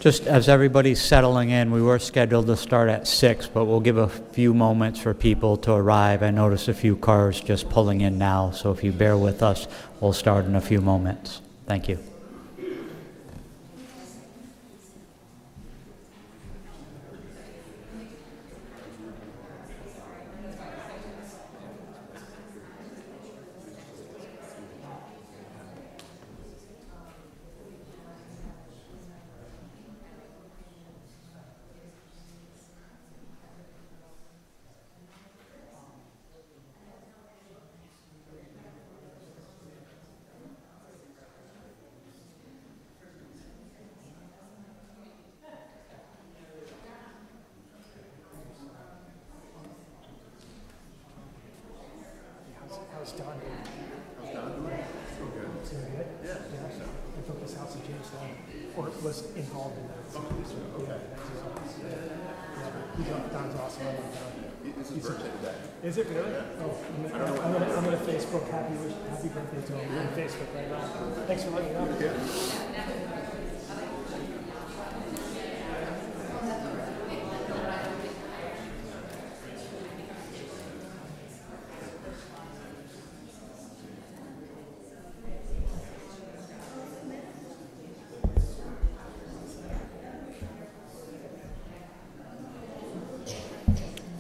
Just as everybody's settling in, we were scheduled to start at 6, but we'll give a few moments for people to arrive. I noticed a few cars just pulling in now, so if you bear with us, we'll start in a few moments. Thank you. How's Don doing? How's Don doing? So good. So good? Yeah. I built this house in Jamestown, or was involved in that. So, okay. Don's awesome. I love Don. It's his birthday today. Is it really? Yeah. Oh, I'm gonna Facebook happy birthday to him on Facebook right now. Thanks for letting me know. Yeah.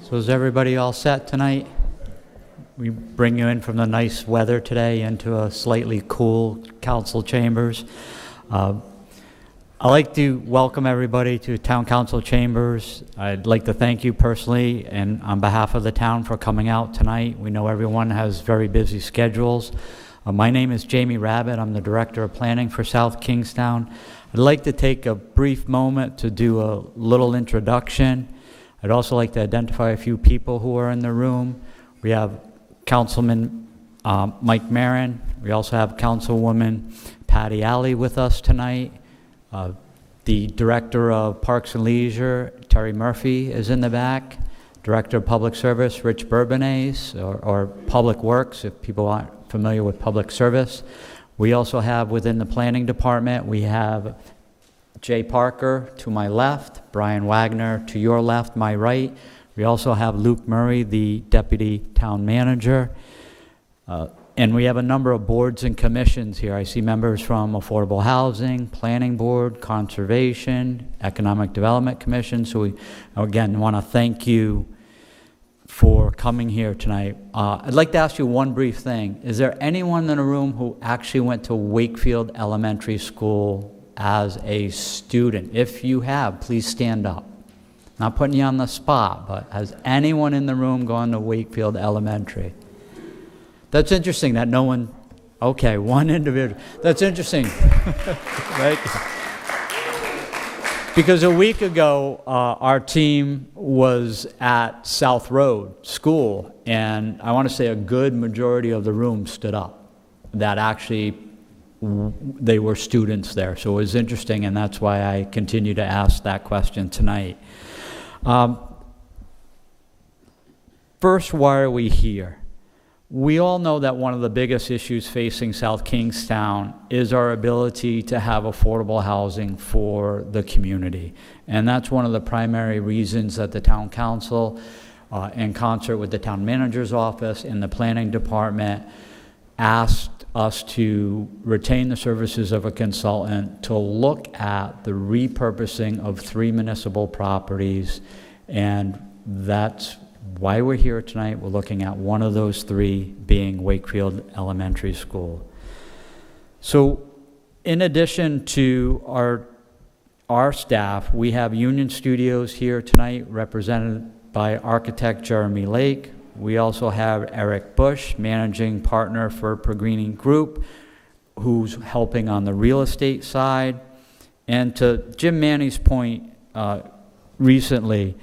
So is everybody all set tonight? We bring you in from the nice weather today into a slightly cool council chambers. I'd like to welcome everybody to Town Council Chambers. I'd like to thank you personally and on behalf of the town for coming out tonight. We know everyone has very busy schedules. My name is Jamie Rabbit. I'm the Director of Planning for South Kingstown. I'd like to take a brief moment to do a little introduction. I'd also like to identify a few people who are in the room. We have Councilman Mike Marin. We also have Councilwoman Patty Alley with us tonight. The Director of Parks and Leisure, Terry Murphy, is in the back. Director of Public Service, Rich Bourbonnais, or Public Works, if people aren't familiar with public service. We also have within the Planning Department, we have Jay Parker to my left, Brian Wagner to your left, my right. We also have Luke Murray, the Deputy Town Manager. And we have a number of boards and commissions here. I see members from Affordable Housing, Planning Board, Conservation, Economic Development Commission. So we, again, want to thank you for coming here tonight. I'd like to ask you one brief thing. Is there anyone in the room who actually went to Wakefield Elementary School as a student? If you have, please stand up. Not putting you on the spot, but has anyone in the room gone to Wakefield Elementary? That's interesting that no one, okay, one individual. That's interesting, right? Because a week ago, our team was at South Road School, and I want to say a good majority of the room stood up. That actually they were students there, so it was interesting, and that's why I continue to ask that question tonight. First, why are we here? We all know that one of the biggest issues facing South Kingstown is our ability to have affordable housing for the community, and that's one of the primary reasons that the Town Council, in concert with the Town Manager's Office and the Planning Department, asked us to retain the services of a consultant to look at the repurposing of 3 municipal properties, and that's why we're here tonight. We're looking at one of those 3 being Wakefield Elementary School. So in addition to our staff, we have Union Studios here tonight represented by architect Jeremy Lake. We also have Eric Bush, managing partner for Pergrini Group, who's helping on the real estate side. And to Jim Manny's point recently,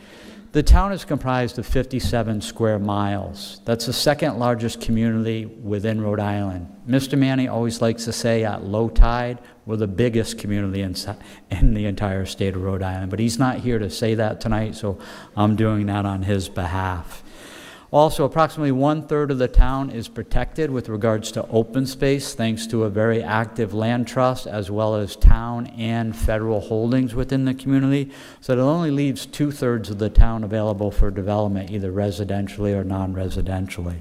the town is comprised of 57 square miles. That's the 2nd largest community within Rhode Island. Mr. Manny always likes to say at low tide, we're the biggest community in the entire state of Rhode Island. But he's not here to say that tonight, so I'm doing that on his behalf. Also, approximately 1/3 of the town is protected with regards to open space, thanks to a very active land trust, as well as town and federal holdings within the community. So it only leaves 2/3 of the town available for development, either residentially or non-residentially.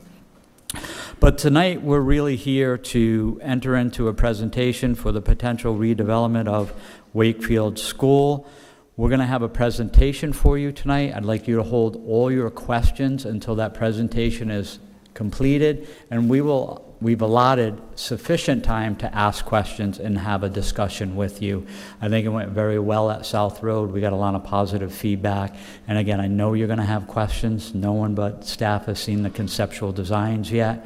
But tonight, we're really here to enter into a presentation for the potential redevelopment of Wakefield School. We're going to have a presentation for you tonight. I'd like you to hold all your questions until that presentation is completed, and we've allotted sufficient time to ask questions and have a discussion with you. I think it went very well at South Road. We got a lot of positive feedback, and again, I know you're going to have questions. No one but staff has seen the conceptual designs yet.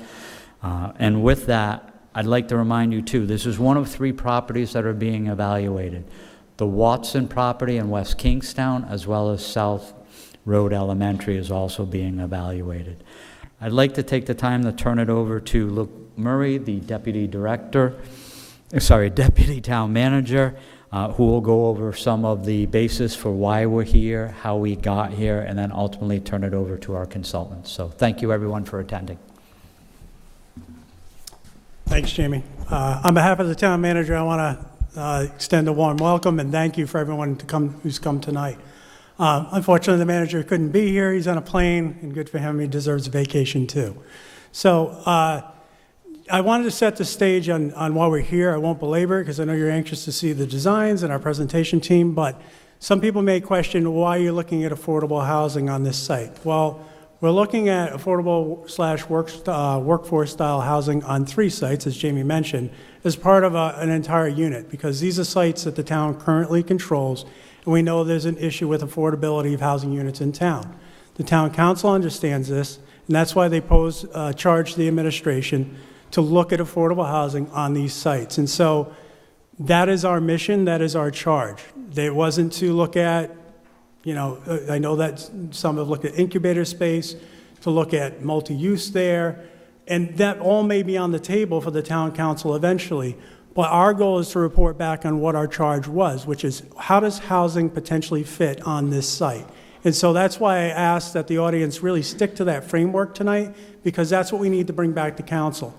And with that, I'd like to remind you too, this is one of 3 properties that are being evaluated. The Watson property in West Kingstown, as well as South Road Elementary, is also being evaluated. I'd like to take the time to turn it over to Luke Murray, the Deputy Town Manager, who will go over some of the basis for why we're here, how we got here, and then ultimately turn it over to our consultants. So thank you everyone for attending. Thanks, Jamie. On behalf of the town manager, I want to extend a warm welcome and thank you for everyone who's come tonight. Unfortunately, the manager couldn't be here. He's on a plane, and good for him. He deserves a vacation too. So I wanted to set the stage on why we're here. I won't belabor it because I know you're anxious to see the designs and our presentation team, but some people may question why you're looking at affordable housing on this site. Well, we're looking at affordable/workforce-style housing on 3 sites, as Jamie mentioned, as part of an entire unit, because these are sites that the town currently controls, and we know there's an issue with affordability of housing units in town. The town council understands this, and that's why they charged the administration to look at affordable housing on these sites. And so that is our mission, that is our charge. It wasn't to look at, I know that some have looked at incubator space, to look at multi-use there, and that all may be on the table for the town council eventually. But our goal is to report back on what our charge was, which is how does housing potentially fit on this site? And so that's why I asked that the audience really stick to that framework tonight, because that's what we need to bring back to council.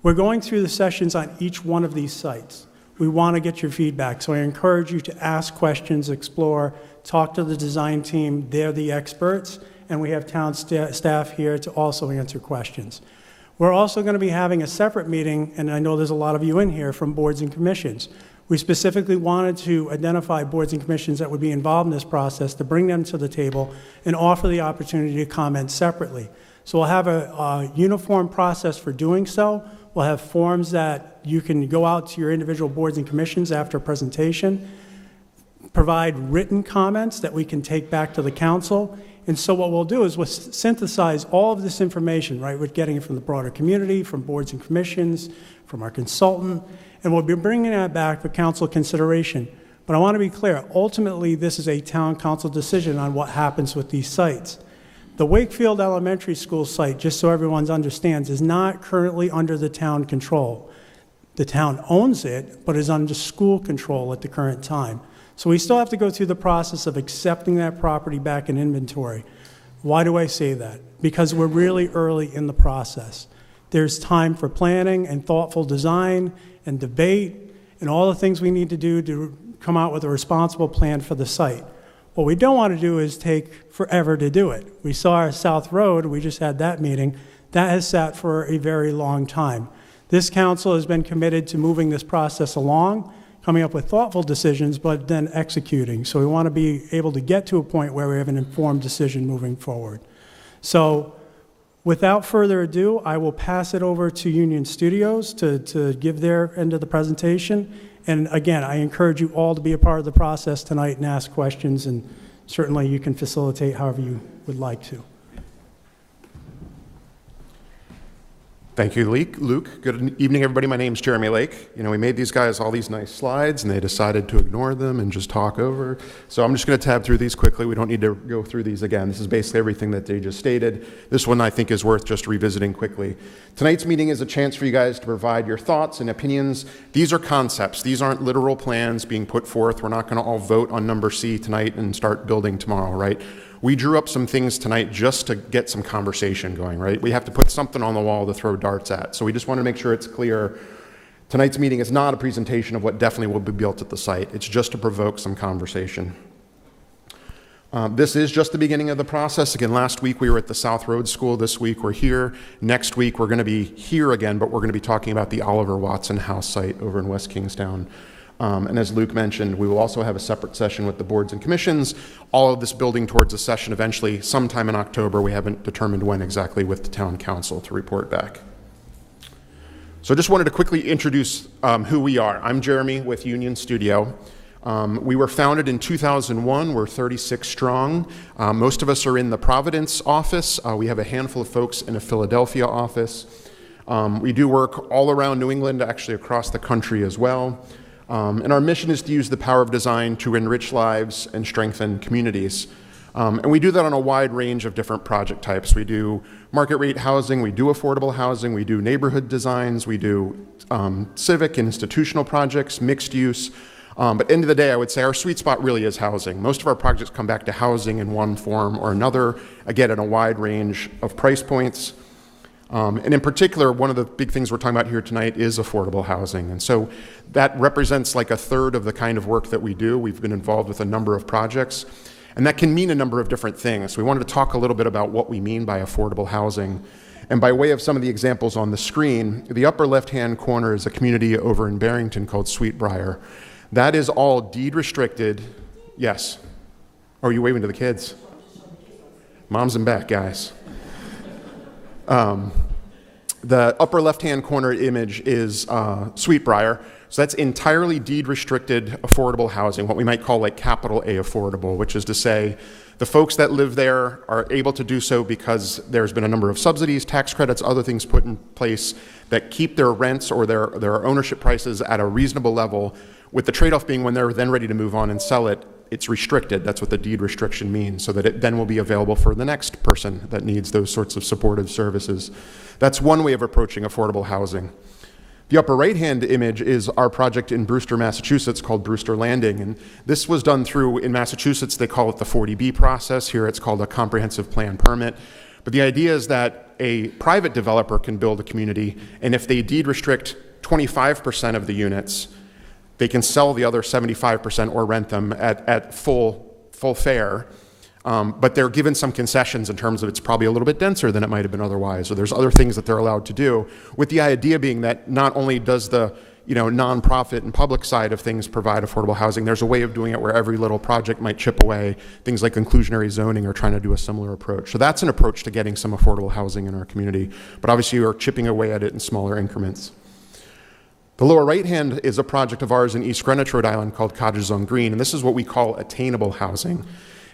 We're going through the sessions on each one of these sites. We want to get your feedback, so I encourage you to ask questions, explore, talk to the design team. They're the experts, and we have town staff here to also answer questions. We're also going to be having a separate meeting, and I know there's a lot of you in here from boards and commissions. We specifically wanted to identify boards and commissions that would be involved in this process, to bring them to the table and offer the opportunity to comment separately. So we'll have a uniform process for doing so. We'll have forms that you can go out to your individual boards and commissions after a presentation, provide written comments that we can take back to the council. And so what we'll do is we'll synthesize all of this information, right? We're getting it from the broader community, from boards and commissions, from our consultant, and we'll be bringing that back for council consideration. But I want to be clear, ultimately this is a town council decision on what happens with these sites. The Wakefield Elementary School site, just so everyone understands, is not currently under the town control. The town owns it, but is under school control at the current time. So we still have to go through the process of accepting that property back in inventory. Why do I say that? Because we're really early in the process. There's time for planning and thoughtful design and debate and all the things we need to do to come out with a responsible plan for the site. What we don't want to do is take forever to do it. We saw our South Road, we just had that meeting, that has sat for a very long time. This council has been committed to moving this process along, coming up with thoughtful decisions, but then executing. So we want to be able to get to a point where we have an informed decision moving forward. So without further ado, I will pass it over to Union Studios to give their end of the presentation. And again, I encourage you all to be a part of the process tonight and ask questions, and certainly you can facilitate however you would like to. Thank you, Luke. Good evening, everybody. My name's Jeremy Lake. We made these guys all these nice slides, and they decided to ignore them and just talk over. So I'm just going to tab through these quickly. We don't need to go through these again. This is basically everything that they just stated. This one I think is worth just revisiting quickly. Tonight's meeting is a chance for you guys to provide your thoughts and opinions. These are concepts. These aren't literal plans being put forth. We're not going to all vote on number C tonight and start building tomorrow, right? we drew up some things tonight just to get some conversation going, right? We have to put something on the wall to throw darts at. So we just want to make sure it's clear. Tonight's meeting is not a presentation of what definitely will be built at the site. It's just to provoke some conversation. This is just the beginning of the process. Again, last week we were at the South Road School. This week we're here. Next week we're going to be here again, but we're going to be talking about the Oliver Watson House site over in West Kingstown. And as Luke mentioned, we will also have a separate session with the boards and commissions, all of this building towards a session eventually sometime in October. We haven't determined when exactly with the town council to report back. So I just wanted to quickly introduce who we are. I'm Jeremy with Union Studio. We were founded in 2001. We're 36 strong. Most of us are in the Providence office. We have a handful of folks in a Philadelphia office. We do work all around New England, actually across the country as well. And our mission is to use the power of design to enrich lives and strengthen communities. And we do that on a wide range of different project types. We do market rate housing, we do affordable housing, we do neighborhood designs, we do civic and institutional projects, mixed use. But at the end of the day, I would say our sweet spot really is housing. Most of our projects come back to housing in one form or another, again, at a wide range of price points. And in particular, one of the big things we're talking about here tonight is affordable housing. And so that represents like a third of the kind of work that we do. We've been involved with a number of projects, and that can mean a number of different things. So we wanted to talk a little bit about what we mean by affordable housing. And by way of some of the examples on the screen, the upper left-hand corner is a community over in Barrington called Sweetbriar. That is all deed restricted. Yes. Oh, are you waving to the kids? Mom's in back, guys. The upper left-hand corner image is Sweetbriar. So that's entirely deed-restricted affordable housing, what we might call like capital A affordable, which is to say the folks that live there are able to do so because there's been a number of subsidies, tax credits, other things put in place that keep their rents or their ownership prices at a reasonable level, with the trade-off being when they're then ready to move on and sell it, it's restricted. That's what the deed restriction means, so that it then will be available for the next person that needs those sorts of supportive services. That's one way of approaching affordable housing. The upper right-hand image is our project in Brewster, Massachusetts called Brewster Landing. And this was done through, in Massachusetts, they call it the 40B process. Here it's called a comprehensive plan permit. But the idea is that a private developer can build a community, and if they deed restrict 25% of the units, they can sell the other 75% or rent them at full fare. But they're given some concessions in terms of it's probably a little bit denser than it might have been otherwise, or there's other things that they're allowed to do, with the idea being that not only does the nonprofit and public side of things provide affordable housing, there's a way of doing it where every little project might chip away. Things like inclusionary zoning are trying to do a similar approach. So that's an approach to getting some affordable housing in our community, but obviously we're chipping away at it in smaller increments. The lower right hand is a project of ours in East Greenwich, Rhode Island called Cottages on Green, and this is what we call attainable housing.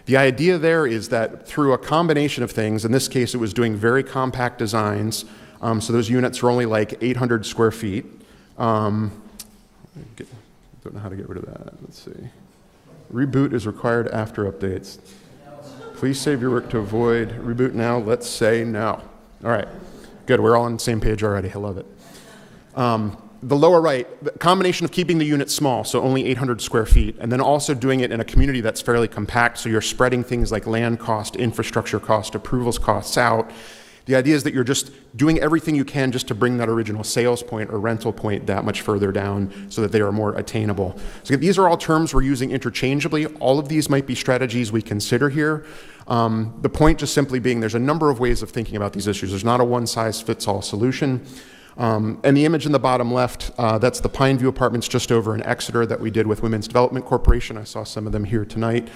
The idea there is that through a combination of things, in this case it was doing very compact designs, so those units were only like 800 square feet. Don't know how to get rid of that. Let's see. Reboot is required after updates. Please save your work to avoid reboot now. Let's say no. All right, good. We're all on the same page already. I love it. The lower right, the combination of keeping the unit small, so only 800 square feet, and then also doing it in a community that's fairly compact, so you're spreading things like land cost, infrastructure cost, approvals costs out. The idea is that you're just doing everything you can just to bring that original sales point or rental point that much further down so that they are more attainable. So these are all terms we're using interchangeably. All of these might be strategies we consider here. The point just simply being there's a number of ways of thinking about these issues. There's not a one-size-fits-all solution. And the image in the bottom left, that's the Pineview Apartments just over in Exeter that we did with Women's Development Corporation. I saw some of them here tonight.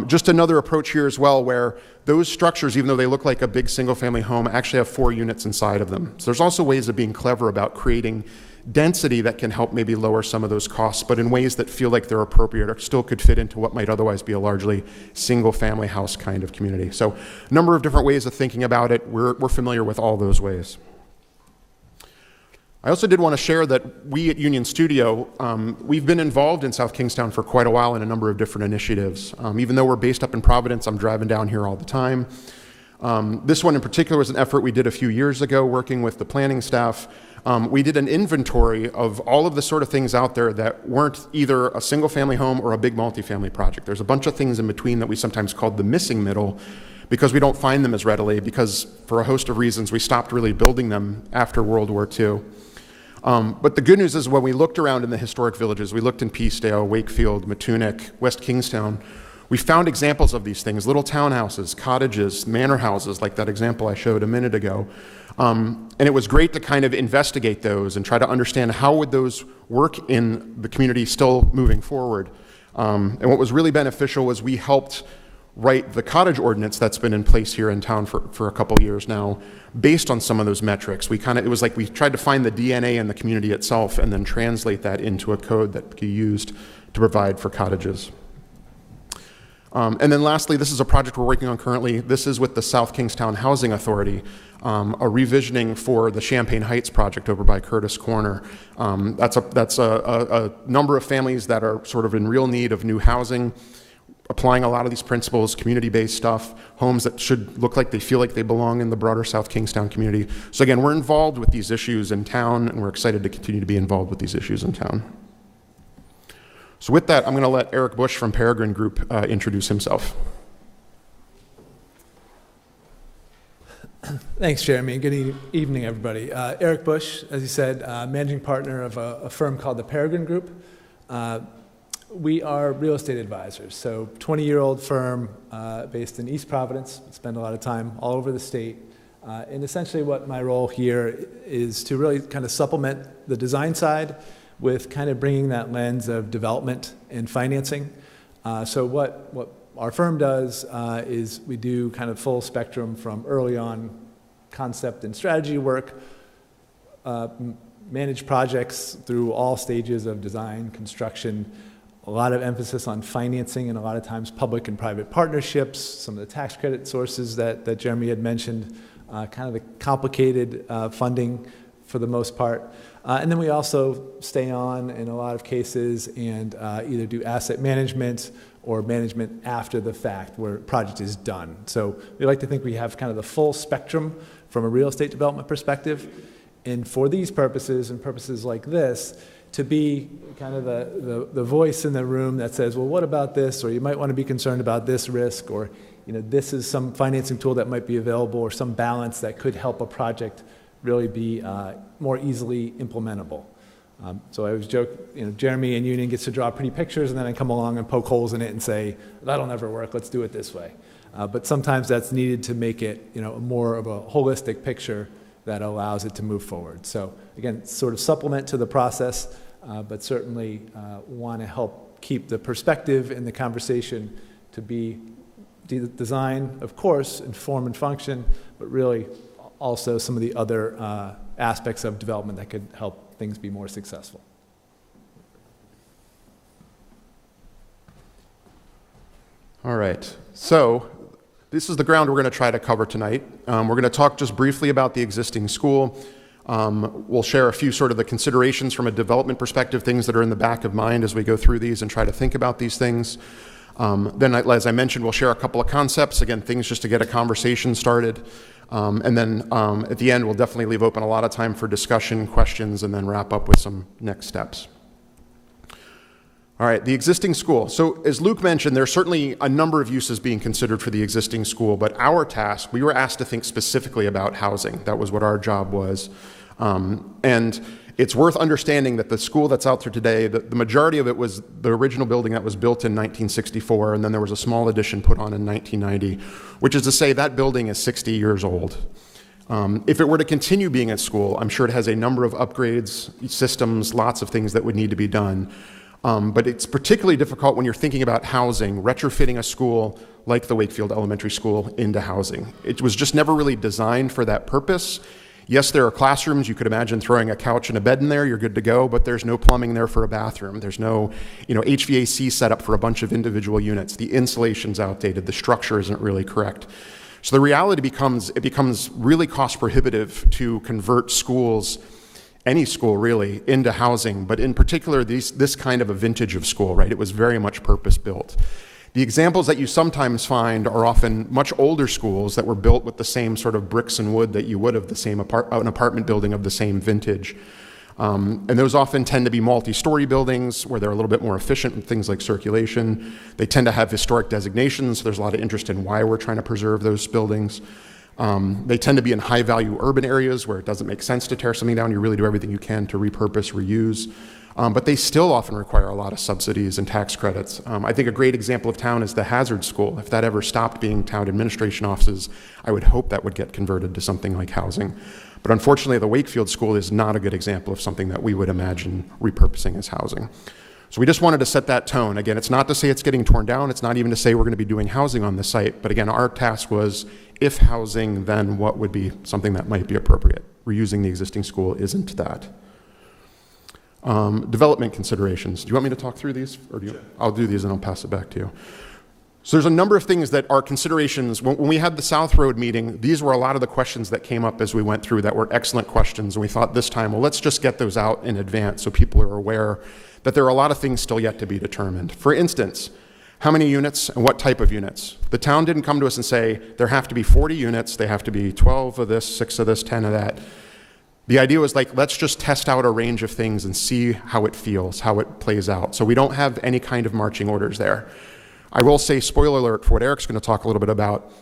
Just another approach here as well, where those structures, even though they look like a big single-family home, actually have 4 units inside of them. So there's also ways of being clever about creating density that can help maybe lower some of those costs, but in ways that feel like they're appropriate or still could fit into what might otherwise be a largely single-family house kind of community. So a number of different ways of thinking about it. We're familiar with all those ways. I also did want to share that we at Union Studio, we've been involved in South Kingstown for quite a while in a number of different initiatives. Even though we're based up in Providence, I'm driving down here all the time. This one in particular was an effort we did a few years ago working with the planning staff we did an inventory of all of the sort of things out there that weren't either a single-family home or a big multifamily project. There's a bunch of things in between that we sometimes called the missing middle, because we don't find them as readily, because for a host of reasons we stopped really building them after World War II. But the good news is when we looked around in the historic villages, we looked in Peacedale, Wakefield, Matunic, West Kingstown, we found examples of these things, little townhouses, cottages, manor houses, like that example I showed a minute ago. And it was great to kind of investigate those and try to understand how would those work in the community still moving forward. And what was really beneficial was we helped write the cottage ordinance that's been in place here in town for a couple years now, based on some of those metrics. It was like we tried to find the DNA in the community itself and then translate that into a code that could be used to provide for cottages. And then lastly, this is a project we're working on currently. This is with the South Kingstown Housing Authority, a revisioning for the Champaign Heights project over by Curtis Corner. That's a number of families that are sort of in real need of new housing, applying a lot of these principles, community-based stuff, homes that should look like they feel like they belong in the broader South Kingstown community. So again, we're involved with these issues in town, and we're excited to continue to be involved with these issues in town. So with that, I'm going to let Eric Bush from Peregrine Group introduce himself. Thanks, Jeremy. Good evening, everybody. Eric Bush, as you said, managing partner of a firm called the Peregrine Group. We are real estate advisors, so 20-year-old firm based in East Providence. We spend a lot of time all over the state. And essentially what my role here is to really kind of supplement the design side with kind of bringing that lens of development and financing. So what our firm does is we do kind of full spectrum from early on concept and strategy work, manage projects through all stages of design, construction, a lot of emphasis on financing and a lot of times public and private partnerships, some of the tax credit sources that Jeremy had mentioned, kind of the complicated funding for the most part. And then we also stay on in a lot of cases and either do asset management or management after the fact where a project is done. So we like to think we have kind of the full spectrum from a real estate development perspective. And for these purposes and purposes like this, to be kind of the voice in the room that says, well, what about this? Or you might want to be concerned about this risk, or this is some financing tool that might be available, or some balance that could help a project really be more easily implementable. So I always joke, Jeremy and Union gets to draw pretty pictures, and then I come along and poke holes in it and say, that'll never work, let's do it this way. But sometimes that's needed to make it more of a holistic picture that allows it to move forward. So again, sort of supplement to the process, but certainly want to help keep the perspective in the conversation to be design, of course, and form and function, but really also some of the other aspects of development that could help things be more successful. All right, so this is the ground we're going to try to cover tonight. We're going to talk just briefly about the existing school. We'll share a few sort of the considerations from a development perspective, things that are in the back of mind as we go through these and try to think about these things. Then, as I mentioned, we'll share a couple of concepts, again, things just to get a conversation started. And then at the end, we'll definitely leave open a lot of time for discussion, questions, and then wrap up with some next steps. All right, the existing school. So as Luke mentioned, there's certainly a number of uses being considered for the existing school, but our task, we were asked to think specifically about housing. That was what our job was. And it's worth understanding that the school that's out there today, the majority of it was the original building that was built in 1964, and then there was a small addition put on in 1990, which is to say that building is 60 years old. If it were to continue being a school, I'm sure it has a number of upgrades, systems, lots of things that would need to be done. But it's particularly difficult when you're thinking about housing, retrofitting a school like the Wakefield Elementary School into housing. It was just never really designed for that purpose. Yes, there are classrooms. You could imagine throwing a couch and a bed in there, you're good to go, but there's no plumbing there for a bathroom. There's no, HVAC set up for a bunch of individual units. The insulation's outdated. The structure isn't really correct. So the reality becomes really cost prohibitive to convert schools, any school really, into housing, but in particular this kind of a vintage of school, right? It was very much purpose built. The examples that you sometimes find are often much older schools that were built with the same sort of bricks and wood that you would of the same an apartment building of the same vintage. And those often tend to be multi-story buildings where they're a little bit more efficient with things like circulation. They tend to have historic designations, so there's a lot of interest in why we're trying to preserve those buildings. They tend to be in high-value urban areas where it doesn't make sense to tear something down. You really do everything you can to repurpose, reuse. But they still often require a lot of subsidies and tax credits. I think a great example of town is the Hazard School. If that ever stopped being town administration offices, I would hope that would get converted to something like housing. But unfortunately, the Wakefield School is not a good example of something that we would imagine repurposing as housing. So we just wanted to set that tone. Again, it's not to say it's getting torn down. It's not even to say we're going to be doing housing on the site. But again, our task was, if housing, then what would be something that might be appropriate? Reusing the existing school isn't that. Development considerations. Do you want me to talk through these? Or do you? I'll do these and I'll pass it back to you. So there's a number of things that are considerations. When we had the South Road meeting, these were a lot of the questions that came up as we went through that were excellent questions. And we thought this time, well, let's just get those out in advance so people are aware that there are a lot of things still yet to be determined. For instance, how many units and what type of units? The town didn't come to us and say, there have to be 40 units, they have to be 12 of this, 6 of this, 10 of that. The idea was like, let's just test out a range of things and see how it feels, how it plays out. So we don't have any kind of marching orders there. I will say, spoiler alert, for what Eric's going to talk a little bit about,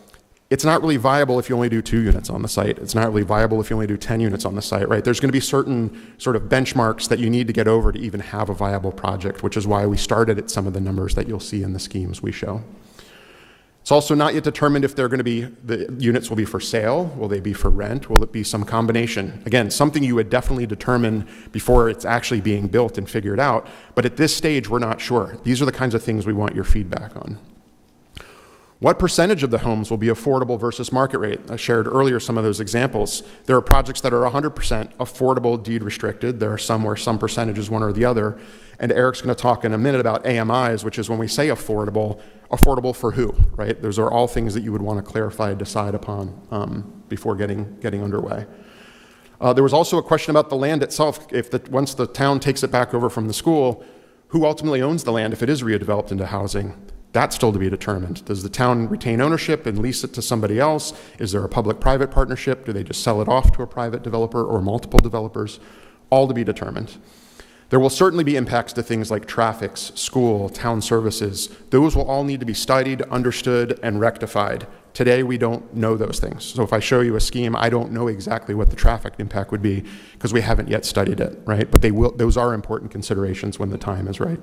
it's not really viable if you only do 2 units on the site. It's not really viable if you only do 10 units on the site, right? There's going to be certain sort of benchmarks that you need to get over to even have a viable project, which is why we started at some of the numbers that you'll see in the schemes we show. It's also not yet determined if they're going to be, the units will be for sale, will they be for rent, will it be some combination? Again, something you would definitely determine before it's actually being built and figured out, but at this stage, we're not sure. These are the kinds of things we want your feedback on. What percentage of the homes will be affordable versus market rate? I shared earlier some of those examples. There are projects that are 100% affordable, deed restricted. There are some where some percentage is one or the other. And Eric's going to talk in a minute about AMIs, which is when we say affordable, affordable for who, right? Those are all things that you would want to clarify and decide upon before getting underway. There was also a question about the land itself. Once the town takes it back over from the school, who ultimately owns the land if it is redeveloped into housing? That's still to be determined. Does the town retain ownership and lease it to somebody else? Is there a public-private partnership? Do they just sell it off to a private developer or multiple developers? All to be determined. There will certainly be impacts to things like traffic, school, town services. Those will all need to be studied, understood, and rectified. Today, we don't know those things. So if I show you a scheme, I don't know exactly what the traffic impact would be because we haven't yet studied it, right? But those are important considerations when the time is right.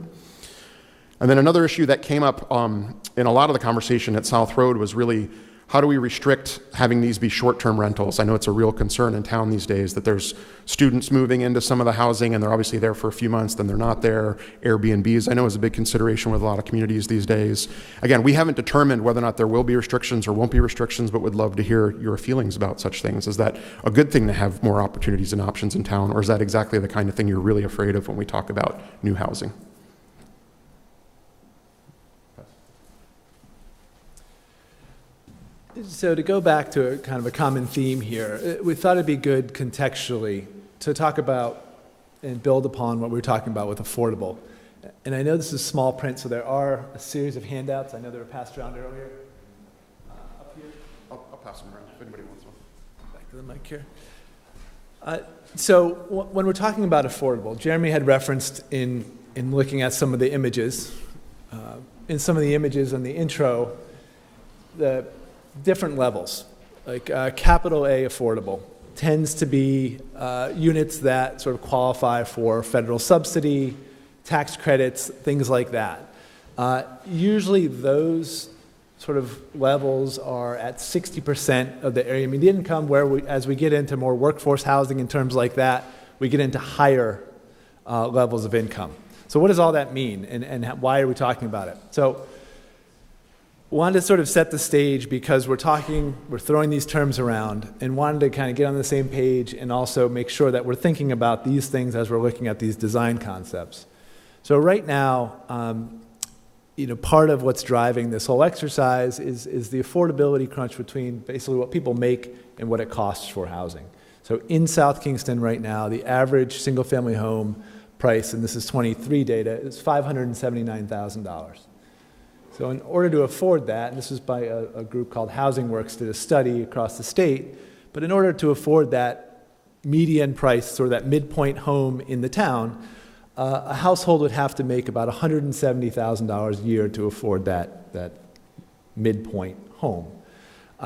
And then another issue that came up in a lot of the conversation at South Road was really, how do we restrict having these be short-term rentals? I know it's a real concern in town these days that there's students moving into some of the housing and they're obviously there for a few months, then they're not there. Airbnbs, I know, is a big consideration with a lot of communities these days. Again, we haven't determined whether or not there will be restrictions or won't be restrictions, but would love to hear your feelings about such things. Is that a good thing to have more opportunities and options in town, or is that exactly the kind of thing you're really afraid of when we talk about new housing? So to go back to a kind of a common theme here, we thought it'd be good contextually to talk about and build upon what we were talking about with affordable. And I know this is small print, so there are a series of handouts. I know they were passed around earlier. Up here. I'll pass them around if anybody wants one. Back to the mic here. So when we're talking about affordable, Jeremy had referenced in looking at some of the images, in some of the images in the intro, the different levels, like capital A affordable tends to be units that sort of qualify for federal subsidy, tax credits, things like that. Usually those sort of levels are at 60% of the area median income, where as we get into more workforce housing and terms like that, we get into higher levels of income. So what does all that mean, and why are we talking about it? So wanted to sort of set the stage because we're throwing these terms around, and wanted to kind of get on the same page and also make sure that we're thinking about these things as we're looking at these design concepts. So right now, part of what's driving this whole exercise is the affordability crunch between basically what people make and what it costs for housing. So in South Kingston right now, the average single-family home price, and this is 23 data, is $579,000. So in order to afford that, and this was by a group called Housing Works, did a study across the state, but in order to afford that median price, sort of that midpoint home in the town, a household would have to make about $170,000 a year to afford that midpoint home.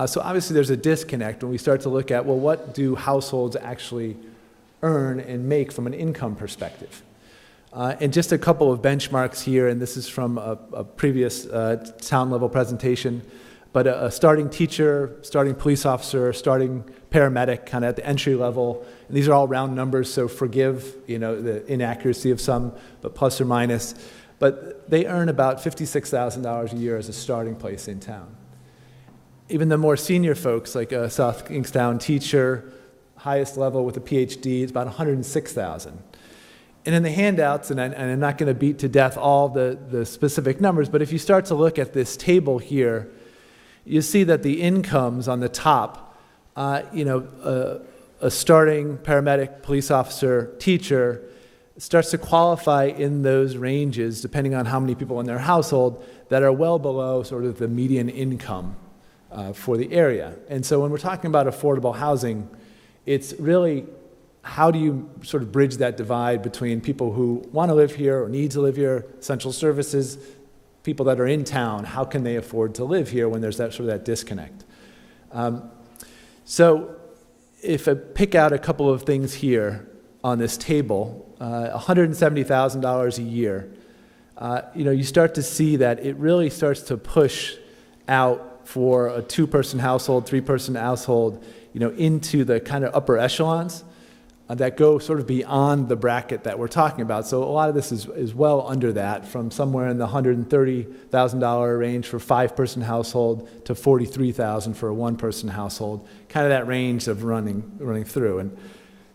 So obviously there's a disconnect when we start to look at, well, what do households actually earn and make from an income perspective? And just a couple of benchmarks here, and this is from a previous town level presentation, but a starting teacher, starting police officer, starting paramedic, kind of at the entry level, and these are all round numbers, so forgive, the inaccuracy of some, but plus or minus, but they earn about $56,000 a year as a starting place in town. Even the more senior folks, like a South Kingstown teacher, highest level with a PhD, it's about $106,000. And in the handouts, and I'm not going to beat to death all the specific numbers, but if you start to look at this table here, you see that the incomes on the top, a starting paramedic, police officer, teacher, starts to qualify in those ranges, depending on how many people in their household, that are well below sort of the median income for the area. And so when we're talking about affordable housing, it's really how do you sort of bridge that divide between people who want to live here or need to live here, essential services, people that are in town, how can they afford to live here when there's that sort of that disconnect? So if I pick out a couple of things here on this table, $170,000 a year, you start to see that it really starts to push out for a two-person household, three-person household, into the kind of upper echelons that go sort of beyond the bracket that we're talking about. So a lot of this is well under that, from somewhere in the $130,000 range for a five-person household to $43,000 for a one-person household, kind of that range of running through. And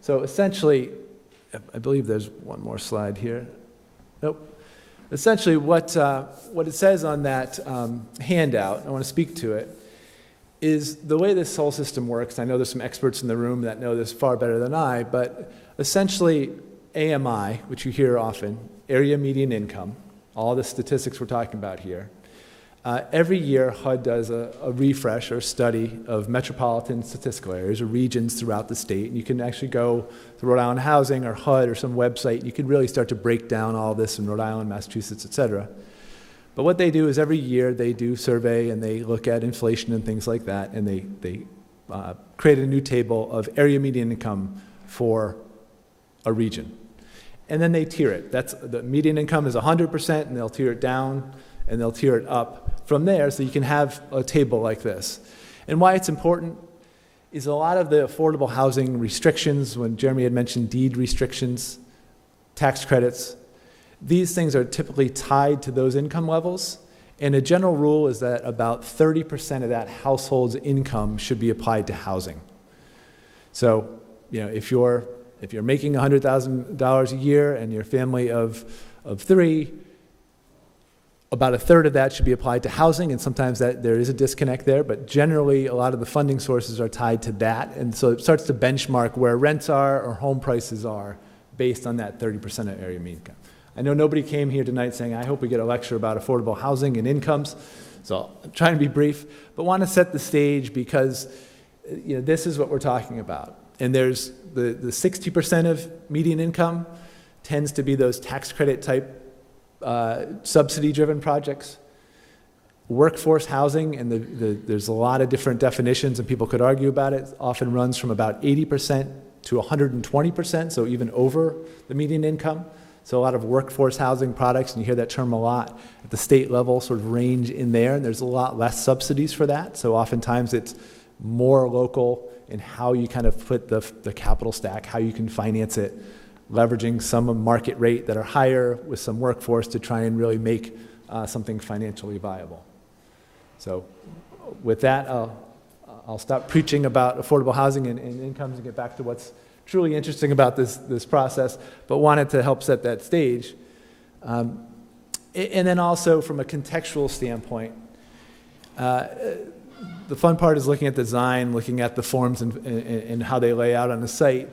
so essentially, I believe there's one more slide here. Nope. Essentially, what it says on that handout, I want to speak to it, is the way this whole system works. I know there's some experts in the room that know this far better than I, but essentially AMI, which you hear often, area median income, all the statistics we're talking about here, every year HUD does a refresh or study of metropolitan statistical areas or regions throughout the state. And you can actually go to Rhode Island Housing or HUD or some website, and you can really start to break down all this in Rhode Island, Massachusetts, et cetera. But what they do is every year they do survey and they look at inflation and things like that, and they create a new table of area median income for a region. And then they tier it. The median income is 100%, and they'll tier it down and they'll tier it up from there, so you can have a table like this. And why it's important is a lot of the affordable housing restrictions, when Jeremy had mentioned deed restrictions, tax credits, these things are typically tied to those income levels, and a general rule is that about 30% of that household's income should be applied to housing. So, if you're making $100,000 a year and you're a family of three, about a third of that should be applied to housing, and sometimes there is a disconnect there, but generally a lot of the funding sources are tied to that, and so it starts to benchmark where rents are or home prices are based on that 30% of area median income. I know nobody came here tonight saying, I hope we get a lecture about affordable housing and incomes, so I'm trying to be brief, but want to set the stage because this is what we're talking about. And there's the 60% of median income tends to be those tax credit type subsidy-driven projects. Workforce housing, and there's a lot of different definitions, and people could argue about it, often runs from about 80% to 120%, so even over the median income. So a lot of workforce housing products, and you hear that term a lot at the state level, sort of range in there, and there's a lot less subsidies for that. So oftentimes it's more local in how you kind of put the capital stack, how you can finance it, leveraging some market rate that are higher with some workforce to try and really make something financially viable. So with that, I'll stop preaching about affordable housing and incomes and get back to what's truly interesting about this process, but wanted to help set that stage. And then also from a contextual standpoint, the fun part is looking at design, looking at the forms and how they lay out on the site.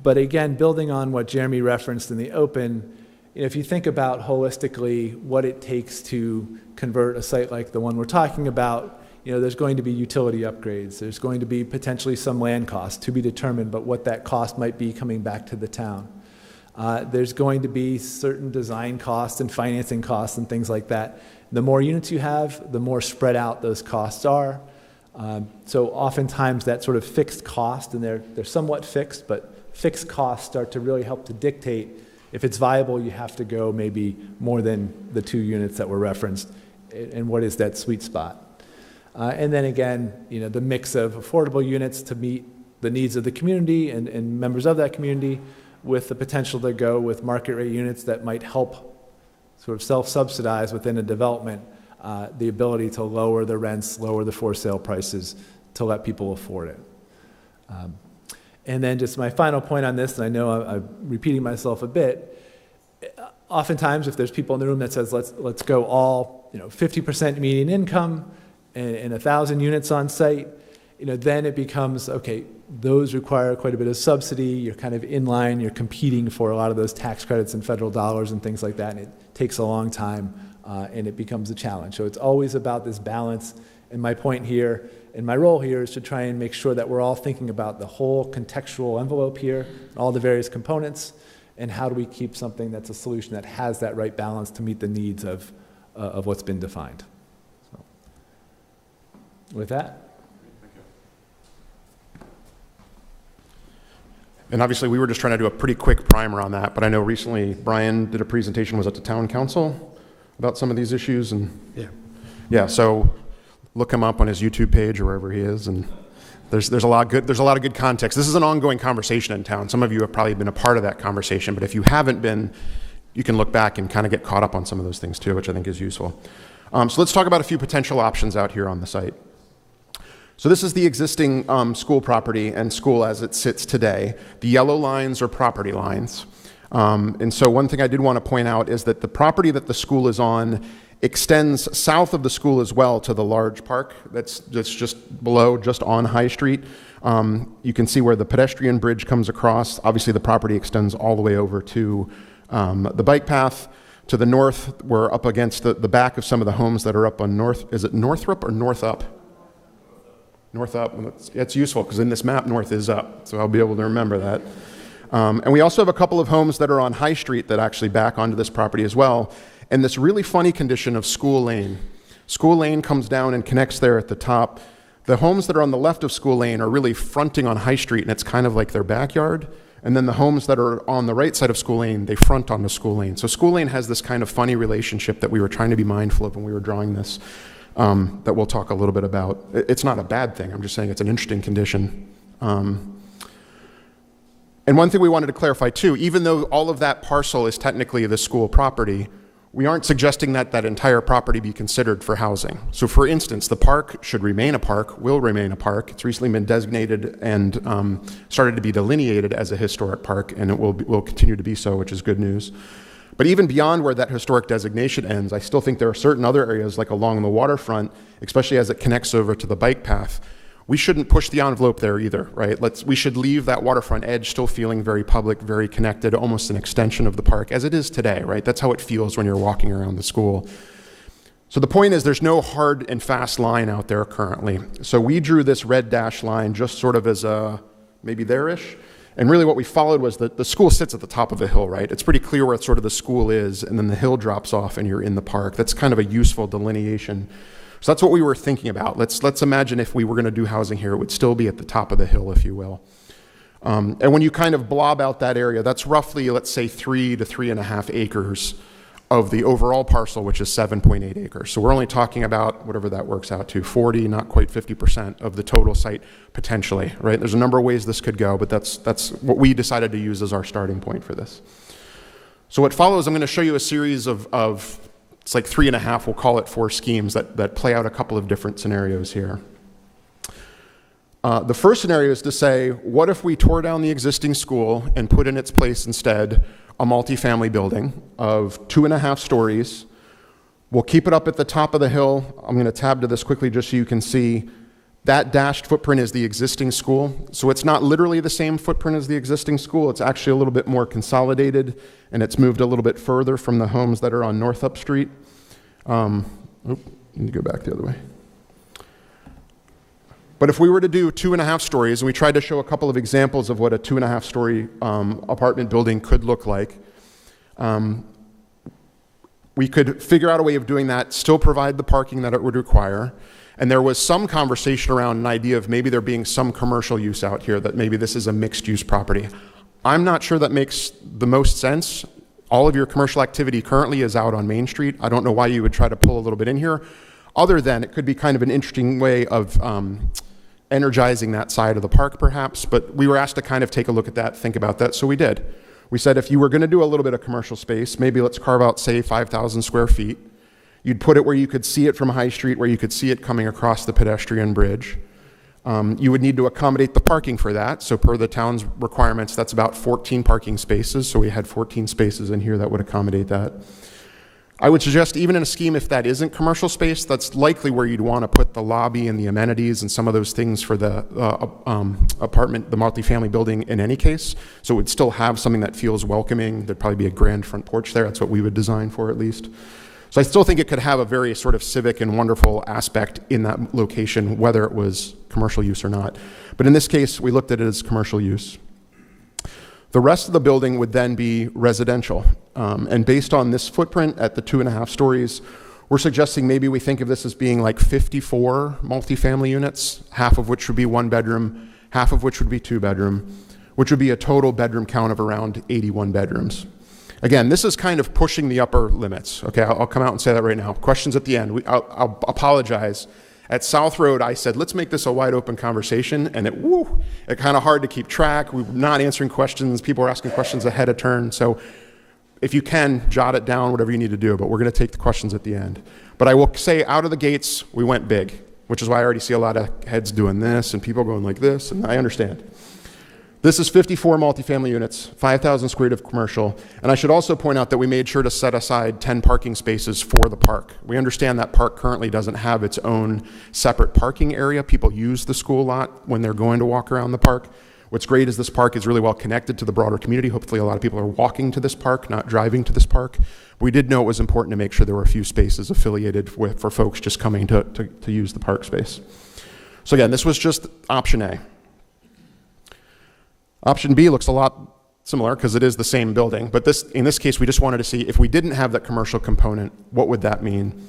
But again, building on what Jeremy referenced in the open, if you think about holistically what it takes to convert a site like the one we're talking about, there's going to be utility upgrades. There's going to be potentially some land costs to be determined, but what that cost might be coming back to the town. There's going to be certain design costs and financing costs and things like that. The more units you have, the more spread out those costs are. So oftentimes that sort of fixed cost, and they're somewhat fixed, but fixed costs start to really help to dictate if it's viable, you have to go maybe more than the 2 units that were referenced, and what is that sweet spot. And then again, the mix of affordable units to meet the needs of the community and members of that community, with the potential to go with market rate units that might help sort of self-subsidize within a development, the ability to lower the rents, lower the for sale prices to let people afford it. And then just my final point on this, and I know I'm repeating myself a bit, oftentimes if there's people in the room that says, let's go all 50% median income and 1,000 units on site, then it becomes, okay, those require quite a bit of subsidy, you're kind of in line, you're competing for a lot of those tax credits and federal dollars and things like that, and it takes a long time, and it becomes a challenge. So it's always about this balance, and my point here, and my role here, is to try and make sure that we're all thinking about the whole contextual envelope here, all the various components, and how do we keep something that's a solution that has that right balance to meet the needs of what's been defined. So, with that. And obviously, we were just trying to do a pretty quick primer on that, but I know recently Brian did a presentation, was it to town council, about some of these issues? And yeah, so look him up on his YouTube page or wherever he is, and there's a lot of good context. This is an ongoing conversation in town. Some of you have probably been a part of that conversation, but if you haven't been, you can look back and kind of get caught up on some of those things too, which I think is useful. So let's talk about a few potential options out here on the site. So this is the existing school property and school as it sits today. The yellow lines are property lines. And so one thing I did want to point out is that the property that the school is on extends south of the school as well to the large park that's just below, just on High Street. You can see where the pedestrian bridge comes across. Obviously the property extends all the way over to the bike path. To the north, we're up against the back of some of the homes that are up on North. Is it Northrop or North Up? North up. It's useful because in this map, north is up, so I'll be able to remember that. And we also have a couple of homes that are on High Street that actually back onto this property as well. And this really funny condition of School Lane. School Lane comes down and connects there at the top. The homes that are on the left of School Lane are really fronting on High Street, and it's kind of like their backyard. And then the homes that are on the right side of School Lane, they front onto School Lane. So School Lane has this kind of funny relationship that we were trying to be mindful of when we were drawing this. That we'll talk a little bit about. It's not a bad thing, I'm just saying it's an interesting condition. And one thing we wanted to clarify too, even though all of that parcel is technically the school property, we aren't suggesting that that entire property be considered for housing. So for instance, the park should remain a park, will remain a park. It's recently been designated and started to be delineated as a historic park, and it will continue to be so, which is good news. But even beyond where that historic designation ends, I still think there are certain other areas, like along the waterfront, especially as it connects over to the bike path, we shouldn't push the envelope there either, right? We should leave that waterfront edge still feeling very public, very connected, almost an extension of the park, as it is today, right? That's how it feels when you're walking around the school. So the point is there's no hard and fast line out there currently. So we drew this red dash line just sort of as a, maybe there-ish. And really what we followed was that the school sits at the top of a hill, right? It's pretty clear where sort of the school is, and then the hill drops off and you're in the park. That's kind of a useful delineation. So that's what we were thinking about. Let's imagine if we were going to do housing here, it would still be at the top of the hill, if you will. And when you kind of blob out that area, that's roughly, let's say, 3 to 3.5 acres of the overall parcel, which is 7.8 acres. So we're only talking about whatever that works out to, 40, not quite 50% of the total site potentially, right? There's a number of ways this could go, but that's what we decided to use as our starting point for this. So what follows, I'm going to show you a series of it's like 3.5, we'll call it 4 schemes that play out a couple of different scenarios here. The first scenario is to say, what if we tore down the existing school and put in its place instead a multifamily building of 2.5 stories. We'll keep it up at the top of the hill. I'm going to tab to this quickly just so you can see That dashed footprint is the existing school. So it's not literally the same footprint as the existing school. It's actually a little bit more consolidated, and it's moved a little bit further from the homes that are on Northup Street. Need to go back the other way. But if we were to do 2.5 stories, and we tried to show a couple of examples of what a 2.5 story apartment building could look like, we could figure out a way of doing that, still provide the parking that it would require. And there was some conversation around an idea of maybe there being some commercial use out here, that maybe this is a mixed use property. I'm not sure that makes the most sense. All of your commercial activity currently is out on Main Street. I don't know why you would try to pull a little bit in here, other than it could be kind of an interesting way of energizing that side of the park perhaps, but we were asked to kind of take a look at that, think about that, so we did. We said if you were gonna do a little bit of commercial space, maybe let's carve out, say, 5,000 square feet. You'd put it where you could see it from High Street, where you could see it coming across the pedestrian bridge. You would need to accommodate the parking for that. So per the town's requirements, that's about 14 parking spaces. So we had 14 spaces in here that would accommodate that. I would suggest even in a scheme, if that isn't commercial space, that's likely where you'd want to put the lobby and the amenities and some of those things for the apartment, the multifamily building in any case. So it would still have something that feels welcoming. There'd probably be a grand front porch there. That's what we would design for at least. So I still think it could have a very sort of civic and wonderful aspect in that location, whether it was commercial use or not. But in this case, we looked at it as commercial use. The rest of the building would then be residential. And based on this footprint at the 2.5 stories, we're suggesting maybe we think of this as being like 54 multifamily units, half of which would be 1 bedroom, half of which would be 2 bedroom, which would be a total bedroom count of around 81 bedrooms. Again, this is kind of pushing the upper limits. Okay, I'll come out and say that right now. Questions at the end. I'll apologize. At South Road, I said, let's make this a wide open conversation, and it kind of hard to keep track. We're not answering questions. People are asking questions ahead of turn. So if you can, jot it down, whatever you need to do, but we're going to take the questions at the end. But I will say out of the gates, we went big, which is why I already see a lot of heads doing this and people going like this, and I understand. This is 54 multifamily units, 5,000 square feet of commercial. And I should also point out that we made sure to set aside 10 parking spaces for the park. We understand that park currently doesn't have its own separate parking area. People use the school lot when they're going to walk around the park. What's great is this park is really well connected to the broader community. Hopefully a lot of people are walking to this park, not driving to this park. We did know it was important to make sure there were a few spaces affiliated with for folks just coming to use the park space. So again, this was just option A. Option B looks a lot similar because it is the same building, but in this case, we just wanted to see if we didn't have that commercial component, what would that mean?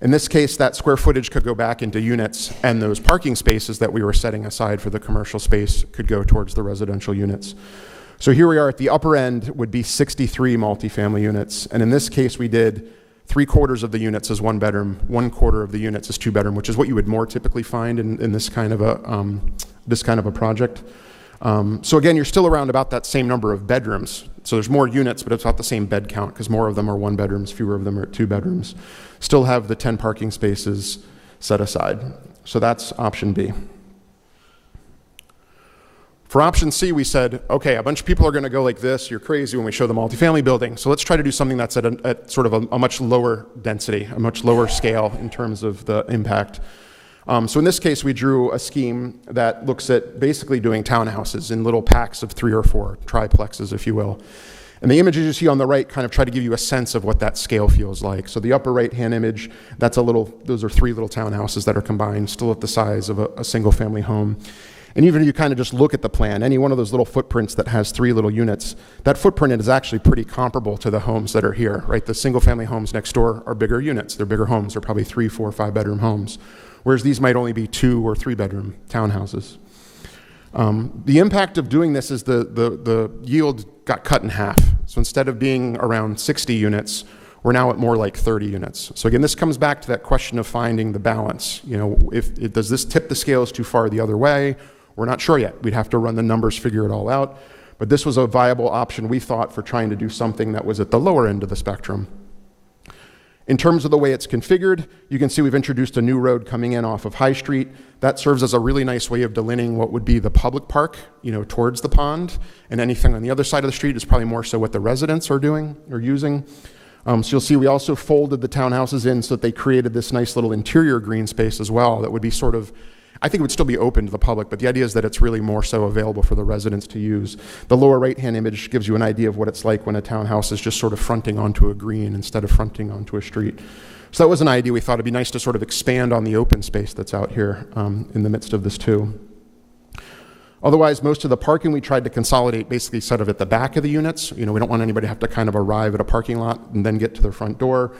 In this case, that square footage could go back into units, and those parking spaces that we were setting aside for the commercial space could go towards the residential units. So here we are at the upper end would be 63 multifamily units, and in this case, we did 3/4 of the units as 1 bedroom, 1/4 of the units as 2 bedroom, which is what you would more typically find in this kind of a project. So again, you're still around about that same number of bedrooms. So there's more units, but it's about the same bed count because more of them are 1 bedrooms, fewer of them are 2 bedrooms. Still have the 10 parking spaces set aside. So that's option B. For option C, we said, okay, a bunch of people are going to go like this. You're crazy when we show the multifamily building. So let's try to do something that's at sort of a much lower density, a much lower scale in terms of the impact. So in this case, we drew a scheme that looks at basically doing townhouses in little packs of 3 or 4, triplexes, if you will. And the images you see on the right kind of try to give you a sense of what that scale feels like. So the upper right-hand image, those are 3 little townhouses that are combined, still at the size of a single-family home. And even if you kind of just look at the plan, any one of those little footprints that has 3 little units, that footprint is actually pretty comparable to the homes that are here, right? The single-family homes next door are bigger units. They're bigger homes. They're probably 3, 4, 5-bedroom homes, whereas these might only be 2 or 3-bedroom townhouses. The impact of doing this is the yield got cut in half. So instead of being around 60 units, we're now at more like 30 units. So again, this comes back to that question of finding the balance. You know, does this tip the scales too far the other way? We're not sure yet. We'd have to run the numbers, figure it all out. But this was a viable option, we thought, for trying to do something that was at the lower end of the spectrum. In terms of the way it's configured, you can see we've introduced a new road coming in off of High Street. That serves as a really nice way of delineating what would be the public park, you know, towards the pond. And anything on the other side of the street is probably more so what the residents are doing or using. So you'll see we also folded the townhouses in so that they created this nice little interior green space as well that would be sort of I think it would still be open to the public, but the idea is that it's really more so available for the residents to use. The lower right-hand image gives you an idea of what it's like when a townhouse is just sort of fronting onto a green instead of fronting onto a street. So that was an idea we thought it'd be nice to sort of expand on the open space that's out here in the midst of this too. Otherwise, most of the parking we tried to consolidate basically sort of at the back of the units. We don't want anybody to have to kind of arrive at a parking lot and then get to their front door.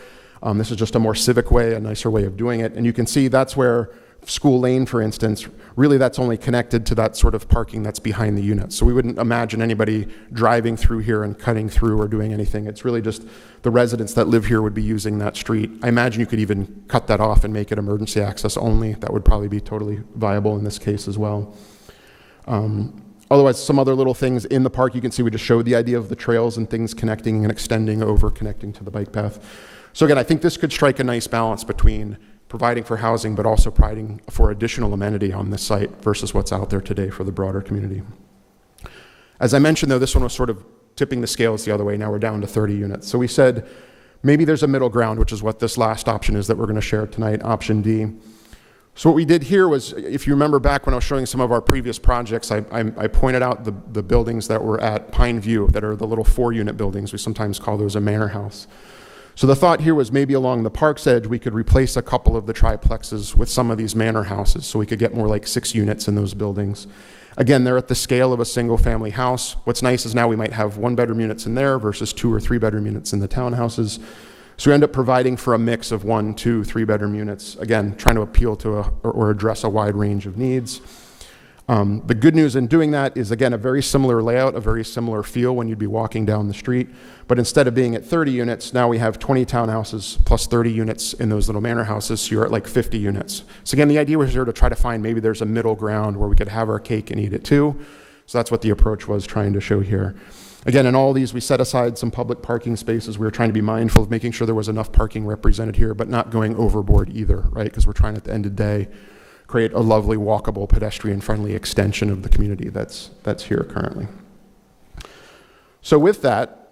This is just a more civic way, a nicer way of doing it. And you can see that's where School Lane, for instance, really that's only connected to that sort of parking that's behind the units. So we wouldn't imagine anybody driving through here and cutting through or doing anything. It's really just the residents that live here would be using that street. I imagine you could even cut that off and make it emergency access only. That would probably be totally viable in this case as well. Otherwise, some other little things in the park, you can see we just showed the idea of the trails and things connecting and extending over, connecting to the bike path. So again, I think this could strike a nice balance between providing for housing, but also providing for additional amenity on this site versus what's out there today for the broader community. As I mentioned, though, this one was sort of tipping the scales the other way. Now we're down to 30 units. So we said maybe there's a middle ground, which is what this last option is that we're going to share tonight, option D. So what we did here was, if you remember back when I was showing some of our previous projects, I pointed out the buildings that were at Pine View that are the little 4-unit buildings. We sometimes call those a manor house. So the thought here was maybe along the park's edge, we could replace a couple of the triplexes with some of these manor houses so we could get more like 6 units in those buildings. Again, they're at the scale of a single family house. What's nice is now we might have 1-bedroom units in there versus 2 or 3-bedroom units in the townhouses. So we end up providing for a mix of 1, 2, 3-bedroom units, again, trying to appeal to or address a wide range of needs. The good news in doing that is, again, a very similar layout, a very similar feel when you'd be walking down the street. But instead of being at 30 units, now we have 20 townhouses plus 30 units in those little manor houses, so you're at like 50 units. So again, the idea was here to try to find maybe there's a middle ground where we could have our cake and eat it too. So that's what the approach was trying to show here. Again, in all these, we set aside some public parking spaces. We were trying to be mindful of making sure there was enough parking represented here, but not going overboard either, right? Because we're trying at the end of the day create a lovely, walkable, pedestrian-friendly extension of the community that's here currently. So with that,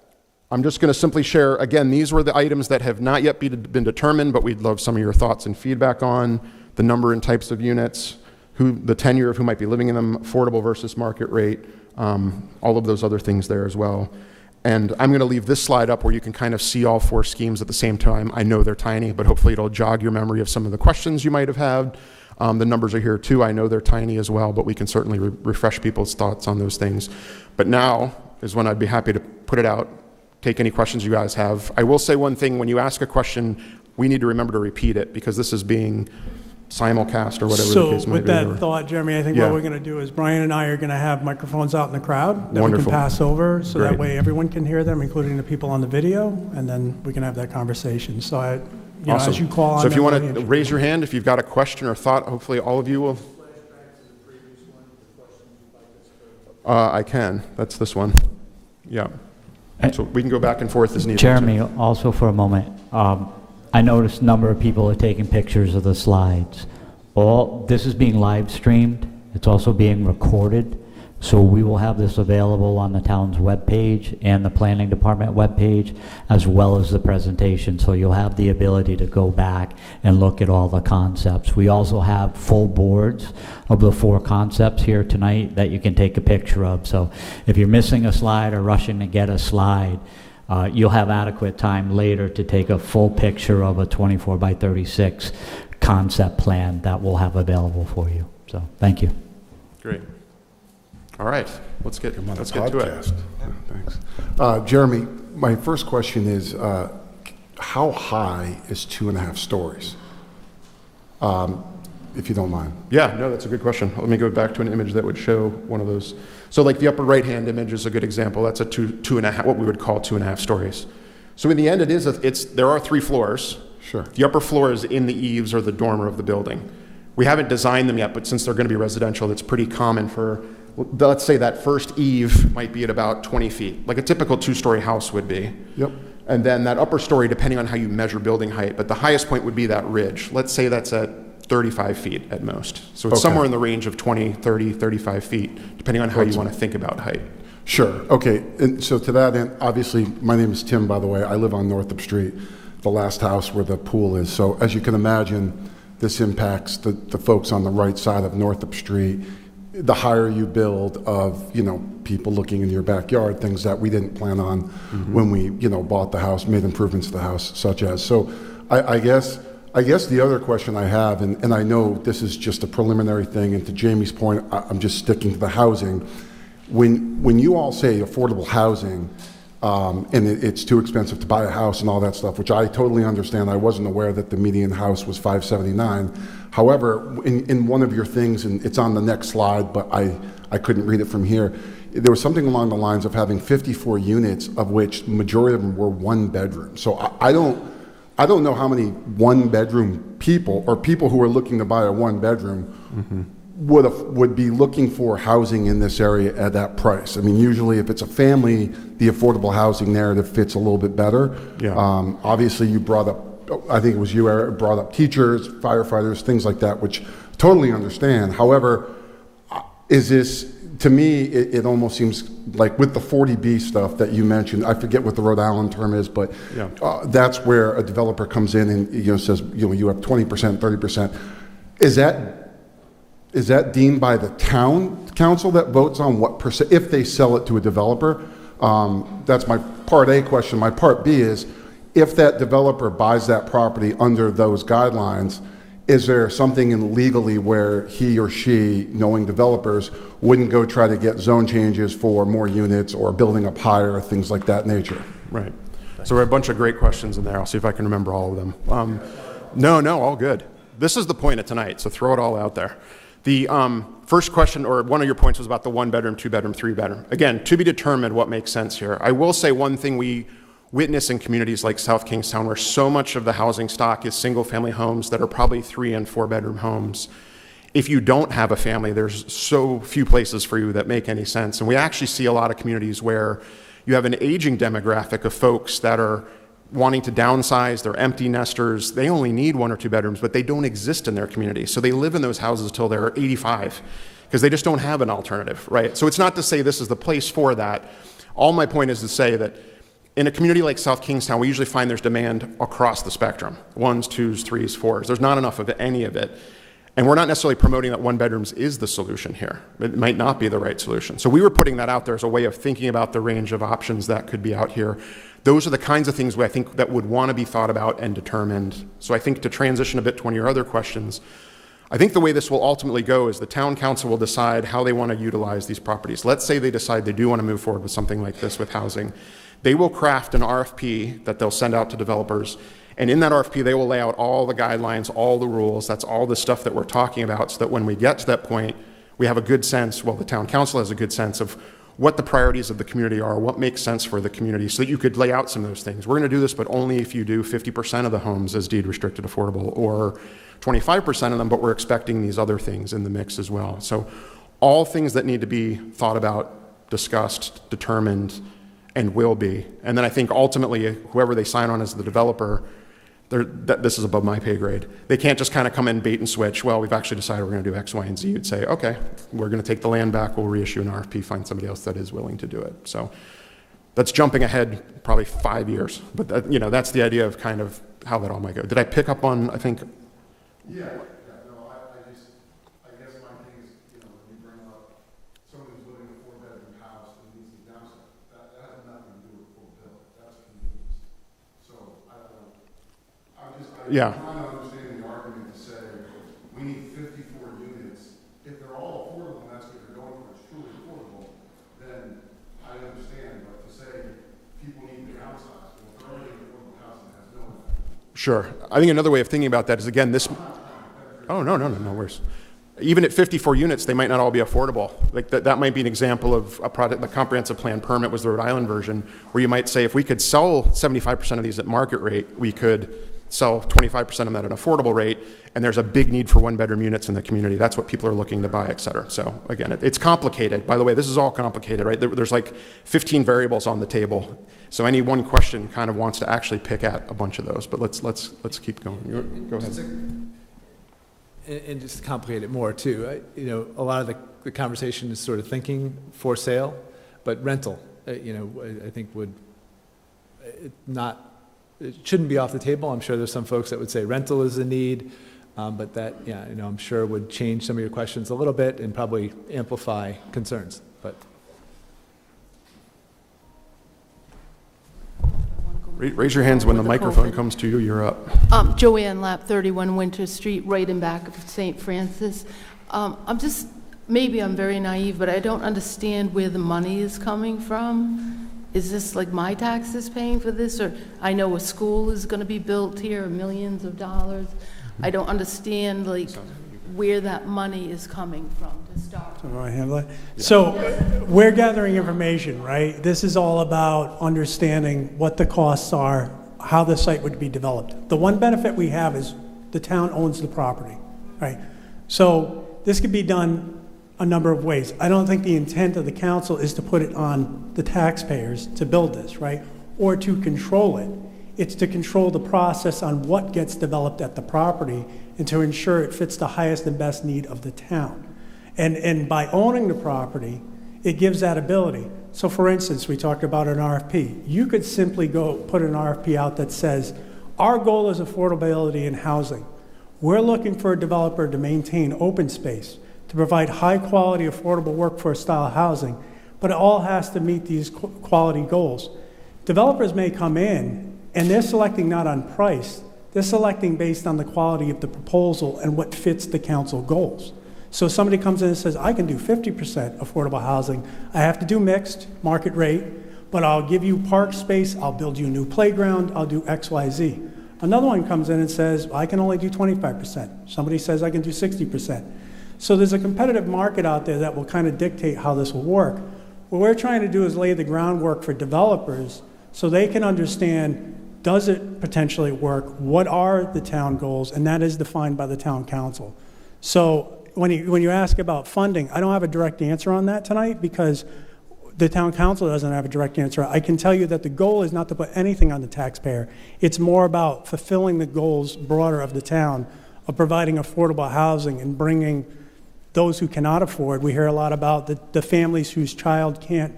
I'm just going to simply share, again, these were the items that have not yet been determined, but we'd love some of your thoughts and feedback on the number and types of units, the tenure of who might be living in them, affordable versus market rate, all of those other things there as well. And I'm going to leave this slide up where you can kind of see all 4 schemes at the same time. I know they're tiny, but hopefully it'll jog your memory of some of the questions you might have had. The numbers are here too. I know they're tiny as well, but we can certainly refresh people's thoughts on those things. But now is when I'd be happy to put it out, take any questions you guys have. I will say one thing: when you ask a question, we need to remember to repeat it because this is being simulcast or whatever the case So might with be. that thought, Jeremy, I think Yeah. what we're going to do is Brian and I are going to have microphones out in the crowd that Wonderful. we can pass over so that Great. way everyone can hear them, including the people on the video, and then we can have that conversation. So Awesome. as you call on So if you them, want I'll to answer. raise your hand if you've got a question or thought, hopefully all of you will. I can. That's this one. Yeah. So we can go back and forth as needed. Jeremy, also for a moment, I noticed a number of people are taking pictures of the slides. This is being live streamed. It's also being recorded. So we will have this available on the town's webpage and the planning department webpage, as well as the presentation. So you'll have the ability to go back and look at all the concepts. We also have full boards of the 4 concepts here tonight that you can take a picture of. So if you're missing a slide or rushing to get a slide, you'll have adequate time later to take a full picture of a 24 by 36 concept plan that we'll have available for you. So thank you. Great. All right. Let's get to it. Podcast. Thanks. Jeremy, my first question is, how high is 2.5 stories? If you don't mind. Yeah, no, that's a good question. Let me go back to an image that would show one of those. So like the upper right-hand image is a good example. That's a 2.5, what we would call 2.5 stories. So in the end, there are 3 floors. Sure. The upper floor is in the eaves or the dormer of the building. We haven't designed them yet, but since they're going to be residential, it's pretty common for, let's say that first eave might be at about 20 feet, like a typical 2-story house would be. Yep. And then that upper story, depending on how you measure building height, but the highest point would be that ridge. Let's say that's at 35 feet at most. So it's Okay. somewhere in the range of 20, 30, 35 feet, depending on how you want to think about height. Sure. Okay. And so to that end, obviously, my name is Tim, by the way. I live on Northup Street, the last house where the pool is. So as you can imagine, this impacts the folks on the right side of Northup Street. The higher you build of, people looking in your backyard, things that we didn't plan on when we, bought the house, made improvements to the house, such as. So I guess the other question I have, and I know this is just a preliminary thing, and to Jamie's point, I'm just sticking to the housing. When you all say affordable housing, and it's too expensive to buy a house and all that stuff, which I totally understand. I wasn't aware that the median house was $579. However, in one of your things, and it's on the next slide, but I couldn't read it from here, there was something along the lines of having 54 units, of which the majority of them were one bedroom. So I don't know how many one bedroom people, or people who are looking to buy a one bedroom, would be looking for housing in this area at that price. I mean, usually if it's a family, the affordable housing narrative fits a little bit better. Yeah. Obviously, you brought up, I think it was you, Eric, brought up teachers, firefighters, things like that, which totally understand. However, is this, to me, it almost seems like with the 40B stuff that you mentioned, I forget what the Rhode Island term is, but Yeah. That's where a developer comes in and says, you have 20%, 30%. Is that deemed by the town council that votes on what percent, if they sell it to a developer? That's my part A question. My part B is, if that developer buys that property under those guidelines, is there something in legally where he or she, knowing developers, wouldn't go try to get zone changes for more units or building up higher, things like that nature? Right. So we have a bunch of great questions in there. I'll see if I can remember all of them. No, all good. This is the point of tonight, so throw it all out there. The first question, or one of your points, was about the one bedroom, two bedroom, three bedroom. Again, to be determined what makes sense here. I will say one thing we witness in communities like South Kingstown, where so much of the housing stock is single family homes that are probably 3 and 4 bedroom homes. If you don't have a family, there's so few places for you that make any sense. And we actually see a lot of communities where you have an aging demographic of folks that are wanting to downsize, they're empty nesters, they only need 1 or 2 bedrooms, but they don't exist in their community. So they live in those houses till they're 85, because they just don't have an alternative, right? So it's not to say this is the place for that. All my point is to say that in a community like South Kingstown, we usually find there's demand across the spectrum, 1s, 2s, 3s, 4s. There's not enough of any of it. And we're not necessarily promoting that 1 bedrooms is the solution here. It might not be the right solution. So we were putting that out there as a way of thinking about the range of options that could be out here. Those are the kinds of things I think that would want to be thought about and determined. So I think, to transition a bit to one of your other questions, I think the way this will ultimately go is the town council will decide how they want to utilize these properties. Let's say they decide they do want to move forward with something like this with housing. They will craft an RFP that they'll send out to developers. And in that RFP, they will lay out all the guidelines, all the rules. That's all the stuff that we're talking about, so that when we get to that point, we have a good sense, well, the town council has a good sense of what the priorities of the community are, what makes sense for the community, so that you could lay out some of those things. We're going to do this, but only if you do 50% of the homes as deed restricted affordable, or 25% of them, but we're expecting these other things in the mix as well. So all things that need to be thought about, discussed, determined, and will be. And then I think ultimately, whoever they sign on as the developer, this is above my pay grade. They can't just kind of come in, bait and switch. Well, we've actually decided we're going to do X, Y, and Z. You'd say, okay, we're going to take the land back. We'll reissue an RFP, find somebody else that is willing to do it. So that's jumping ahead probably 5 years. But that's the idea of kind of how that all might go. Did I pick up on, I think? Yeah, no, I guess my thing is, when you bring up someone who's living in a 4-bedroom house and needs to downsize, that has nothing to do with full bill. That's convenience. So I'm trying to understand the argument to say we need 54 units. If they're all affordable, and that's what they're going for, it's truly affordable, then I understand. But to say people need to downsize, well, if they're already in an affordable house, it has no effect. Sure. I think another way of thinking about that is, again, this. Oh, no worries. Even at 54 units, they might not all be affordable. Like that might be an example of a project. The comprehensive plan permit was the Rhode Island version, where you might say, if we could sell 75% of these at market rate, we could sell 25% of them at an affordable rate, and there's a big need for 1-bedroom units in the community. That's what people are looking to buy, et cetera. So again, it's complicated. By the way, this is all complicated, right? There's like 15 variables on the table. So any one question kind of wants to actually pick at a bunch of those. But let's keep going. Go ahead. And just to complicate it more too, a lot of the conversation is sort of thinking for sale, but rental, I think it shouldn't be off the table. I'm sure there's some folks that would say rental is a need. But that, yeah, I'm sure would change some of your questions a little bit and probably amplify concerns, but. Raise your hands when the microphone comes to you, you're up. Joanne Lapp, 31 Winter Street, right in back of St. Francis. Maybe I'm very naive, but I don't understand where the money is coming from. Is this like my taxes paying for this? Or I know a school is going to be built here, millions of dollars. I don't understand where that money is coming from to start. So I handle it? So we're gathering information, right? This is all about understanding what the costs are, how the site would be developed. The one benefit we have is the town owns the property, right? So this could be done a number of ways. I don't think the intent of the council is to put it on the taxpayers to build this, right? Or to control it. It's to control the process on what gets developed at the property and to ensure it fits the highest and best need of the town. And by owning the property, it gives that ability. So for instance, we talked about an RFP. You could simply go put an RFP out that says, our goal is affordability in housing. We're looking for a developer to maintain open space, to provide high-quality, affordable workforce-style housing, but it all has to meet these quality goals. Developers may come in, and they're selecting not on price, they're selecting based on the quality of the proposal and what fits the council goals. So somebody comes in and says, I can do 50% affordable housing. I have to do mixed, market rate, but I'll give you park space, I'll build you a new playground, I'll do X, Y, Z. Another one comes in and says, I can only do 25%. Somebody says I can do 60%. So there's a competitive market out there that will kind of dictate how this will work. What we're trying to do is lay the groundwork for developers so they can understand, does it potentially work? What are the town goals? And that is defined by the town council. So when you ask about funding, I don't have a direct answer on that tonight because the town council doesn't have a direct answer. I can tell you that the goal is not to put anything on the taxpayer. It's more about fulfilling the goals broader of the town of providing affordable housing and bringing those who cannot afford. We hear a lot about the families whose child can't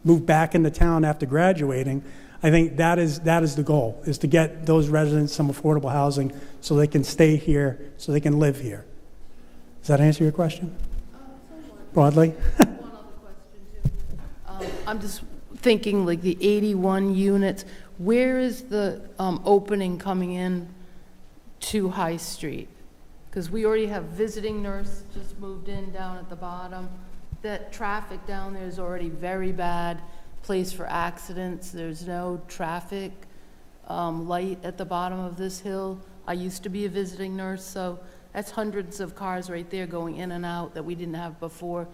move back into town after graduating. I think that is the goal, is to get those residents some affordable housing so they can stay here, so they can live here. Does that answer your question? Broadly? One other question, too. I'm just thinking like the 81 units, where is the opening coming in to High Street? Because we already have visiting nurse just moved in down at the bottom. That traffic down there is already very bad, place for accidents. There's no traffic light at the bottom of this hill. I used to be a visiting nurse, so that's hundreds of cars right there going in and out that we didn't have before.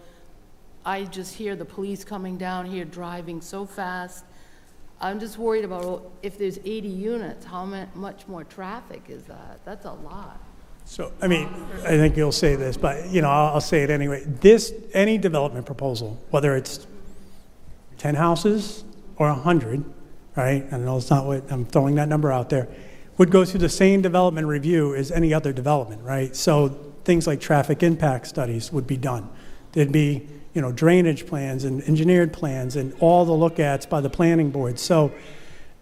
I just hear the police coming down here driving so fast. I'm just worried about if there's 80 units, how much more traffic is that? That's a lot. So, I mean, I think you'll say this, but, I'll say it anyway. Any development proposal, whether it's 10 houses or 100, right? I know it's not what, I'm throwing that number out there, would go through the same development review as any other development, right? So things like traffic impact studies would be done. There'd be, drainage plans and engineered plans and all the look-ats by the planning board. So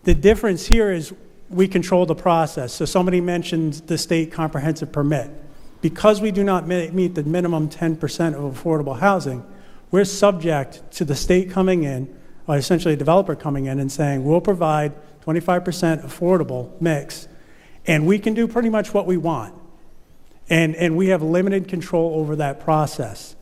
the difference here is we control the process. So somebody mentioned the state comprehensive permit. Because we do not meet the minimum 10% of affordable housing, we're subject to the state coming in, or essentially a developer coming in and saying, we'll provide 25% affordable mix, and we can do pretty much what we want. And we have limited control over that process.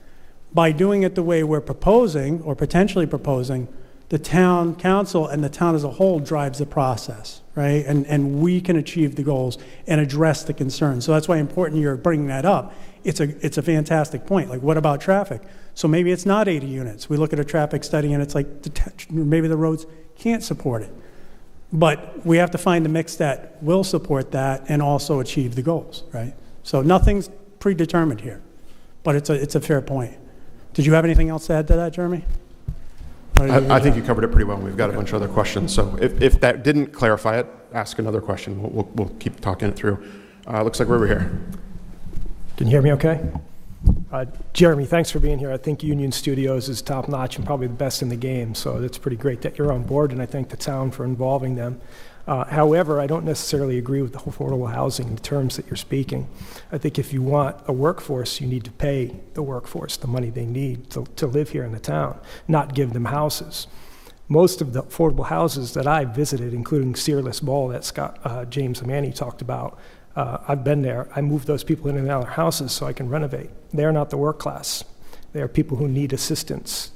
By doing it the way we're proposing, or potentially proposing, the town council and the town as a whole drives the process, right? And we can achieve the goals and address the concerns. So that's why important you're bringing that up. It's a fantastic point. Like, what about traffic? So maybe it's not 80 units. We look at a traffic study and it's like, maybe the roads can't support it. But we have to find the mix that will support that and also achieve the goals, right? So nothing's predetermined here, but it's a fair point. Did you have anything else to add to that, Jeremy? I think you covered it pretty well. We've got a bunch of other questions. So if that didn't clarify it, ask another question. We'll keep talking it through. Looks like we're over here. Can you hear me okay? Jeremy, thanks for being here. I think Union Studios is top-notch and probably the best in the game, so it's pretty great that you're on board, and I thank the town for involving them. However, I don't necessarily agree with the affordable housing in the terms that you're speaking. I think if you want a workforce, you need to pay the workforce the money they need to live here in the town, not give them houses. Most of the affordable houses that I visited, including Searless Mall that James Amani talked about, I've been there. I move those people in and out of their houses so I can renovate. They're not the work class. They are people who need assistance.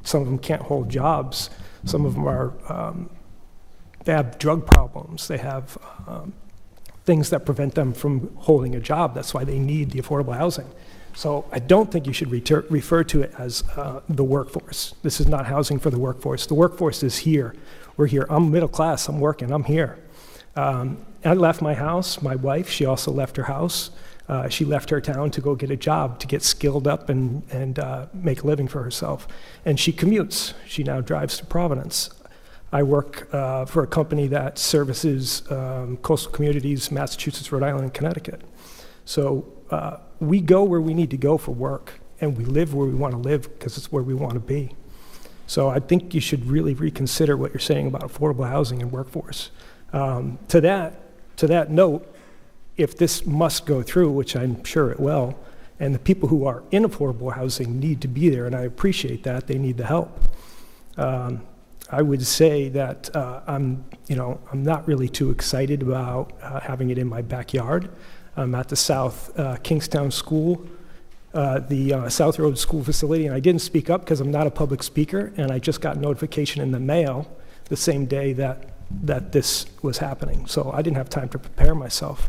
Some of them can't hold jobs. Some of them are, they have drug problems. They have things that prevent them from holding a job. That's why they need the affordable housing. So I don't think you should refer to it as the workforce. This is not housing for the workforce. The workforce is here. We're here. I'm middle class. I'm working. I'm here. I left my house. My wife, she also left her house. She left her town to go get a job, to get skilled up and make a living for herself. And she commutes. She now drives to Providence. I work for a company that services coastal communities, Massachusetts, Rhode Island, and Connecticut. So we go where we need to go for work, and we live where we want to live because it's where we want to be. So I think you should really reconsider what you're saying about affordable housing and workforce. To that note, if this must go through, which I'm sure it will, and the people who are in affordable housing need to be there, and I appreciate that, they need the help. I would say that I'm not really too excited about having it in my backyard. I'm at the South Kingstown School, the South Road School facility, and I didn't speak up because I'm not a public speaker, and I just got notification in the mail the same day that this was happening. So I didn't have time to prepare myself.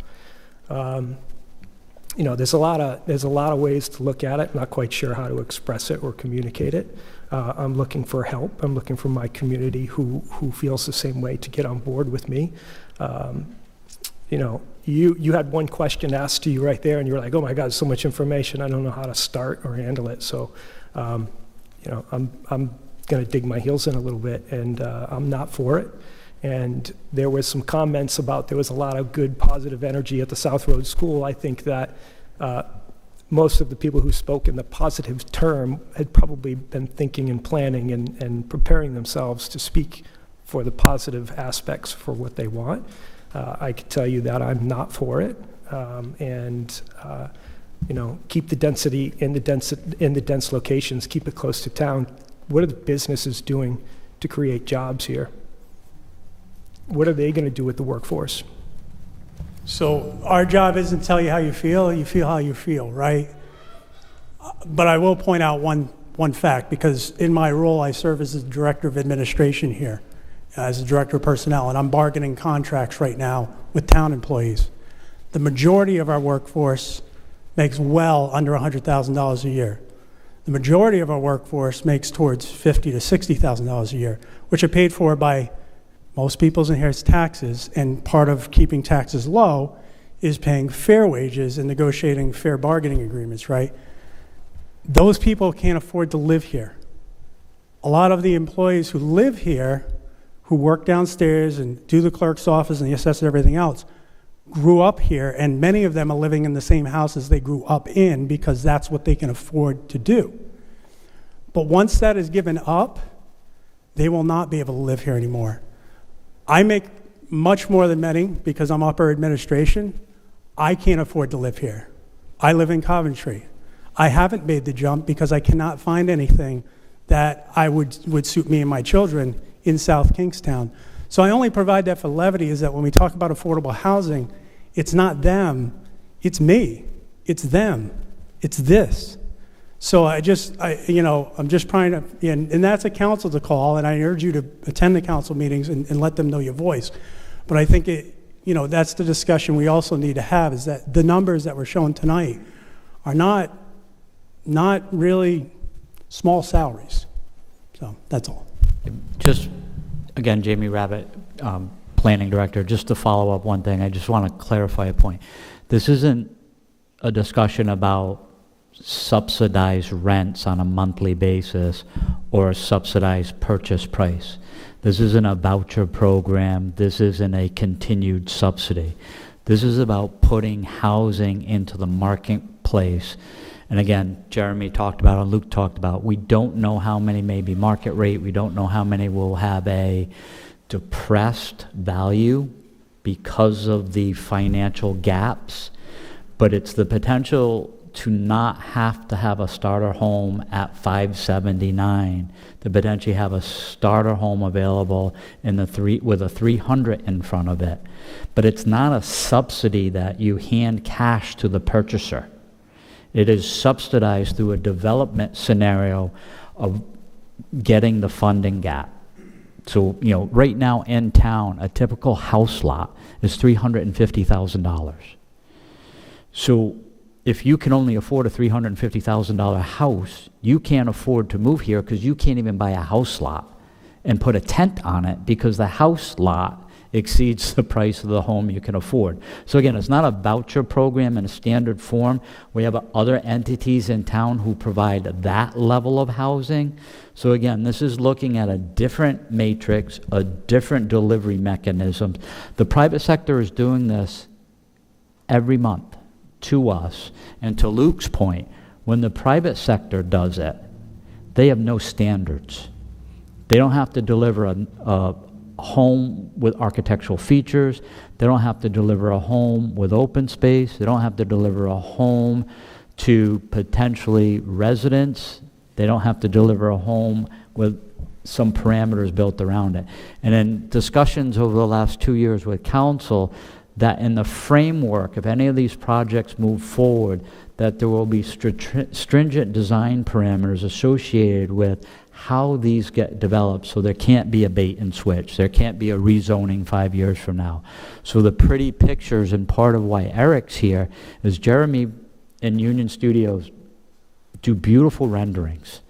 There's a lot of ways to look at it. Not quite sure how to express it or communicate it. I'm looking for help. I'm looking for my community who feels the same way to get on board with me. You had one question asked to you right there, and you were like, "Oh my God, so much information. I don't know how to start or handle it." So, I'm going to dig my heels in a little bit, and I'm not for it. And there was some comments about there was a lot of good, positive energy at the South Road School. I think that most of the people who spoke in the positive term had probably been thinking and planning and preparing themselves to speak for the positive aspects for what they want. I can tell you that I'm not for it. Keep the density in the dense locations, keep it close to town. What are the businesses doing to create jobs here? What are they going to do with the workforce? So our job isn't to tell you how you feel how you feel, right? But I will point out one fact, because in my role I serve as the Director of Administration here, as the Director of Personnel, and I'm bargaining contracts right now with town employees. The majority of our workforce makes well under $100,000 a year. The majority of our workforce makes towards $50,000 to $60,000 a year, which are paid for by most people's inherits taxes, and part of keeping taxes low is paying fair wages and negotiating fair bargaining agreements, right? Those people can't afford to live here. A lot of the employees who live here, who work downstairs and do the clerk's office and the assessor and everything else, grew up here, and many of them are living in the same houses they grew up in because that's what they can afford to do. But once that is given up, they will not be able to live here anymore. I make much more than many because I'm upper administration. I can't afford to live here. I live in Coventry. I haven't made the jump because I cannot find anything that would suit me and my children in South Kingstown. So I only provide that for levity, is that when we talk about affordable housing, it's not them, it's me, it's them, it's this. So I'm just trying to, and that's a council to call, and I urge you to attend the council meetings and let them know your voice. But I think that's the discussion we also need to have, is that the numbers that were shown tonight are not really small salaries. So that's all. Just, again, Jamie Rabbit, Planning Director, just to follow up one thing, I just want to clarify a point. This isn't a discussion about subsidized rents on a monthly basis or a subsidized purchase price. This isn't a voucher program. This isn't a continued subsidy. This is about putting housing into the marketplace. And again, Jeremy talked about it, Luke talked about, we don't know how many may be market rate. We don't know how many will have a depressed value because of the financial gaps, but it's the potential to not have to have a starter home at 579, to potentially have a starter home available in the with a 300 in front of it. But it's not a subsidy that you hand cash to the purchaser. It is subsidized through a development scenario of getting the funding gap. So, you know, right now in town, a typical house lot is $350,000. So if you can only afford a $350,000 house, you can't afford to move here because you can't even buy a house lot and put a tent on it because the house lot exceeds the price of the home you can afford. So again, it's not a voucher program in a standard form. We have other entities in town who provide that level of housing. So again, this is looking at a different matrix, a different delivery mechanism. The private sector is doing this every month to us. And to Luke's point, when the private sector does it, they have no standards. They don't have to deliver a home with architectural features. They don't have to deliver a home with open space. They don't have to deliver a home to potentially residents. They don't have to deliver a home with some parameters built around it. And in discussions over the last 2 years with council, that in the framework, if any of these projects move forward, that there will be stringent design parameters associated with how these get developed, so there can't be a bait and switch. There can't be a rezoning 5 years from now. So the pretty pictures, and part of why Eric's here, is Jeremy and Union Studios do beautiful renderings.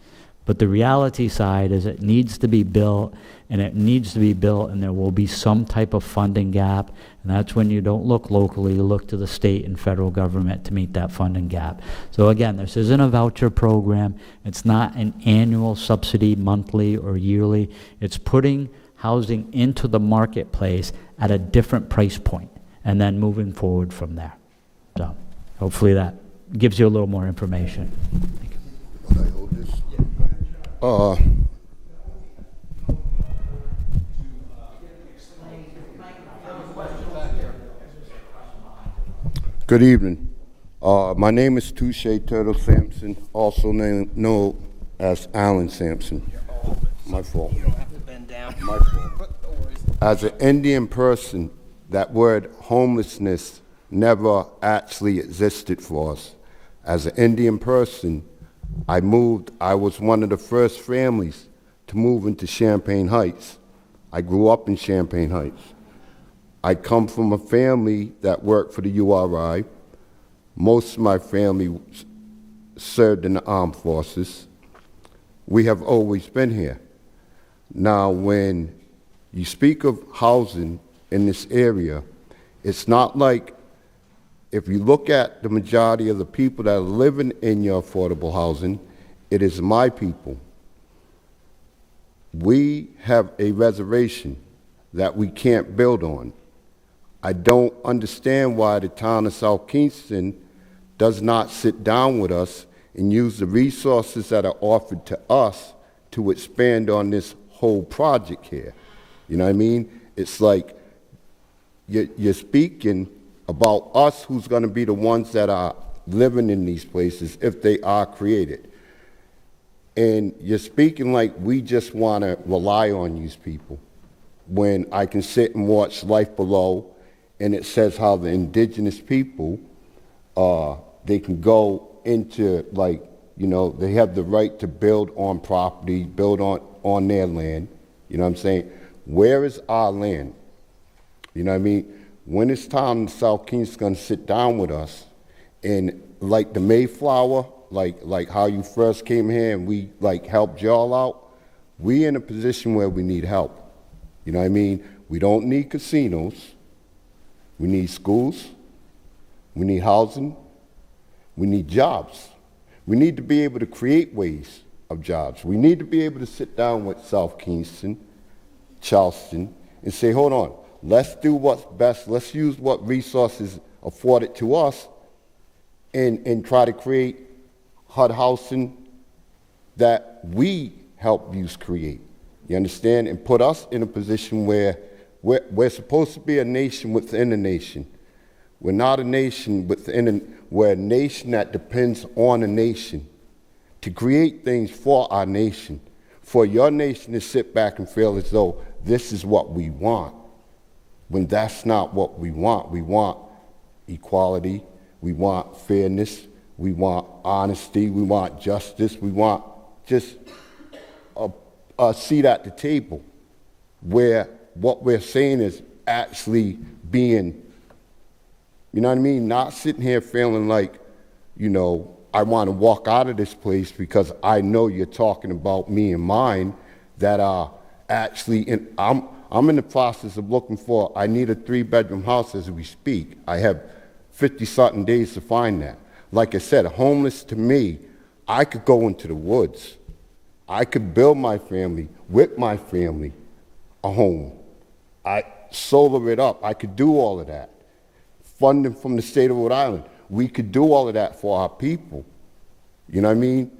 But the reality side is it needs to be built, and it needs to be built, and there will be some type of funding gap, and that's when you don't look locally, you look to the state and federal government to meet that funding gap. So again, this isn't a voucher program. It's not an annual subsidy, monthly or yearly. It's putting housing into the marketplace at a different price point, and then moving forward from there. So hopefully that gives you a little more information. Good evening. My name is Touche Turtle Sampson, also known as Alan Sampson. My fault. You don't have to bend down. My fault. As an Indian person, that word homelessness never actually existed for us. As an Indian person, I was one of the first families to move into Champaign Heights. I grew up in Champaign Heights. I come from a family that worked for the URI. Most of my family served in the armed forces. We have always been here. Now, when you speak of housing in this area, it's not like, if you look at the majority of the people that are living in your affordable housing, it is my people. We have a reservation that we can't build on. I don't understand why the town of South Kingston does not sit down with us and use the resources that are offered to us to expand on this whole project here. You know what I mean? It's like you're speaking about us, who's going to be the ones that are living in these places if they are created. And you're speaking like we just want to rely on these people, when I can sit and watch Life Below, and it says how the indigenous people, they can go into, like, you know, they have the right to build on property, build on their land. You know what I'm saying? Where is our land? You know what I mean? When is town in South Kingston going to sit down with us, and like the Mayflower, like how you first came here and we like helped y'all out, we in a position where we need help. You know what I mean? We don't need casinos. We need schools. We need housing. We need jobs. We need to be able to create ways of jobs. We need to be able to sit down with South Kingston, Charleston, and say, hold on, let's do what's best. Let's use what resources afforded to us and try to create HUD housing that we help you create. You understand? And put us in a position where we're supposed to be a nation within a nation. We're not a nation we're a nation that depends on a nation to create things for our nation. For your nation to sit back and feel as though this is what we want, when that's not what we want. We want equality, we want fairness, we want honesty, we want justice, we want just a seat at the table where what we're saying is actually being, you know what I mean? Not sitting here feeling like, you know, I want to walk out of this place because I know you're talking about me and mine that are actually, I'm in the process of looking for, I need a 3-bedroom house as we speak. I have 50-something days to find that. Like I said, homeless to me, I could go into the woods. I could build my family, with my family, a home. I solar it up. I could do all of that. Funding from the state of Rhode Island. We could do all of that for our people. You know what I mean?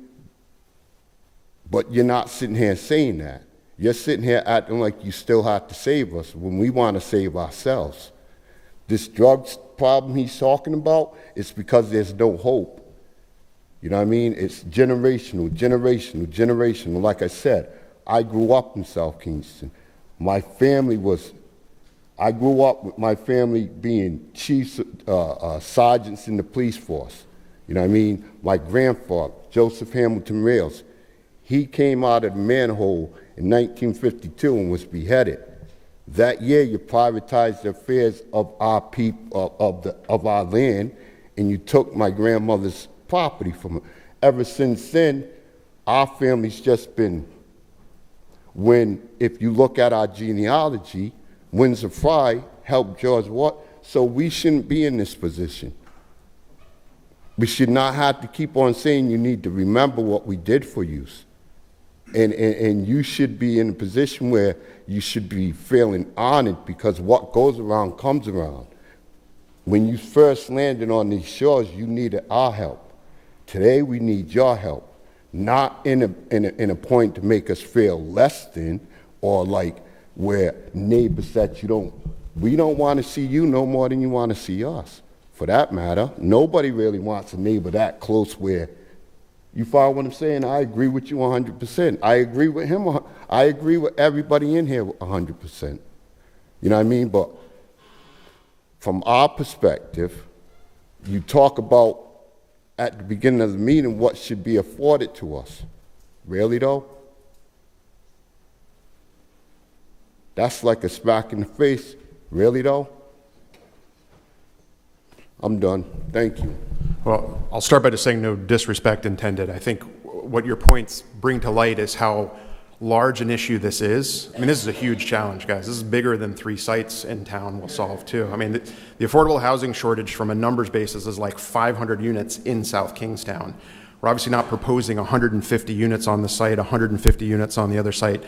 But you're not sitting here saying that. You're sitting here acting like you still have to save us when we want to save ourselves. This drugs problem he's talking about, it's because there's no hope. You know what I mean? It's generational, generational, generational. Like I said, I grew up in South Kingston. My family I grew up with my family being chiefs, sergeants in the police force. You know what I mean? My grandfather, Joseph Hamilton Rails, he came out of the manhole in 1952 and was beheaded. That year, you privatized the affairs of our people, of our land, and you took my grandmother's property from her. Ever since then, our family's just been, if you look at our genealogy, Windsor Fry helped George Watt, so we shouldn't be in this position. We should not have to keep on saying you need to remember what we did for you. And you should be in a position where you should be feeling honored because what goes around comes around. When you first landed on these shores, you needed our help. Today, we need your help, not in a point to make us feel less than or like we're neighbors that we don't want to see you no more than you want to see us. For that matter, nobody really wants a neighbor that close where, you follow what I'm saying? I agree with you 100%. I agree with him. I agree with everybody in here 100%. You know what I mean? But from our perspective, you talk about at the beginning of the meeting what should be afforded to us. Really though? That's like a smack in the face. Really though? I'm done. Thank you. Well, I'll start by just saying no disrespect intended. I think what your points bring to light is how large an issue this is. I mean, this is a huge challenge, guys. This is bigger than 3 sites in town will solve, too. I mean, the affordable housing shortage from a numbers basis is like 500 units in South Kingstown. We're obviously not proposing 150 units on the site, 150 units on the other site.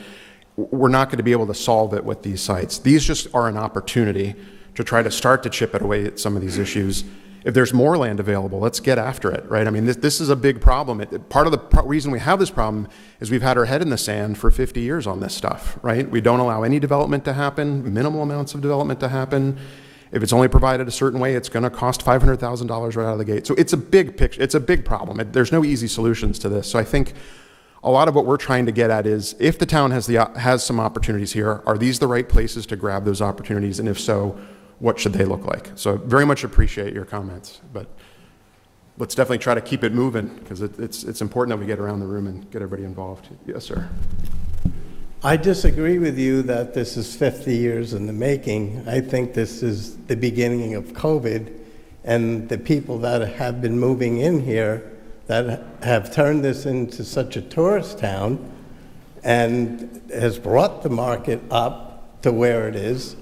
We're not going to be able to solve it with these sites. These just are an opportunity to try to start to chip away at some of these issues. If there's more land available, let's get after it, right? I mean, this is a big problem. Part of the reason we have this problem is we've had our head in the sand for 50 years on this stuff, right? We don't allow any development to happen, minimal amounts of development to happen. If it's only provided a certain way, it's going to cost $500,000 right out of the gate. So it's a big picture. It's a big problem. There's no easy solutions to this. So I think a lot of what we're trying to get at is if the town has some opportunities here, are these the right places to grab those opportunities? And if so, what should they look like? So very much appreciate your comments, but let's definitely try to keep it moving because it's important that we get around the room and get everybody involved. Yes, sir. I disagree with you that this is 50 years in the making. I think this is the beginning of COVID, and the people that have been moving in here that have turned this into such a tourist town and has brought the market up to where it is.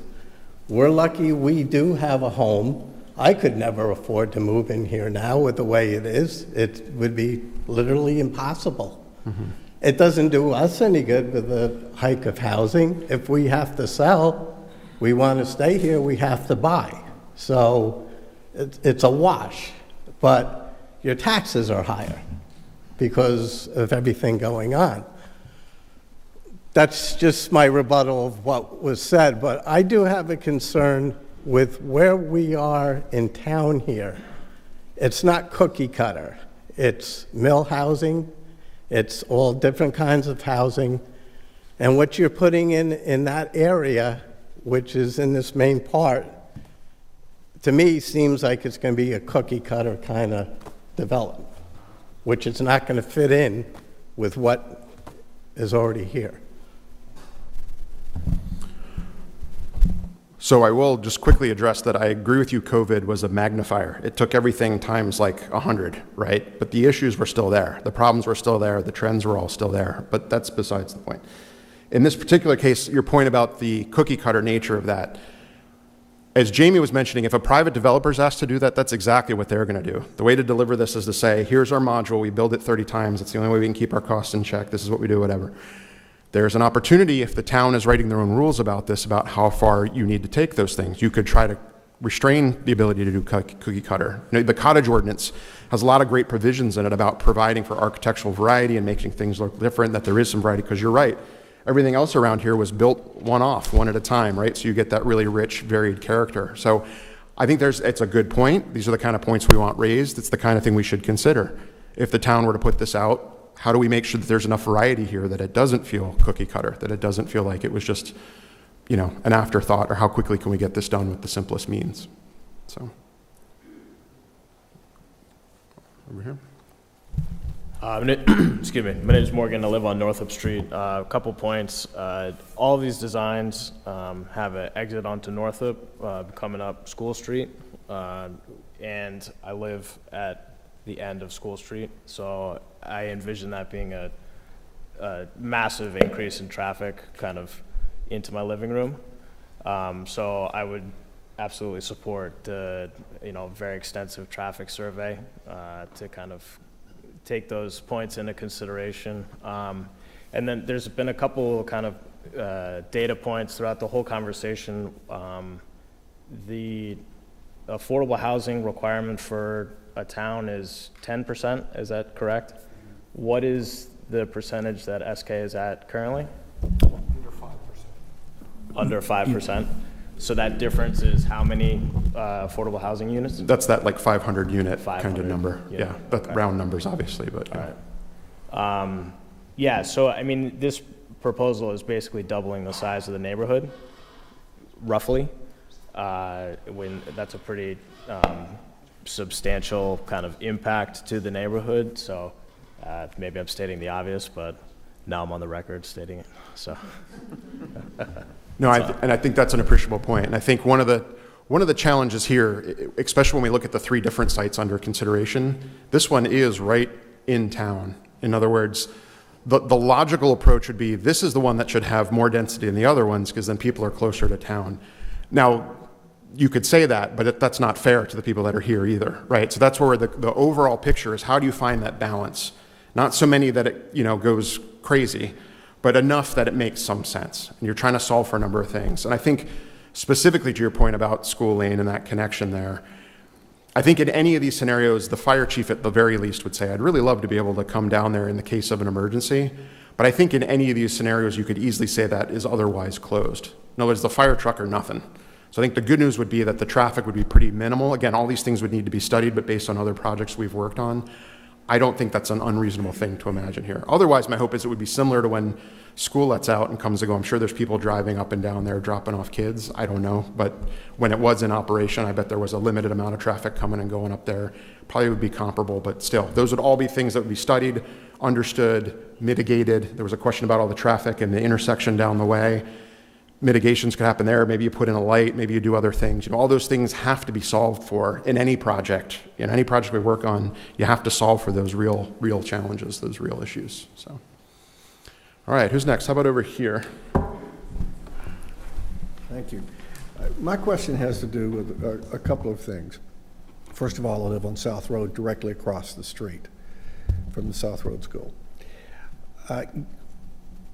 We're lucky we do have a home. I could never afford to move in here now with the way it is. It would be literally impossible. Mm-hmm. It doesn't do us any good with the hike of housing. If we have to sell, we want to stay here, we have to buy. So it's a wash. But your taxes are higher because of everything going on. That's just my rebuttal of what was said, but I do have a concern with where we are in town here. It's not cookie cutter. It's mill housing, it's all different kinds of housing, and what you're putting in that area, which is in this main part, to me seems like it's going to be a cookie cutter kind of development, which is not going to fit in with what is already here. So I will just quickly address that I agree with you, COVID was a magnifier. It took everything times like 100, right? But the issues were still there. The problems were still there. The trends were all still there. But that's besides the point. In this particular case, your point about the cookie cutter nature of that, as Jamie was mentioning, if a private developer is asked to do that, that's exactly what they're going to do. The way to deliver this is to say, here's our module. We build it 30 times. It's the only way we can keep our costs in check. This is what we do, whatever. There's an opportunity, if the town is writing their own rules about this, about how far you need to take those things. You could try to restrain the ability to do cookie cutter. You know, the cottage ordinance has a lot of great provisions in it about providing for architectural variety and making things look different, that there is some variety, because you're right. Everything else around here was built one at a time, right? So you get that really rich, varied character. So I think it's a good point. These are the kind of points we want raised. It's the kind of thing we should consider. If the town were to put this out, how do we make sure that there's enough variety here that it doesn't feel cookie cutter, that it doesn't feel like it was just, you know, an afterthought, or how quickly can we get this done with the simplest means? So, over here. Excuse me. My name is Morgan. I live on Northup Street. A couple points. All of these designs have an exit onto Northup, coming up School Street, and I live at the end of School Street, so I envision that being a massive increase in traffic kind of into my living room. So I would absolutely support the very extensive traffic survey to kind of take those points into consideration. And then there's been a couple kind of data points throughout the whole conversation. The affordable housing requirement for a town is 10%, is that correct? What is the percentage that SK is at currently? Under 5%. Under 5%? So that difference is how many affordable housing units? That's that like 500 unit 500 kind of number. unit. Yeah, that's Okay. round numbers, obviously, but. All right. Yeah, so I mean, this proposal is basically doubling the size of the neighborhood, roughly. When that's a pretty substantial kind of impact to the neighborhood. So maybe I'm stating the obvious, but now I'm on the record stating it. So. No, and I think that's an appreciable point. And I think one of the challenges here, especially when we look at the three different sites under consideration, this one is right in town. In other words, the logical approach would be this is the one that should have more density than the other ones, because then people are closer to town. Now, you could say that, but that's not fair to the people that are here either, right? So that's where the overall picture is, how do you find that balance? Not so many that it goes crazy, but enough that it makes some sense. And you're trying to solve for a number of things. And I think specifically to your point about School Lane and that connection there, I think in any of these scenarios, the fire chief at the very least would say, I'd really love to be able to come down there in the case of an emergency. But I think in any of these scenarios, you could easily say that is otherwise closed. In other words, the fire truck or nothing. So I think the good news would be that the traffic would be pretty minimal. Again, all these things would need to be studied, but based on other projects we've worked on, I don't think that's an unreasonable thing to imagine here. Otherwise, my hope is it would be similar to when school lets out and comes to go. I'm sure there's people driving up and down there dropping off kids. I don't know. But when it was in operation, I bet there was a limited amount of traffic coming and going up there. Probably would be comparable, but still, those would all be things that would be studied, understood, mitigated. There was a question about all the traffic and the intersection down the way. Mitigations could happen there. Maybe you put in a light, maybe you do other things. All those things have to be solved for in any project. In any project we work on, you have to solve for those real challenges, those real issues. So, all right, who's next? How about over here? Thank you. My question has to do with a couple of things. First of all, I live on South Road, directly across the street from the South Road School.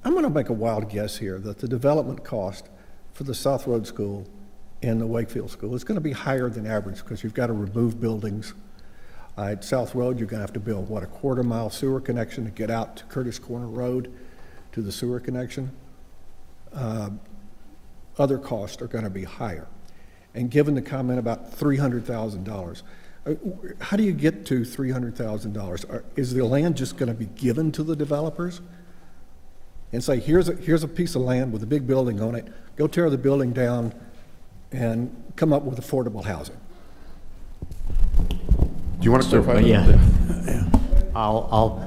I'm going to make a wild guess here that the development cost for the South Road School and the Wakefield School is going to be higher than average because you've got to remove buildings. At South Road, you're going to have to build, a quarter-mile sewer connection to get out to Curtis Corner Road to the sewer connection. other costs are going to be higher. And given the comment about $300,000, how do you get to $300,000? Is the land just going to be given to the developers? And say, here's a piece of land with a big building on it, go tear the building down and come up with affordable housing. Do you want to clarify that? Yeah. I'll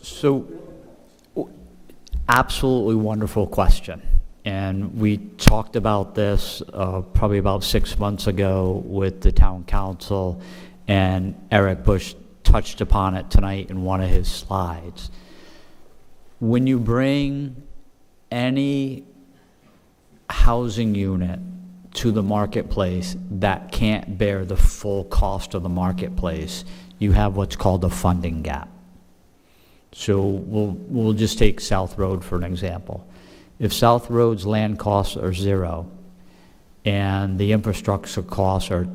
So, absolutely wonderful question. And we talked about this probably about 6 months ago with the town council, and Eric Bush touched upon it tonight in one of his slides. When you bring any housing unit to the marketplace that can't bear the full cost of the marketplace, you have what's called a funding gap. So we'll just take South Road for an example. If South Road's land costs are zero and the infrastructure costs are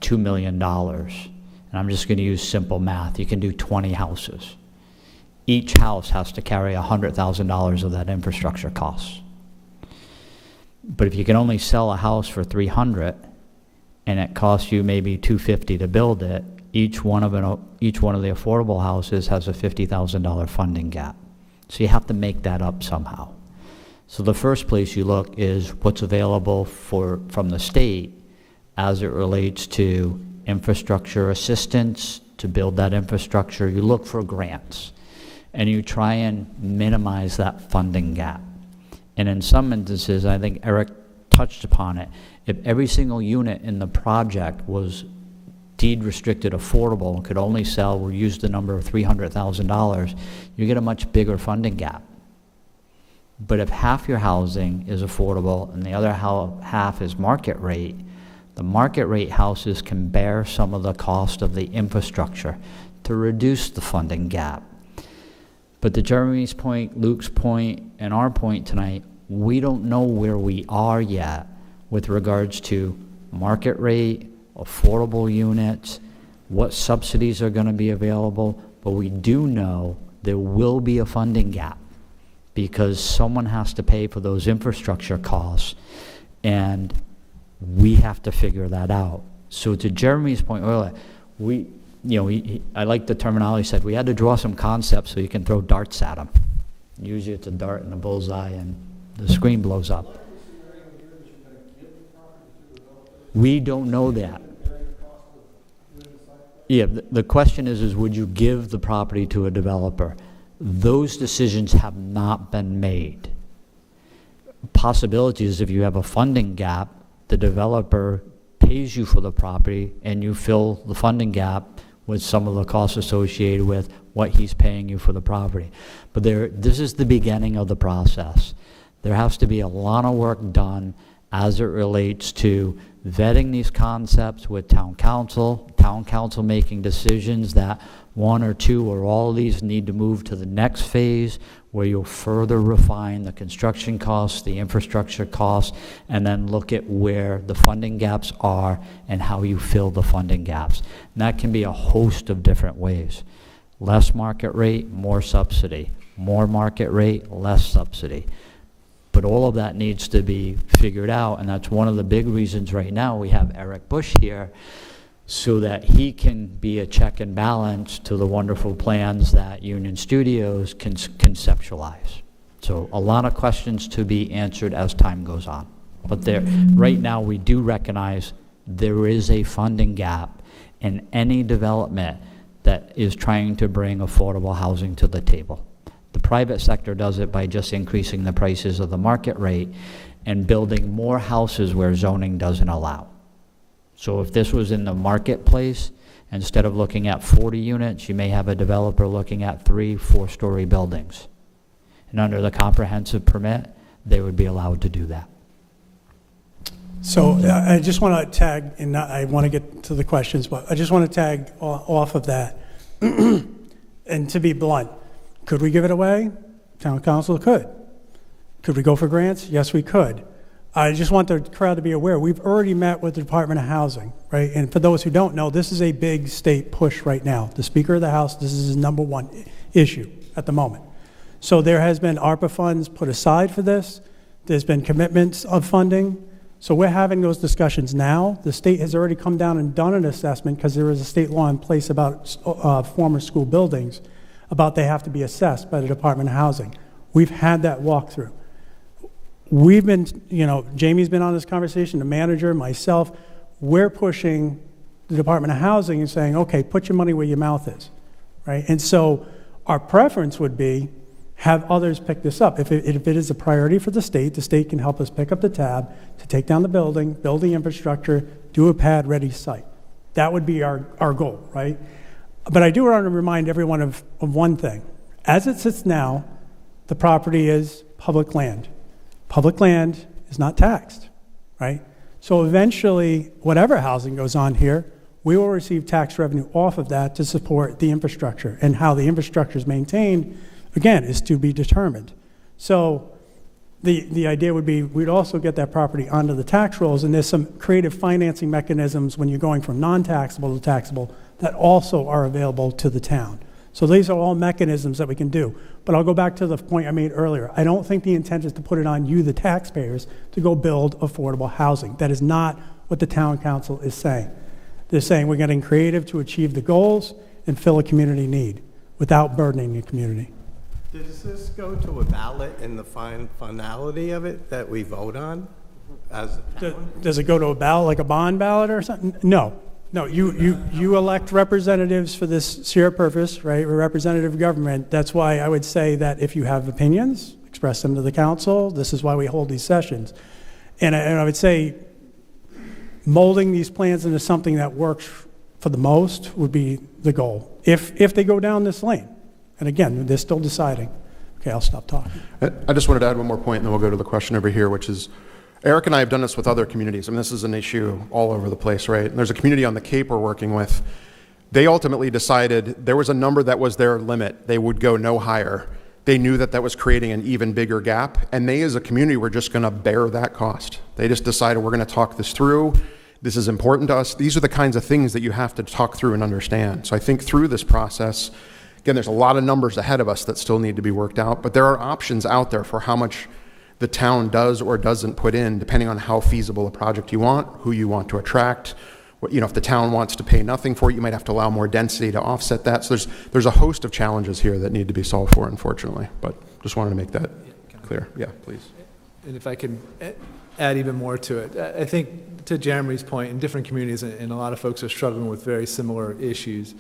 $2 million, and I'm just going to use simple math, you can do 20 houses. Each house has to carry $100,000 of that infrastructure costs. But if you can only sell a house for $300 and it costs you maybe $250 to build it, each one of the affordable houses has a $50,000 funding gap. So you have to make that up somehow. So the first place you look is what's available from the state as it relates to infrastructure assistance to build that infrastructure. You look for grants and you try and minimize that funding gap. And in some instances, I think Eric touched upon it, if every single unit in the project was deed restricted affordable and could only sell, we'll use the number of $300,000, you get a much bigger funding gap. But if half your housing is affordable and the other half is market rate, the market rate houses can bear some of the cost of the infrastructure to reduce the funding gap. But to Jeremy's point, Luke's point, and our point tonight, we don't know where we are yet with regards to market rate, affordable units, what subsidies are going to be available, but we do know there will be a funding gap because someone has to pay for those infrastructure costs, and we have to figure that out. So to Jeremy's point earlier, I like the terminology he said, we had to draw some concepts so you can throw darts at them. Usually it's a dart and a bullseye and the screen blows up. We don't know that. Yeah, the question is would you give the property to a developer? Those decisions have not been made. Possibility is if you have a funding gap, the developer pays you for the property and you fill the funding gap with some of the costs associated with what he's paying you for the property. But this is the beginning of the process. There has to be a lot of work done as it relates to vetting these concepts with town council making decisions that one or two or all of these need to move to the next phase where you'll further refine the construction costs, the infrastructure costs, and then look at where the funding gaps are and how you fill the funding gaps. And that can be a host of different ways. Less market rate, more subsidy. More market rate, less subsidy. But all of that needs to be figured out, and that's one of the big reasons right now we have Eric Bush here, so that he can be a check and balance to the wonderful plans that Union Studios can conceptualize. So a lot of questions to be answered as time goes on. But right now we do recognize there is a funding gap in any development that is trying to bring affordable housing to the table. The private sector does it by just increasing the prices of the market rate and building more houses where zoning doesn't allow. So if this was in the marketplace, instead of looking at 40 units, you may have a developer looking at 3 4-story buildings. And under the comprehensive permit, they would be allowed to do that. So I just want to tag, and I want to get to the questions, but I just want to tag off of that. And to be blunt, could we give it away? Town council could. Could we go for grants? Yes, we could. I just want the crowd to be aware, we've already met with the Department of Housing, right? And for those who don't know, this is a big state push right now. The Speaker of the House, this is his #1. issue at the moment. So there has been ARPA funds put aside for this. There's been commitments of funding. So we're having those discussions now. The state has already come down and done an assessment because there is a state law in place about former school buildings, about they have to be assessed by the Department of Housing. We've had that walkthrough. We've been, Jamie's been on this conversation, the manager, myself. We're pushing the Department of Housing and saying, okay, put your money where your mouth is, right? And so our preference would be have others pick this up. If it is a priority for the state can help us pick up the tab to take down the building, build the infrastructure, do a pad-ready site. That would be our goal, right? But I do want to remind everyone of one thing. As it sits now, the property is public land. Public land is not taxed, right? So eventually, whatever housing goes on here, we will receive tax revenue off of that to support the infrastructure. And how the infrastructure is maintained, again, is to be determined. So the idea would be we'd also get that property onto the tax rolls, and there's some creative financing mechanisms when you're going from non-taxable to taxable that also are available to the town. So these are all mechanisms that we can do. But I'll go back to the point I made earlier. I don't think the intent is to put it on you, the taxpayers, to go build affordable housing. That is not what the town council is saying. They're saying we're getting creative to achieve the goals and fill a community need without burdening the community. Does this go to a ballot in the finality of it that we vote on as a town? Does it go to a ballot, like a bond ballot or something? No. No, you elect representatives for this sheer purpose, right? We're representative government. That's why I would say that if you have opinions, express them to the council. This is why we hold these sessions. And I would say molding these plans into something that works for the most would be the goal, if they go down this lane. And again, they're still deciding. Okay, I'll stop talking. I just wanted to add one more point, and then we'll go to the question over here, which is, Eric and I have done this with other communities. I mean, this is an issue all over the place, right? And there's a community on the Cape we're working with. They ultimately decided there was a number that was their limit. They would go no higher. They knew that that was creating an even bigger gap, and they as a community were just going to bear that cost. They just decided we're going to talk this through. This is important to us. These are the kinds of things that you have to talk through and understand. So I think through this process, again, there's a lot of numbers ahead of us that still need to be worked out, but there are options out there for how much the town does or doesn't put in, depending on how feasible a project you want, who you want to attract. If the town wants to pay nothing for it, you might have to allow more density to offset that. So there's a host of challenges here that need to be solved for, unfortunately. But just wanted to make that clear. Yeah, please. And if I can add even more to it, I think to Jeremy's point, in different communities, and a lot of folks are struggling with very similar issues,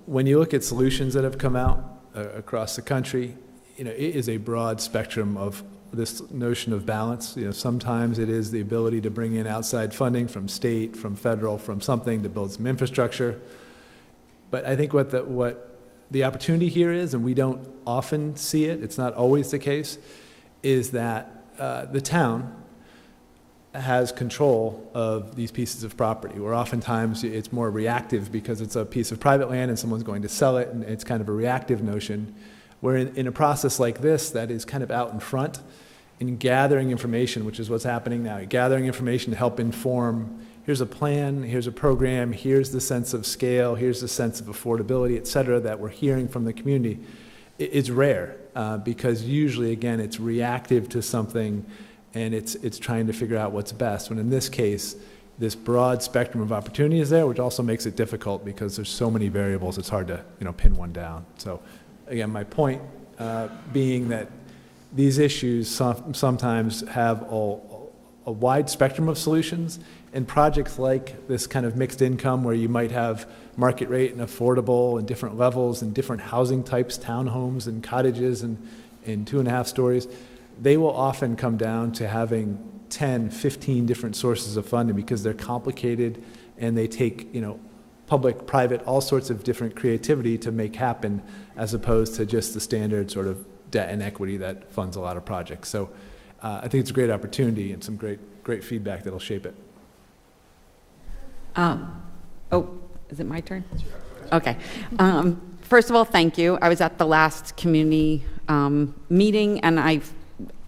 when you look at solutions that have come out across the country, it is a broad spectrum of this notion of balance. Sometimes it is the ability to bring in outside funding from state, from federal, from something to build some infrastructure. But I think what the opportunity here is, and we don't often see it, it's not always the case, is that the town has control of these pieces of property, where oftentimes it's more reactive because it's a piece of private land and someone's going to sell it, and it's kind of a reactive notion. Where in a process like this that is kind of out in front, in gathering information, which is what's happening now, gathering information to help inform, here's a plan, here's a program, here's the sense of scale, here's the sense of affordability, et cetera, that we're hearing from the community, it's rare because usually, again, it's reactive to something and it's trying to figure out what's best. When in this case, this broad spectrum of opportunity is there, which also makes it difficult because there's so many variables, it's hard to pin one down. So again, my point being that these issues sometimes have a wide spectrum of solutions, and projects like this kind of mixed income where you might have market rate and affordable and different levels and different housing types, townhomes and cottages and 2.5 stories, they will often come down to having 10, 15 different sources of funding because they're complicated and they take, public, private, all sorts of different creativity to make happen, as opposed to just the standard sort of debt and equity that funds a lot of projects. So I think it's a great opportunity and some great feedback that'll shape it. Is it my turn? Okay. First of all, thank you. I was at the last community meeting, and I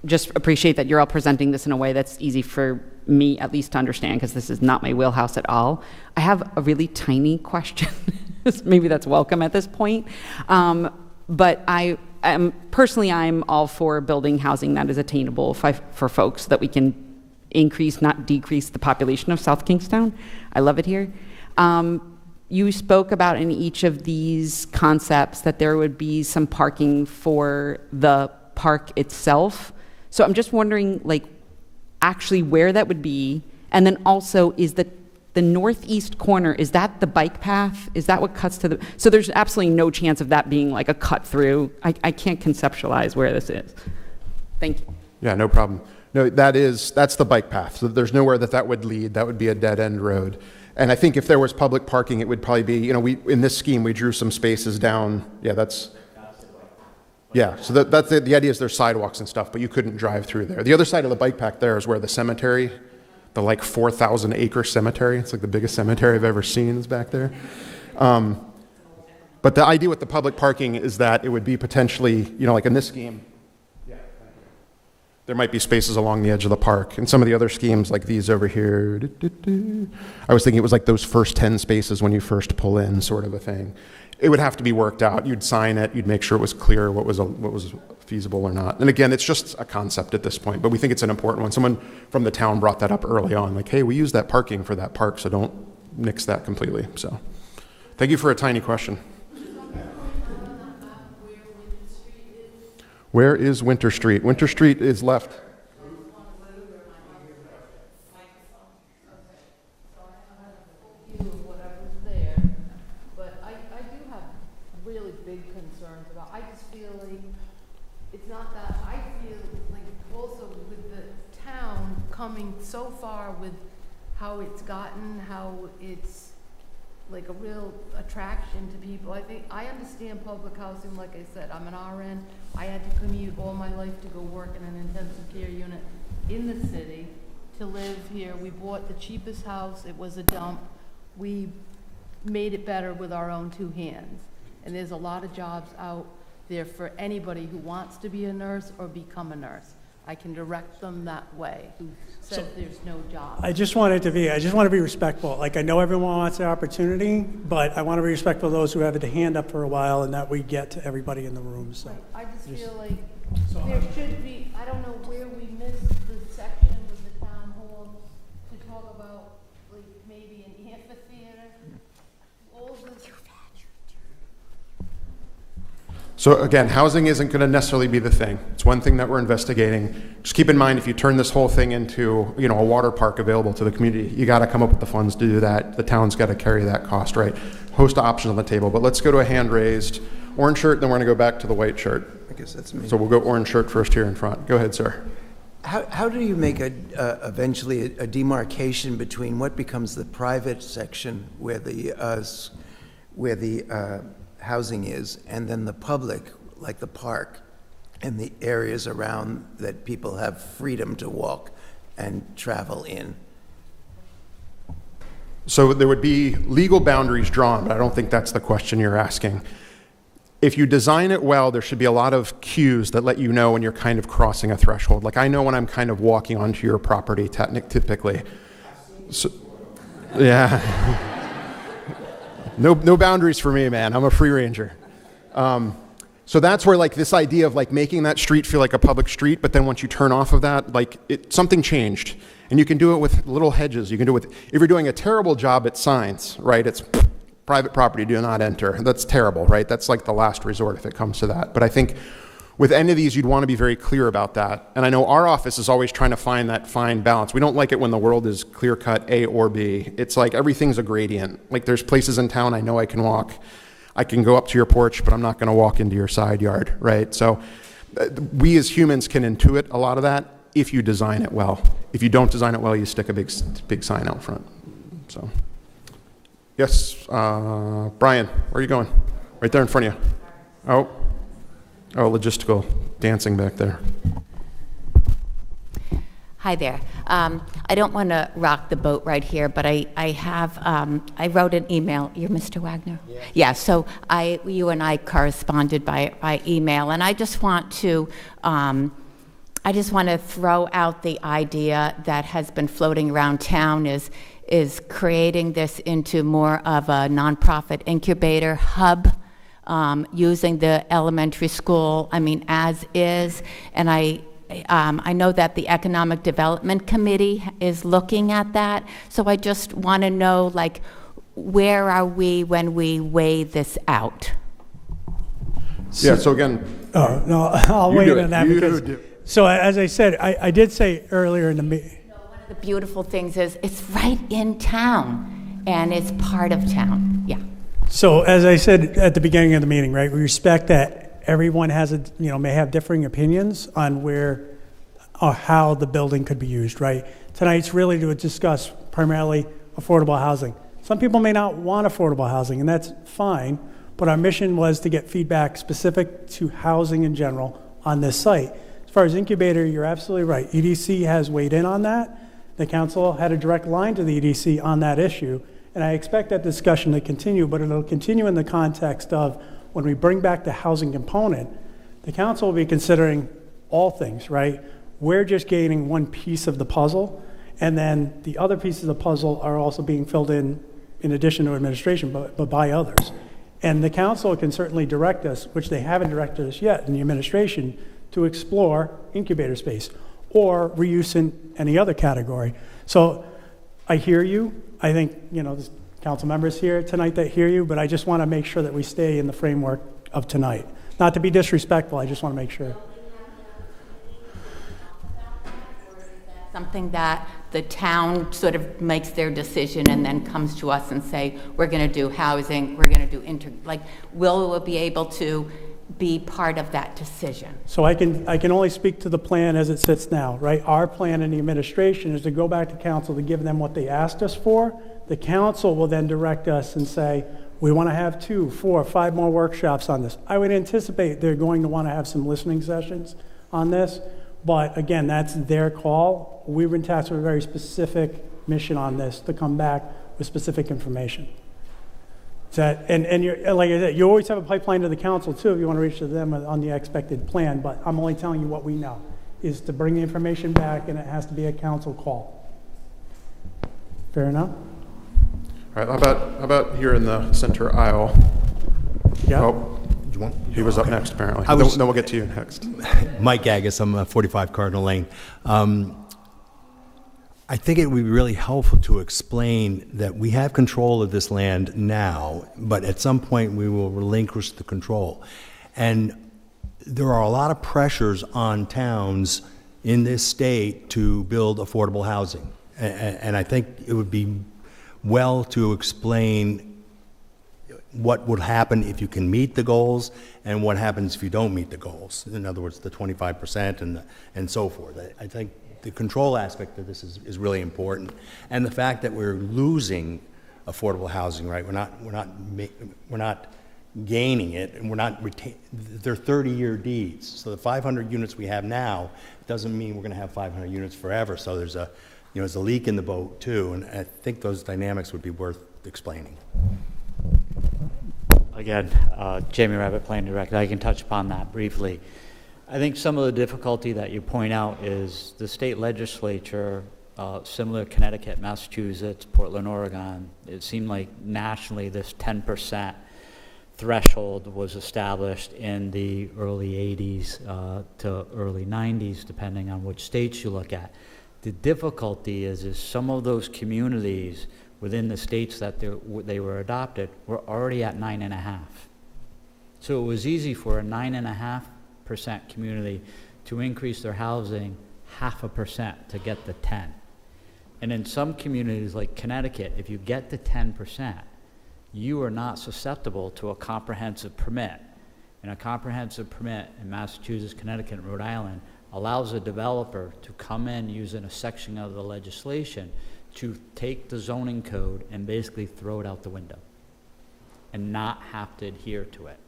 just appreciate that you're all presenting this in a way that's easy for me at least to understand, because this is not my wheelhouse at all. I have a really tiny question. Maybe that's welcome at this point. But personally, I'm all for building housing that is attainable for folks, so that we can increase, not decrease, the population of South Kingstown. I love it here. You spoke about in each of these concepts that there would be some parking for the park itself. So I'm just wondering, like, actually where that would be, and then also is the northeast corner, is that the bike path? Is that what cuts to the, so there's absolutely no chance of that being like a cut through? I can't conceptualize where this is. Thank you. Yeah, no problem. No, that's the bike path. So there's nowhere that would lead. That would be a dead end road. And I think if there was public parking, it would probably be, in this scheme, we drew some spaces down. Yeah, so that's the idea is there's sidewalks and stuff, but you couldn't drive through there. The other side of the bike path there is where the cemetery, the like 4,000 acre cemetery, it's like the biggest cemetery I've ever seen is back there. But the idea with the public parking is that it would be potentially, like in this scheme, there might be spaces along the edge of the park. And some of the other schemes like these over here, I was thinking it was like those first 10 spaces when you first pull in, sort of a thing. It would have to be worked out. You'd sign it, you'd make sure it was clear what was feasible or not. And again, it's just a concept at this point, but we think it's an important one. Someone from the town brought that up early on, like, hey, we use that parking for that park, so don't nix that completely. So thank you for a tiny question. Where is Winter Street? Winter Street is left. But I do have really big concerns about, I just feel like, it's not that, I feel like also with the town coming so far with how it's gotten, how it's like a real attraction to people. I understand public housing, like I said, I'm an RN. I had to commute all my life to go work in an intensive care unit in the city to live here. We bought the cheapest house. It was a dump. We made it better with our own two hands. And there's a lot of jobs out there for anybody who wants to be a nurse or become a nurse. I can direct them that way, who says there's no job. I just want to be respectful. Like, I know everyone wants the opportunity, but I want to be respectful of those who have the hand up for a while and that we get to everybody in the room, so. I just feel like there should be, I don't know where we missed the section with the town hall to talk about, like, maybe an amphitheater. All this. So again, housing isn't going to necessarily be the thing. It's one thing that we're investigating. Just keep in mind, if you turn this whole thing into, a water park available to the community, you got to come up with the funds to do that. The town's got to carry that cost, right? Host of options on the table. But let's go to a hand raised orange shirt, then we're going to go back to the white shirt. I guess that's me. So we'll go orange shirt first here in front. Go ahead, sir. How do you make eventually a demarcation between what becomes the private section where the housing is, and then the public, like the park and the areas around that people have freedom to walk and travel in? So there would be legal boundaries drawn, but I don't think that's the question you're asking. If you design it well, there should be a lot of cues that let you know when you're kind of crossing a threshold. Like, I know when I'm kind of walking onto your property, typically. So, yeah. No boundaries for me, man. I'm a free ranger. So that's where, like, this idea of, like, making that street feel like a public street, but then once you turn off of that, like, something changed. And you can do it with little hedges. You can do it with, if you're doing a terrible job at signs, right, it's private property, do not enter. That's terrible, right? That's like the last resort if it comes to that. But I think with any of these, you'd want to be very clear about that. And I know our office is always trying to find that fine balance. We don't like it when the world is clear-cut A or B. It's like everything's a gradient. Like, there's places in town I know I can walk. I can go up to your porch, but I'm not going to walk into your side yard, right? So we as humans can intuit a lot of that if you design it well. If you don't design it well, you stick a big sign out front. So, yes, Brian, where are you going? Right there in front of you. Oh, logistical dancing back there. Hi there. I don't want to rock the boat right here, but I wrote an email. You're Mr. Wagner? Yeah, so you and I corresponded by email, and I just want to throw out the idea that has been floating around town is creating this into more of a nonprofit incubator hub using the elementary school, as is. And I know that the Economic Development Committee is looking at that. So I just want to know, like, where are we when we weigh this out? Yeah, so again, Oh, no, I'll You wait do it. on that You because, do it. so as I said, I did say earlier in the meeting, One of the beautiful things is it's right in town, and it's part of town, yeah. so as I said at the beginning of the meeting, right, we respect that everyone has may have differing opinions on where or how the building could be used, right? Tonight's really to discuss primarily affordable housing. Some people may not want affordable housing, and that's fine, but our mission was to get feedback specific to housing in general on this site. As far as incubator, you're absolutely right. EDC has weighed in on that. The council had a direct line to the EDC on that issue, and I expect that discussion to continue, but it'll continue in the context of when we bring back the housing component, the council will be considering all things, right? We're just gaining one piece of the puzzle, and then the other pieces of the puzzle are also being filled in addition to administration, but by others. And the council can certainly direct us, which they haven't directed us yet in the administration, to explore incubator space or reuse in any other category. So I hear you. I think, there's council members here tonight that hear you, but I just want to make sure that we stay in the framework of tonight. Not to be disrespectful, I just want to make sure. Something that the town sort of makes their decision and then comes to us and say, we're going to do housing, we're going to do will we be able to be part of that decision? So I can only speak to the plan as it sits now, right? Our plan in the administration is to go back to council to give them what they asked us for. The council will then direct us and say, we want to have 2, 4, 5 more workshops on this. I would anticipate they're going to want to have some listening sessions on this. But again, that's their call. We've been tasked with a very specific mission on this to come back with specific information. And you're, like I said, you always have a pipeline to the council too if you want to reach to them on the expected plan. But I'm only telling you what we know is to bring the information back, and it has to be a council call. Fair enough? all right, how about here in the center aisle? Yeah. Oh, he was up next, apparently. I was- Then we'll get to you next. Mike Agus, I'm 45 Cardinal Lane. I think it would be really helpful to explain that we have control of this land now, but at some point we will relinquish the control. And there are a lot of pressures on towns in this state to build affordable housing. And I think it would be well to explain what would happen if you can meet the goals and what happens if you don't meet the goals. In other words, the 25% and so forth. I think the control aspect of this is really important. And the fact that we're losing affordable housing, right? We're not gaining it, and we're not they're 30-year deeds. So the 500 units we have now doesn't mean we're going to have 500 units forever. So there's a leak in the boat too, and I think those dynamics would be worth explaining. Again, Jamie Rabbit, Plan Director, I can touch upon that briefly. I think some of the difficulty that you point out is the state legislature, similar to Connecticut, Massachusetts, Portland, Oregon, it seemed like nationally this 10% threshold was established in the early 80s to early 90s, depending on which states you look at. The difficulty is some of those communities within the states that they were adopted were already at 9.5. So it was easy for a 9.5% community to increase their housing 0.5% to get the 10. And in some communities like Connecticut, if you get the 10%, you are not susceptible to a comprehensive permit. And a comprehensive permit in Massachusetts, Connecticut, and Rhode Island allows a developer to come in using a section of the legislation to take the zoning code and basically throw it out the window and not have to adhere to it.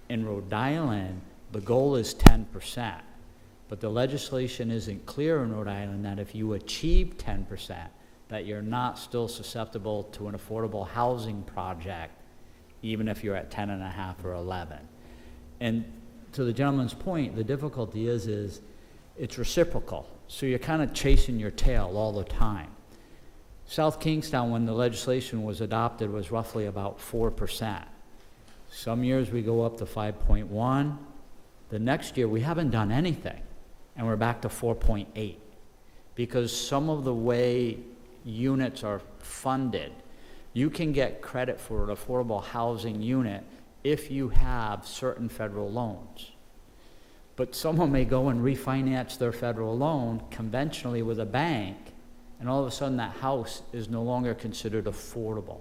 In Rhode Island, the goal is 10%, but the legislation isn't clear in Rhode Island that if you achieve 10%, that you're not still susceptible to an affordable housing project, even if you're at 10.5 or 11. And to the gentleman's point, the difficulty is it's reciprocal. So you're kind of chasing your tail all the time. South Kingstown, when the legislation was adopted, was roughly about 4%. Some years we go up to 5.1. The next year, we haven't done anything, and we're back to 4.8. Because some of the way units are funded, you can get credit for an affordable housing unit if you have certain federal loans. But someone may go and refinance their federal loan conventionally with a bank, and all of a sudden that house is no longer considered affordable.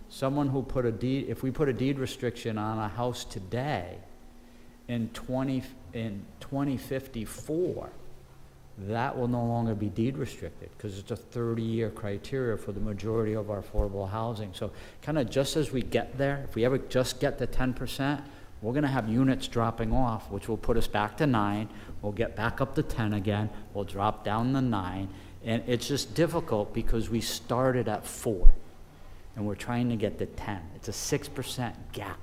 Someone who put a deed, if we put a deed restriction on a house today, in 2054, that will no longer be deed restricted because it's a 30-year criteria for the majority of our affordable housing. So kind of just as we get there, if we ever just get to 10%, we're going to have units dropping off, which will put us back to 9. We'll get back up to 10 again. We'll drop down to 9. And it's just difficult because we started at 4 and we're trying to get to 10. It's a 6% gap,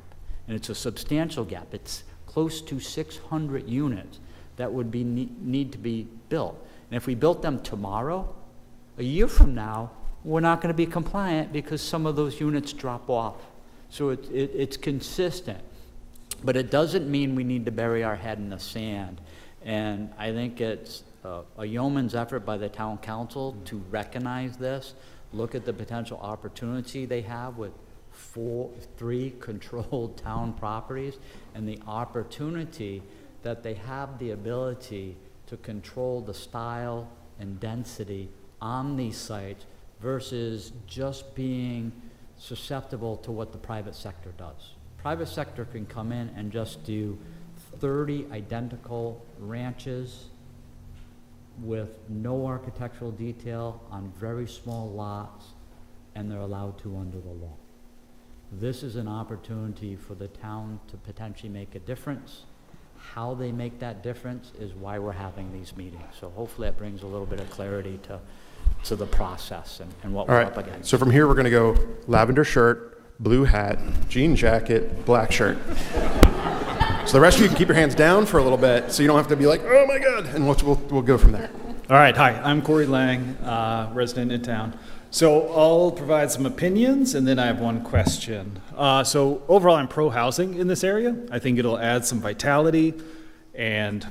and it's a substantial gap. It's close to 600 units that would be need to be built. And if we built them tomorrow, a year from now, we're not going to be compliant because some of those units drop off. So it's consistent. But it doesn't mean we need to bury our head in the sand. And I think it's a yeoman's effort by the town council to recognize this, look at the potential opportunity they have with 3 controlled town properties, and the opportunity that they have the ability to control the style and density on these sites versus just being susceptible to what the private sector does. Private sector can come in and just do 30 identical ranches with no architectural detail on very small lots, and they're allowed to under the law. This is an opportunity for the town to potentially make a difference. How they make that difference is why we're having these meetings. So hopefully that brings a little bit of clarity to the process and what All we're right. up against. So from here, we're going to go lavender shirt, blue hat, jean jacket, black shirt. So the rest of you can keep your hands down for a little bit so you don't have to be like, oh my God, and we'll go from there. All right, hi, I'm Corey Lang, resident in town. So I'll provide some opinions and then I have one question. So overall, I'm pro-housing in this area. I think it'll add some vitality and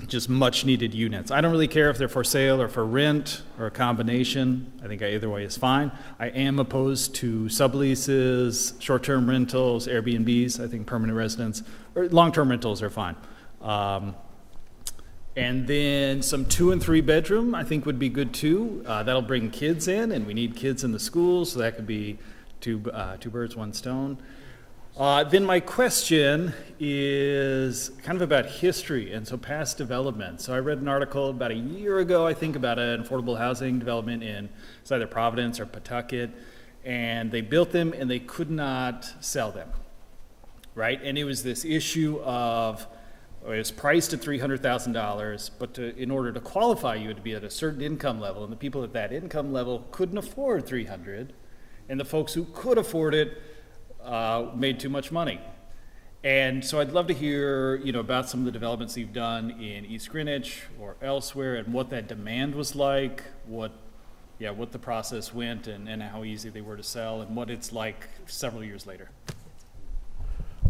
just much needed units. I don't really care if they're for sale or for rent or a combination. I think either way is fine. I am opposed to subleases, short-term rentals, Airbnbs. I think permanent residents or long-term rentals are fine. And then some 2 and 3 bedroom I think would be good too. That'll bring kids in, and we need kids in the schools, so that could be two birds, one stone. Then my question is kind of about history and so past development. So I read an article about a year ago, I think, about an affordable housing development in it's either Providence or Pawtucket, and they built them and they could not sell them, right? And it was this issue of it was priced at $300,000, but in order to qualify, you had to be at a certain income level, and the people at that income level couldn't afford $300,000, and the folks who could afford it made too much money. And so I'd love to hear, about some of the developments you've done in East Greenwich or elsewhere, and what that demand was like, what the process went, and how easy they were to sell, and what it's like several years later.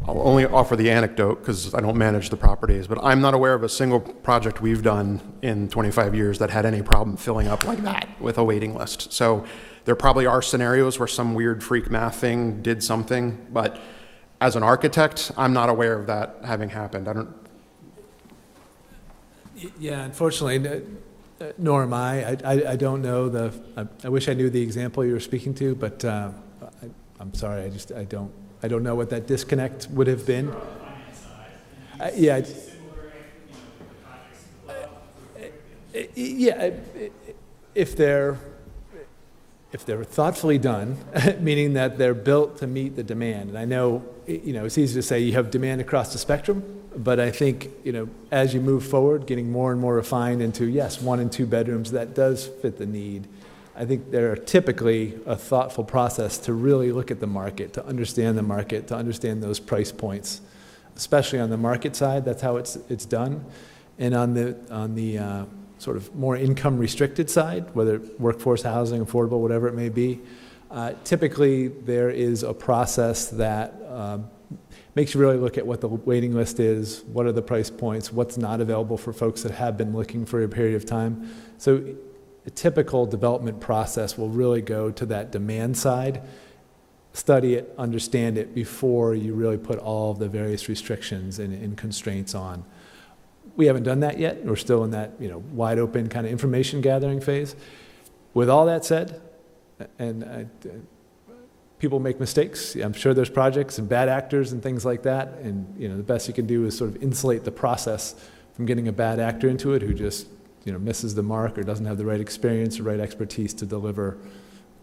I'll only offer the anecdote because I don't manage the properties, but I'm not aware of a single project we've done in 25 years that had any problem filling up like that with a waiting list. So there probably are scenarios where some weird freak math thing did something, but as an architect, I'm not aware of that having happened. Yeah, unfortunately, nor am I. I don't know I wish I knew the example you were speaking to, but I'm sorry, I don't know what that disconnect would have been. Yeah. If they're thoughtfully done, meaning that they're built to meet the demand. And I know, it's easy to say you have demand across the spectrum, but I think, as you move forward, getting more and more refined into, yes, 1 and 2 bedrooms, that does fit the need. I think they're typically a thoughtful process to really look at the market, to understand those price points, especially on the market side. That's how it's done. And on the sort of more income restricted side, whether workforce housing, affordable, whatever it may be, typically there is a process that makes you really look at what the waiting list is, what are the price points, what's not available for folks that have been looking for a period of time. So a typical development process will really go to that demand side, study it, understand it before you really put all of the various restrictions and constraints on. We haven't done that yet. We're still in that, wide open kind of information gathering phase. With all that said, and people make mistakes. I'm sure there's projects and bad actors and things like that. And the best you can do is sort of insulate the process from getting a bad actor into it who just misses the mark or doesn't have the right experience or right expertise to deliver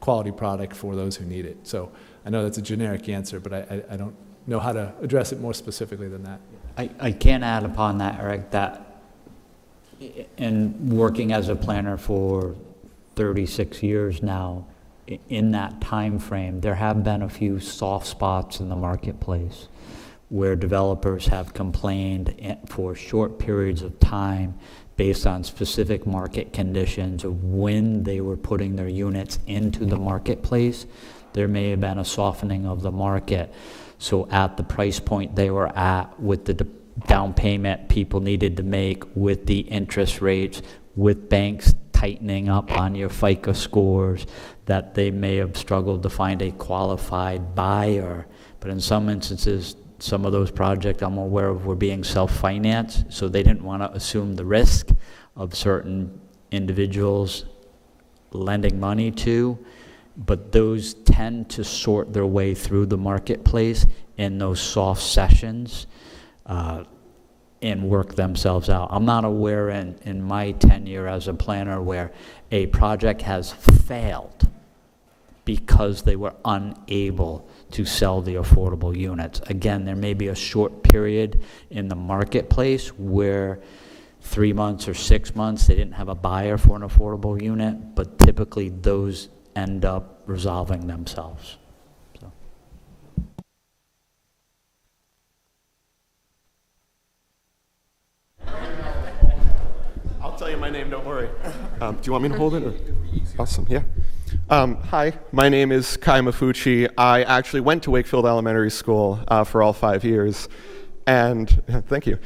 quality product for those who need it. So I know that's a generic answer, but I don't know how to address it more specifically than that. I can add upon that, Eric, that in working as a planner for 36 years now, in that time frame, there have been a few soft spots in the marketplace where developers have complained for short periods of time based on specific market conditions of when they were putting their units into the marketplace. There may have been a softening of the market. So at the price point they were at, with the down payment people needed to make, with the interest rates, with banks tightening up on your FICO scores, that they may have struggled to find a qualified buyer. But in some instances, some of those projects I'm aware of were being self-financed, so they didn't want to assume the risk of certain individuals lending money to. But those tend to sort their way through the marketplace in those soft sessions and work themselves out. I'm not aware in my tenure as a planner where a project has failed because they were unable to sell the affordable units. Again, there may be a short period in the marketplace where 3 months or 6 months they didn't have a buyer for an affordable unit, but typically those end up resolving themselves. So. I'll tell you my name, don't worry. Do you want me to hold it? Or? Awesome, yeah. Hi, my name is Kai Mafucci. I actually went to Wakefield Elementary School for all 5 years. And thank you.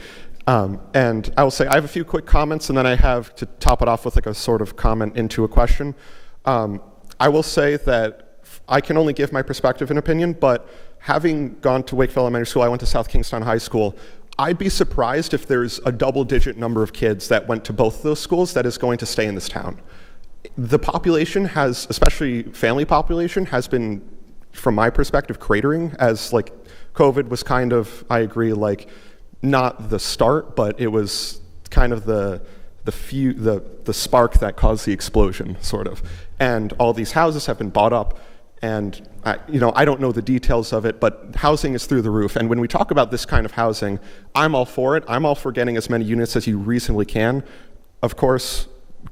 And I will say I have a few quick comments, and then I have to top it off with like a sort of comment into a question. I will say that I can only give my perspective and opinion, but having gone to Wakefield Elementary School, I went to South Kingstown High School. I'd be surprised if there's a double-digit number of kids that went to both of those schools that is going to stay in this town. The population has, especially family population, has been, from my perspective, cratering as like COVID was kind of, I agree, like not the start, but it was kind of the spark that caused the explosion, sort of. And all these houses have been bought up, and I don't know the details of it, but housing is through the roof. And when we talk about this kind of housing, I'm all for it. I'm all for getting as many units as you reasonably can. Of course,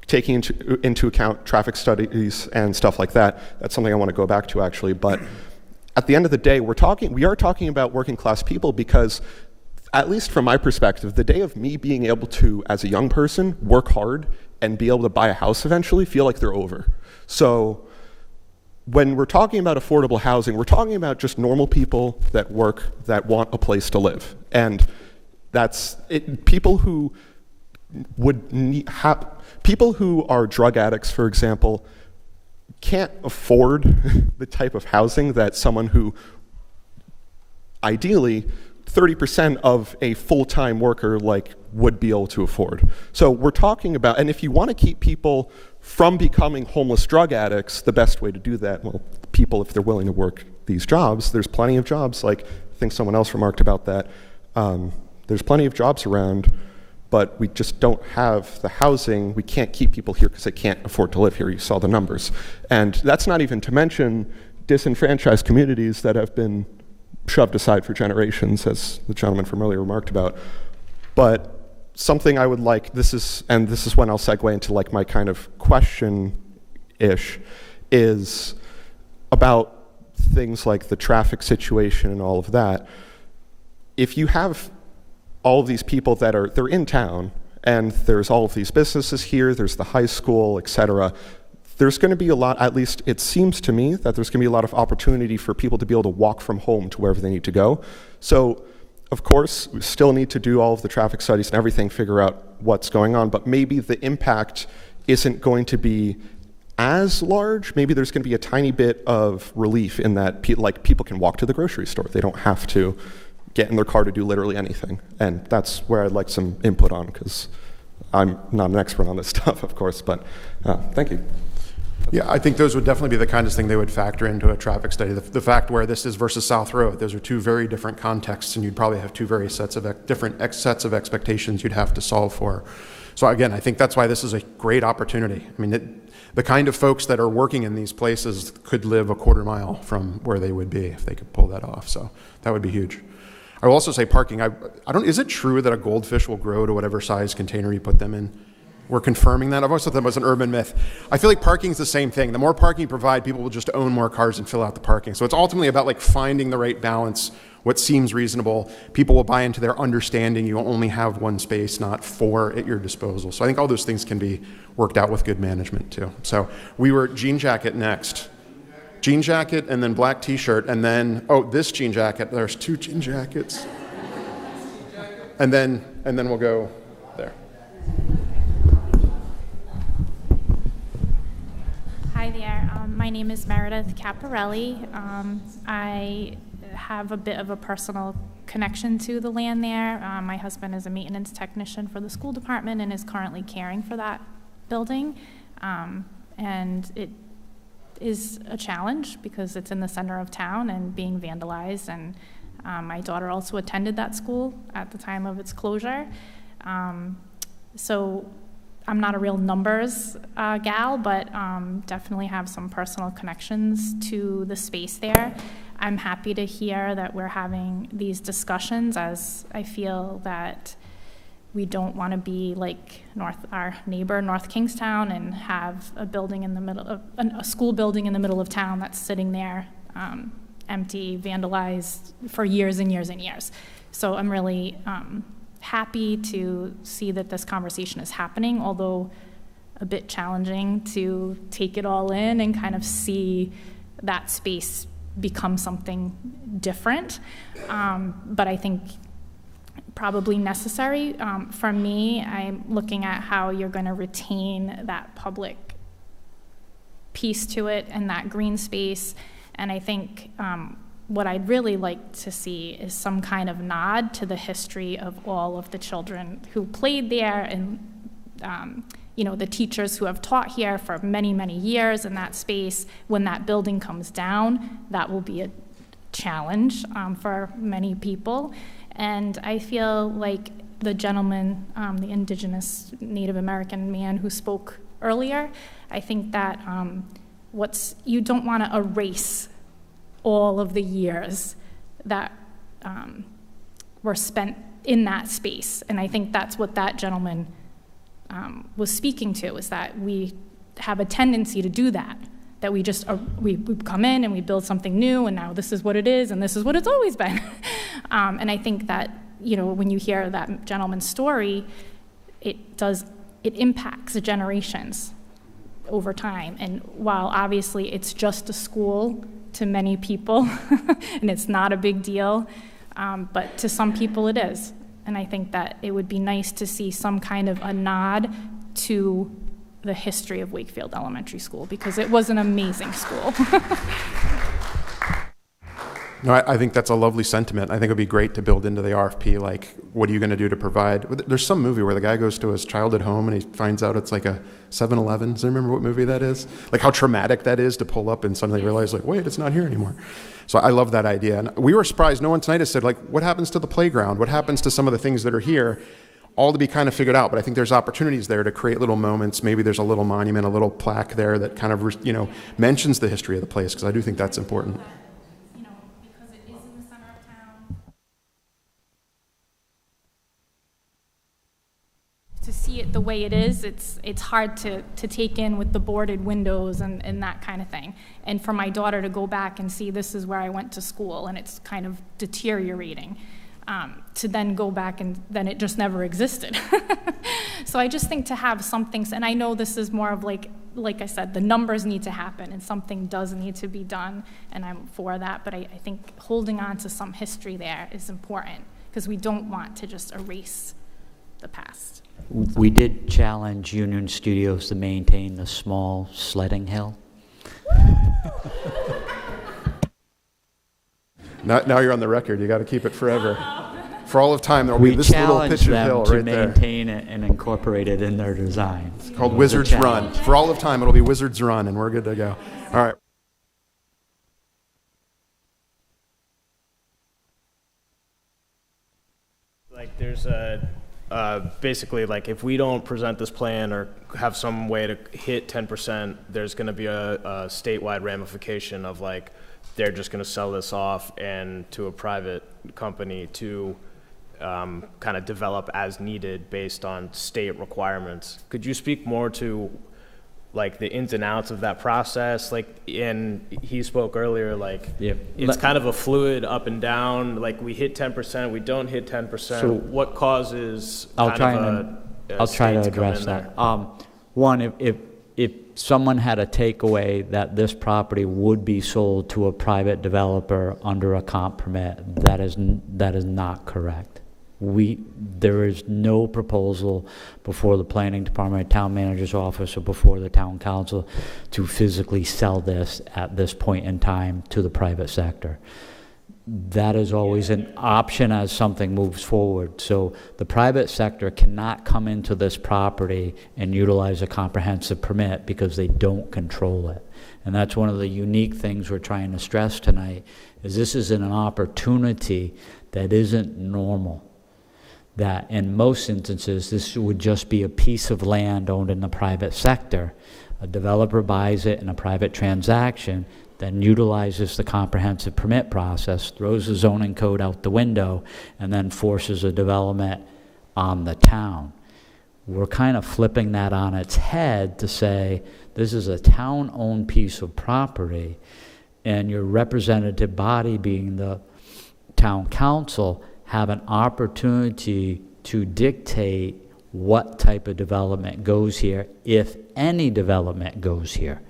taking into account traffic studies and stuff like that. That's something I want to go back to, actually. But at the end of the day, we are talking about working class people because, at least from my perspective, the day of me being able to, as a young person, work hard and be able to buy a house eventually feel like they're over. So when we're talking about affordable housing, we're talking about just normal people that work, that want a place to live. And that's it. People who are drug addicts, for example, can't afford the type of housing that someone who ideally 30% of a full-time worker would be able to afford. So we're talking about, and if you want to keep people from becoming homeless drug addicts, the best way to do that, well, people, if they're willing to work these jobs, there's plenty of jobs, like I think someone else remarked about that. There's plenty of jobs around, but we just don't have the housing. We can't keep people here because they can't afford to live here. You saw the numbers. And that's not even to mention disenfranchised communities that have been shoved aside for generations, as the gentleman from earlier remarked about. But something I would like, this is when I'll segue into like my kind of question-ish, is about things like the traffic situation and all of that. If you have all of these people they're in town, and there's all of these businesses here, there's the high school, et cetera, there's going to be a lot, at least it seems to me, that there's going to be a lot of opportunity for people to be able to walk from home to wherever they need to go. So, of course, we still need to do all of the traffic studies and everything, figure out what's going on, but maybe the impact isn't going to be as large. Maybe there's going to be a tiny bit of relief in that people can walk to the grocery store. They don't have to get in their car to do literally anything. And that's where I'd like some input on, because I'm not an expert on this stuff, of course, but thank you. Yeah, I think those would definitely be the kind of thing they would factor into a traffic study. The fact where this is versus South Road, those are two very different contexts, and you'd probably have two very different sets of expectations you'd have to solve for. So again, I think that's why this is a great opportunity. I mean, the kind of folks that are working in these places could live a quarter mile from where they would be if they could pull that off. So that would be huge. I will also say parking. Is it true that a goldfish will grow to whatever size container you put them in? We're confirming that. I've always thought that was an urban myth. I feel like parking is the same thing. The more parking you provide, people will just own more cars and fill out the parking. So it's ultimately about like finding the right balance, what seems reasonable. People will buy into their understanding you only have one space, not four at your disposal. So I think all those things can be worked out with good management too. So we were jean jacket next. Jean jacket and then black t-shirt and then, this jean jacket. There's two jean jackets. And then we'll go there. Hi there. My name is Meredith Caparelli. I have a bit of a personal connection to the land there. My husband is a maintenance technician for the school department and is currently caring for that building. And it is a challenge because it's in the center of town and being vandalized. And my daughter also attended that school at the time of its closure. So I'm not a real numbers gal, but definitely have some personal connections to the space there. I'm happy to hear that we're having these discussions, as I feel that we don't want to be like our neighbor, North Kingstown, and have a building in the middle of a school building in the middle of town that's sitting there empty, vandalized for years and years and years. So I'm really happy to see that this conversation is happening, although a bit challenging to take it all in and kind of see that space become something different. But I think probably necessary. For me, I'm looking at how you're going to retain that public piece to it and that green space. And I think what I'd really like to see is some kind of nod to the history of all of the children who played there and the teachers who have taught here for many, many years in that space. When that building comes down, that will be a challenge for many people. And I feel like the gentleman, the indigenous Native American man who spoke earlier, I think that you don't want to erase all of the years that were spent in that space. And I think that's what that gentleman was speaking to, is that we have a tendency to do that we just we come in and we build something new, and now this is what it is, and this is what it's always been. And I think that, when you hear that gentleman's story, it impacts the generations over time. And while obviously it's just a school to many people, and it's not a big deal, but to some people it is. And I think that it would be nice to see some kind of a nod to the history of Wakefield Elementary School, because it was an amazing school. No, I think that's a lovely sentiment. I think it would be great to build into the RFP, like, what are you going to do to provide? There's some movie where the guy goes to his childhood home and he finds out it's like a 7-Eleven. Does anyone remember what movie that is? Like how traumatic that is to pull up and suddenly realize, like, wait, it's not here anymore. So I love that idea. And we were surprised. No one tonight has said, like, what happens to the playground? What happens to some of the things that are here? All to be kind of figured out, but I think there's opportunities there to create little moments. Maybe there's a little monument, a little plaque there that kind of, mentions the history of the place, because I do think that's important. Because it is in the center of town. To see it the way it is, it's hard to take in with the boarded windows and that kind of thing. And for my daughter to go back and see this is where I went to school and it's kind of deteriorating. To then go back and then it just never existed. So I just think to have something, and I know this is more of like like I said, the numbers need to happen, and something does need to be done, and I'm for that, but I think holding on to some history there is important, because we don't want to just erase the past. We did challenge Union Studios to maintain the small sledding hill. Now you're on the record. You got to keep it forever. For all of time, there will be this little pitch of hill right there. We challenged them to maintain it and incorporate it in their design. It's called Wizard's Run. For all of time, it'll be Wizard's Run, and we're good to go. All right. Like there's basically like if we don't present this plan or have some way to hit 10%, there's going to be a statewide ramification of like they're just going to sell this off and to a private company to kind of develop as needed based on state requirements. Could you speak more to like the ins and outs of that process? Like, and he spoke earlier, like it's kind of a fluid up and down. Like we hit 10%, we don't hit 10%. So what causes? I'll try to address that. One, if someone had a takeaway that this property would be sold to a private developer under a comp permit, that is not correct. There is no proposal before the planning department, town manager's office, or before the town council to physically sell this at this point in time to the private sector. That is always an option as something moves forward. So the private sector cannot come into this property and utilize a comprehensive permit because they don't control it. And that's one of the unique things we're trying to stress tonight, is this is an opportunity that isn't normal. That in most instances, this would just be a piece of land owned in the private sector. A developer buys it in a private transaction, then utilizes the comprehensive permit process, throws the zoning code out the window, and then forces a development on the town. We're kind of flipping that on its head to say, this is a town-owned piece of property, and your representative body, being the town council, have an opportunity to dictate what type of development goes here, if any development goes here.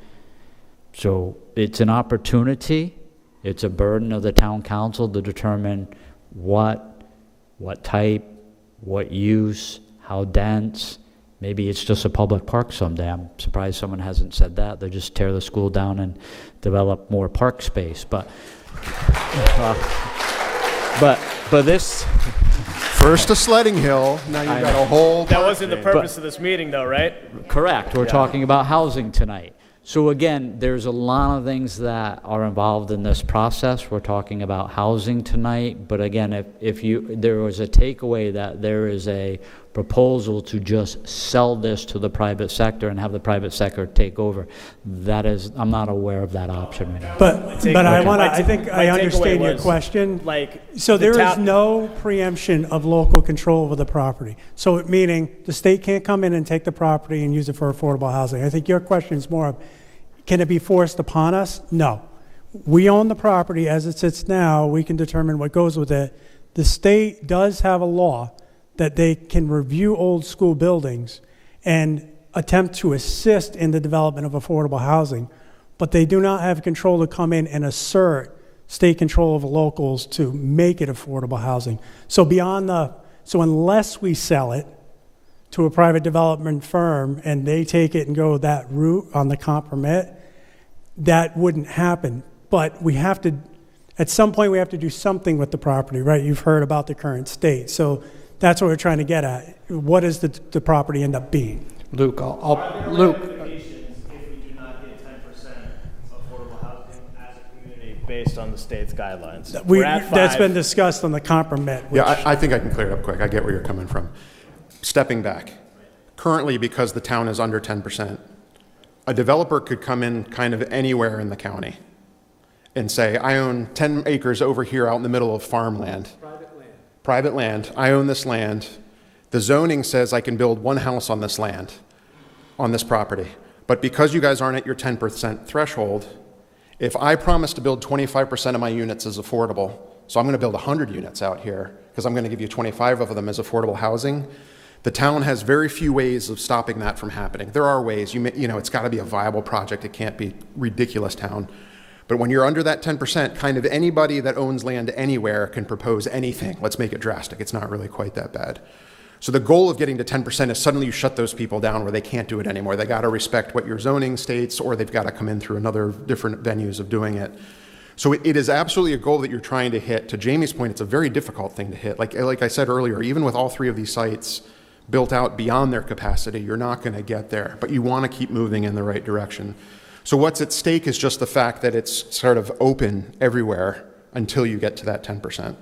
So it's an opportunity, it's a burden of the town council to determine what type, what use, how dense. Maybe it's just a public park someday. I'm surprised someone hasn't said that. They'll just tear the school down and develop more park space. But this... First a sledding hill, now you've got a whole... That wasn't the purpose of this meeting though, right? Correct. We're talking about housing tonight. So again, there's a lot of things that are involved in this process. We're talking about housing tonight, but again, if there was a takeaway that there is a proposal to just sell this to the private sector and have the private sector take over, I'm not aware of that option right now. But I think I understand your question. So there is no preemption of local control over the property. So meaning the state can't come in and take the property and use it for affordable housing. I think your question is more of, can it be forced upon us? No. We own the property as it sits now. We can determine what goes with it. The state does have a law that they can review old school buildings and attempt to assist in the development of affordable housing, but they do not have control to come in and assert state control over locals to make it affordable housing. So unless we sell it to a private development firm and they take it and go that route on the comp permit, that wouldn't happen. But at some point we have to do something with the property, right? You've heard about the current state. So that's what we're trying to get at. What does the property end up being? Luke, Luke. If we do not get 10% affordable housing as a community based on the state's guidelines. That's been discussed on the comp permit. Yeah, I think I can clear it up quick. I get where you're coming from. Stepping back, currently because the town is under 10%, a developer could come in kind of anywhere in the county and say, I own 10 acres over here out in the middle of farmland. Private land. I own this land. The zoning says I can build one house on this land, on this property. But because you guys aren't at your 10% threshold, if I promise to build 25% of my units as affordable, so I'm going to build 100 units out here because I'm going to give you 25 of them as affordable housing, The town has very few ways of stopping that from happening. There are ways, it's got to be a viable project. It can't be ridiculous town. But when you're under that 10%, kind of anybody that owns land anywhere can propose anything. Let's make it drastic. It's not really quite that bad. So the goal of getting to 10% is suddenly you shut those people down where they can't do it anymore. They got to respect what your zoning states, or they've got to come in through another different venues of doing it. So it is absolutely a goal that you're trying to hit. To Jamie's point, it's a very difficult thing to hit. Like I said earlier, even with all three of these sites built out beyond their capacity, you're not going to get there, but you want to keep moving in the right direction. So what's at stake is just the fact that it's sort of open everywhere until you get to that 10%.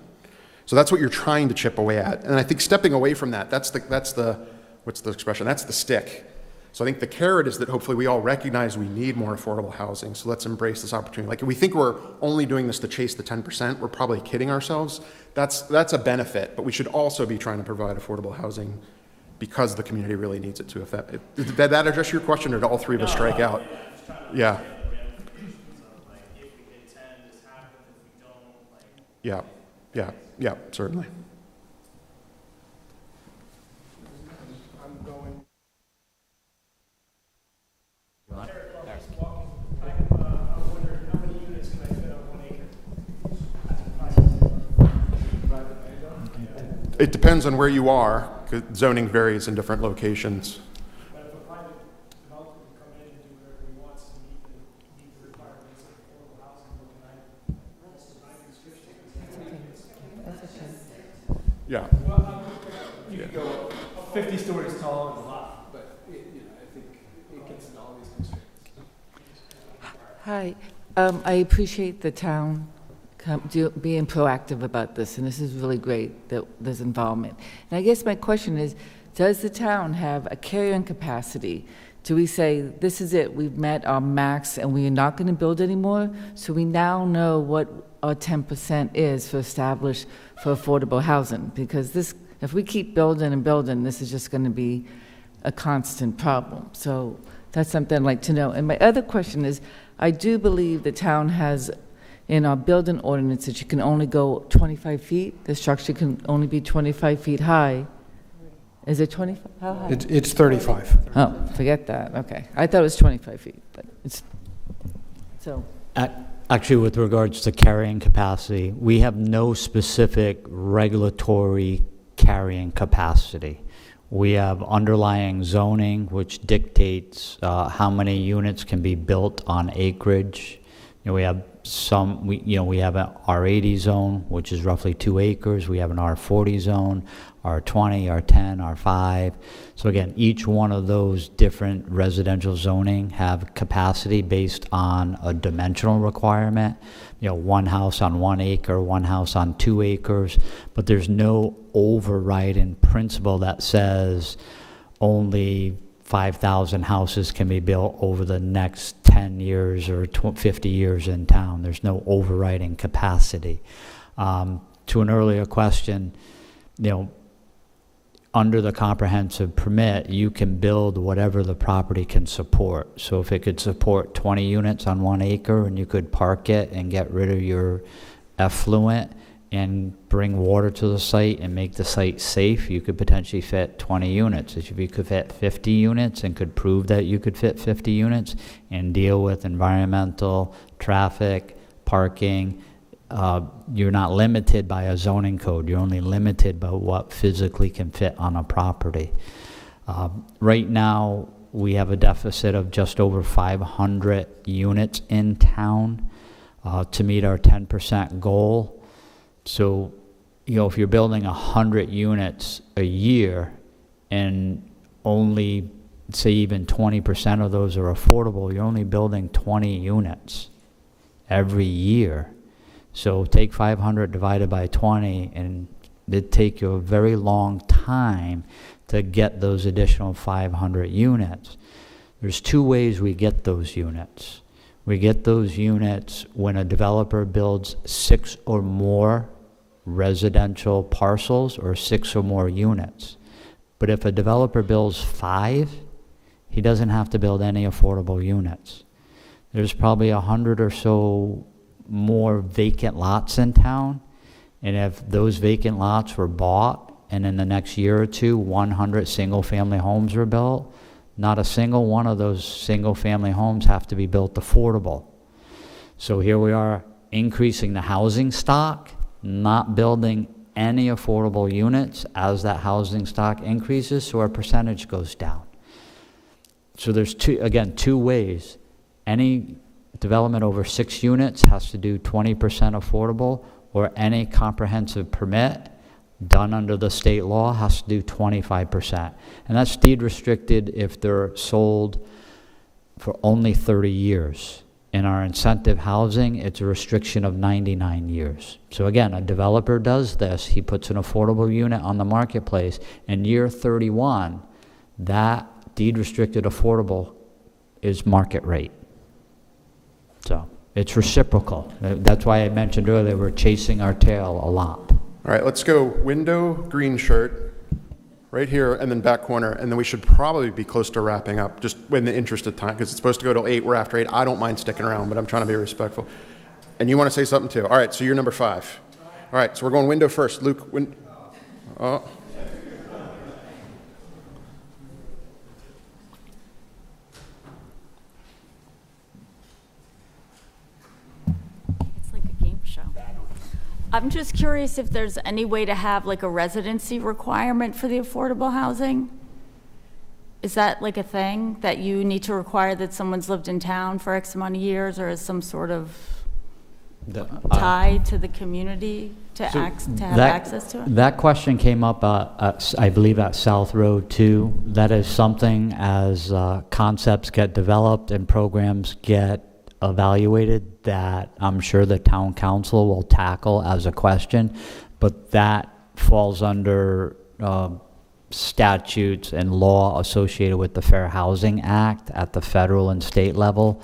So that's what you're trying to chip away at. And I think stepping away from that, that's the what's the expression? That's the stick. So I think the carrot is that hopefully we all recognize we need more affordable housing. So let's embrace this opportunity. Like if we think we're only doing this to chase the 10%, we're probably kidding ourselves. That's a benefit, but we should also be trying to provide affordable housing because the community really needs it too. Did that address your question, or did all three of us strike out? Yeah. Yeah, certainly. It depends on where you are, because zoning varies in different locations. But if a private developer can come in and do whatever he wants to meet the requirements of affordable housing, That's okay. Yeah. You could go 50 stories tall and a lot, but I think it gets into all these constraints. Hi, I appreciate the town being proactive about this, and this is really great that there's involvement. And I guess my question is, does the town have a carrying capacity? Do we say, this is it, we've met our max and we are not going to build anymore? So we now know what our 10% is for established for affordable housing, because this, if we keep building and building, this is just going to be a constant problem. So that's something I'd like to know. And my other question is, I do believe the town has in our building ordinance that you can only go 25 feet. The structure can only be 25 feet high. Is it 25? How high? It's 35. Oh, forget that. Okay. I thought it was 25 feet, but it's, so. Actually, with regards to carrying capacity, we have no specific regulatory carrying capacity. We have underlying zoning, which dictates how many units can be built on acreage. We have we have an R80 zone, which is roughly 2 acres. We have an R40 zone, R20, R10, R5. So again, each one of those different residential zoning have capacity based on a dimensional requirement. One house on 1 acre, one house on 2 acres, but there's no overriding principle that says only 5,000 houses can be built over the next 10 years or 50 years in town. There's no overriding capacity. To an earlier question, under the comprehensive permit, you can build whatever the property can support. So if it could support 20 units on 1 acre and you could park it and get rid of your effluent and bring water to the site and make the site safe, you could potentially fit 20 units. If you could fit 50 units and could prove that you could fit 50 units and deal with environmental, traffic, parking, you're not limited by a zoning code. You're only limited by what physically can fit on a property. Right now, we have a deficit of just over 500 units in town to meet our 10% goal. So, if you're building 100 units a year and only, say, even 20% of those are affordable, you're only building 20 units every year. So take 500 divided by 20, and it'd take you a very long time to get those additional 500 units. There's 2 ways we get those units. We get those units when a developer builds 6 or more residential parcels or 6 or more units. But if a developer builds 5, he doesn't have to build any affordable units. There's probably 100 or so more vacant lots in town, and if those vacant lots were bought and in the next year or two, 100 single-family homes are built, not a single one of those single-family homes have to be built affordable. So here we are increasing the housing stock, not building any affordable units as that housing stock increases, so our percentage goes down. So there's two ways. Any development over 6 units has to do 20% affordable, or any comprehensive permit done under the state law has to do 25%. And that's deed restricted if they're sold for only 30 years. In our incentive housing, it's a restriction of 99 years. So again, a developer does this, he puts an affordable unit on the marketplace, and year 31, that deed restricted affordable is market rate. So it's reciprocal. That's why I mentioned earlier we're chasing our tail a lot. All right, let's go window, green shirt, right here, and then back corner, and then we should probably be close to wrapping up, just in the interest of time, because it's supposed to go till 8, we're after 8. I don't mind sticking around, but I'm trying to be respectful. And you want to say something too? All right, so you're number 5. All right, so we're going window first. Luke, oh. It's like a game show. I'm just curious if there's any way to have like a residency requirement for the affordable housing? Is that like a thing that you need to require that someone's lived in town for X amount of years, or is some sort of tie to the community to have access to it? That question came up, I believe, at South Road too. That is something as concepts get developed and programs get evaluated that I'm sure the town council will tackle as a question, but that falls under statutes and law associated with the Fair Housing Act at the federal and state level.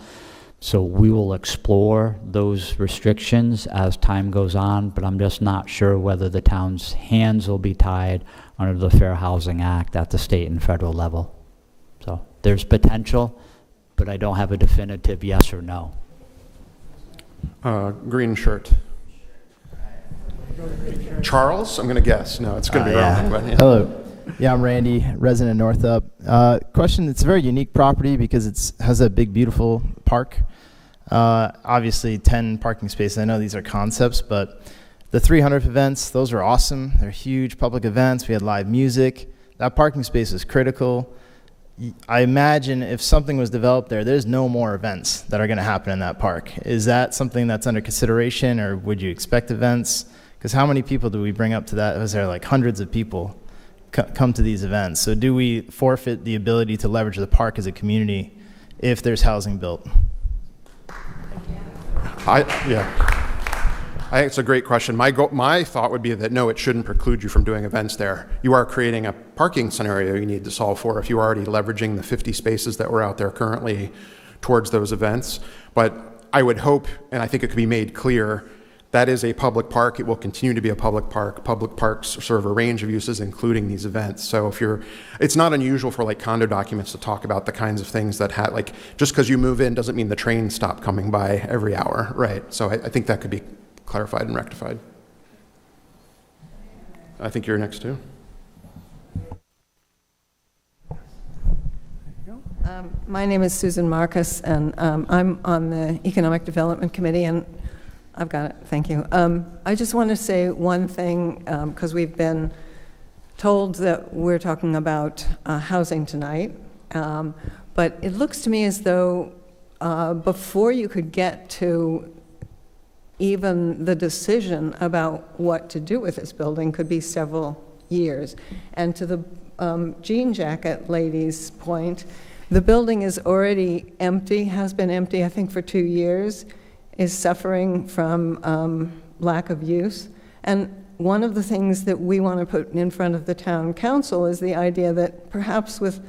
So we will explore those restrictions as time goes on, but I'm just not sure whether the town's hands will be tied under the Fair Housing Act at the state and federal level. So there's potential, but I don't have a definitive yes or no. Green shirt. Charles, I'm going to guess. No, it's going to be wrong. But, yeah. Hello. Yeah, I'm Randy, resident of Northup. Question, it's a very unique property because it has a big, beautiful park. Obviously, 10 parking spaces. I know these are concepts, but the 300 events, those are awesome. They're huge public events. We had live music. That parking space is critical. I imagine if something was developed there, there's no more events that are going to happen in that park. Is that something that's under consideration, or would you expect events? Because how many people do we bring up to that? Was there like hundreds of people come to these events? So do we forfeit the ability to leverage the park as a community if there's housing built? I think it's a great question. My thought would be that no, it shouldn't preclude you from doing events there. You are creating a parking scenario you need to solve for if you're already leveraging the 50 spaces that were out there currently towards those events. But I would hope, and I think it could be made clear, that is a public park. It will continue to be a public park. Public parks serve a range of uses, including these events. So it's not unusual for like condo documents to talk about the kinds of things that like just because you move in doesn't mean the trains stop coming by every hour, right? So I think that could be clarified and rectified. I think you're next too. My name is Susan Marcus, and I'm on the Economic Development Committee, and I've got it, thank you. I just want to say one thing, because we've been told that we're talking about housing tonight, but it looks to me as though before you could get to even the decision about what to do with this building could be several years. And to the jean jacket lady's point, the building is already empty, has been empty, I think, for 2 years, is suffering from lack of use. And one of the things that we want to put in front of the town council is the idea that perhaps with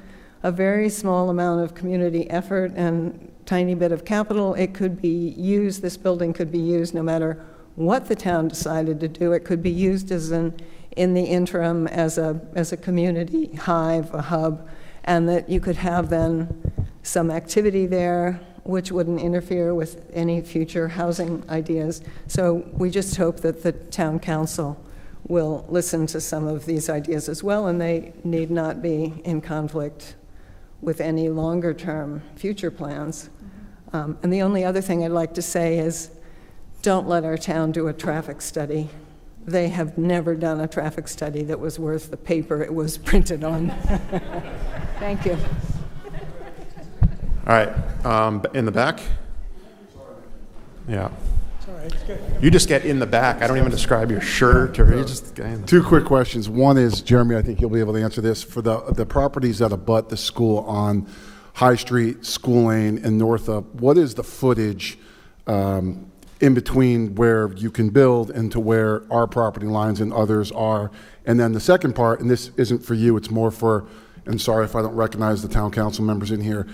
a very small amount of community effort and tiny bit of capital, it could be used, this building could be used no matter what the town decided to do. It could be used as in the interim as a community hive, a hub, and that you could have then some activity there which wouldn't interfere with any future housing ideas. So we just hope that the town council will listen to some of these ideas as well, and they need not be in conflict with any longer-term future plans. And the only other thing I'd like to say is, don't let our town do a traffic study. They have never done a traffic study that was worth the paper it was printed on. Thank you. All right, in the back? Yeah. Sorry, it's good. You just get in the back. I don't even describe your shirt or you just get in the Two quick questions. One is, Jeremy, I think you'll be able to answer this. For the properties that abut the school on High Street, School Lane, and Northup, what is the footage in between where you can build and to where our property lines and others are? And then the second part, and this isn't for you, it's more for, and sorry if I don't recognize the town council members in here,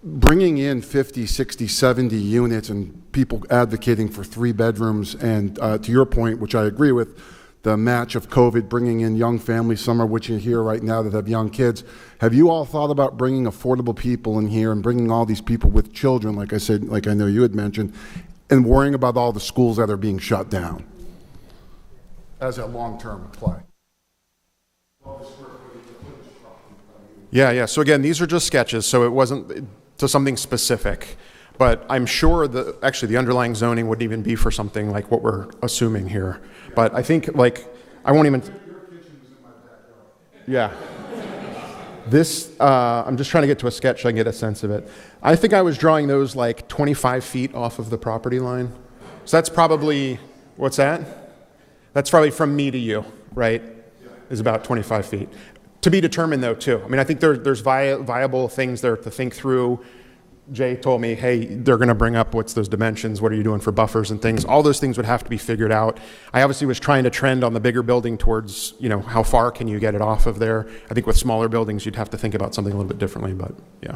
bringing in 50, 60, 70 units and people advocating for 3 bedrooms, and to your point, which I agree with, the match of COVID, bringing in young families, some of which are here right now that have young kids. Have you all thought about bringing affordable people in here and bringing all these people with children, like I said, like I know you had mentioned, and worrying about all the schools that are being shut down as a long-term play? Yeah. So again, these are just sketches, so it wasn't to something specific. But I'm sure actually the underlying zoning wouldn't even be for something like what we're assuming here. But I think, like, I won't even... Yeah. This, I'm just trying to get to a sketch so I can get a sense of it. I think I was drawing those like 25 feet off of the property line. So that's probably, what's that? That's probably from me to you, right? Is about 25 feet. To be determined though, too. I mean, I think there's viable things there to think through. Jay told me, hey, they're going to bring up what's those dimensions, what are you doing for buffers and things. All those things would have to be figured out. I obviously was trying to trend on the bigger building towards, how far can you get it off of there. I think with smaller buildings, you'd have to think about something a little bit differently, but yeah.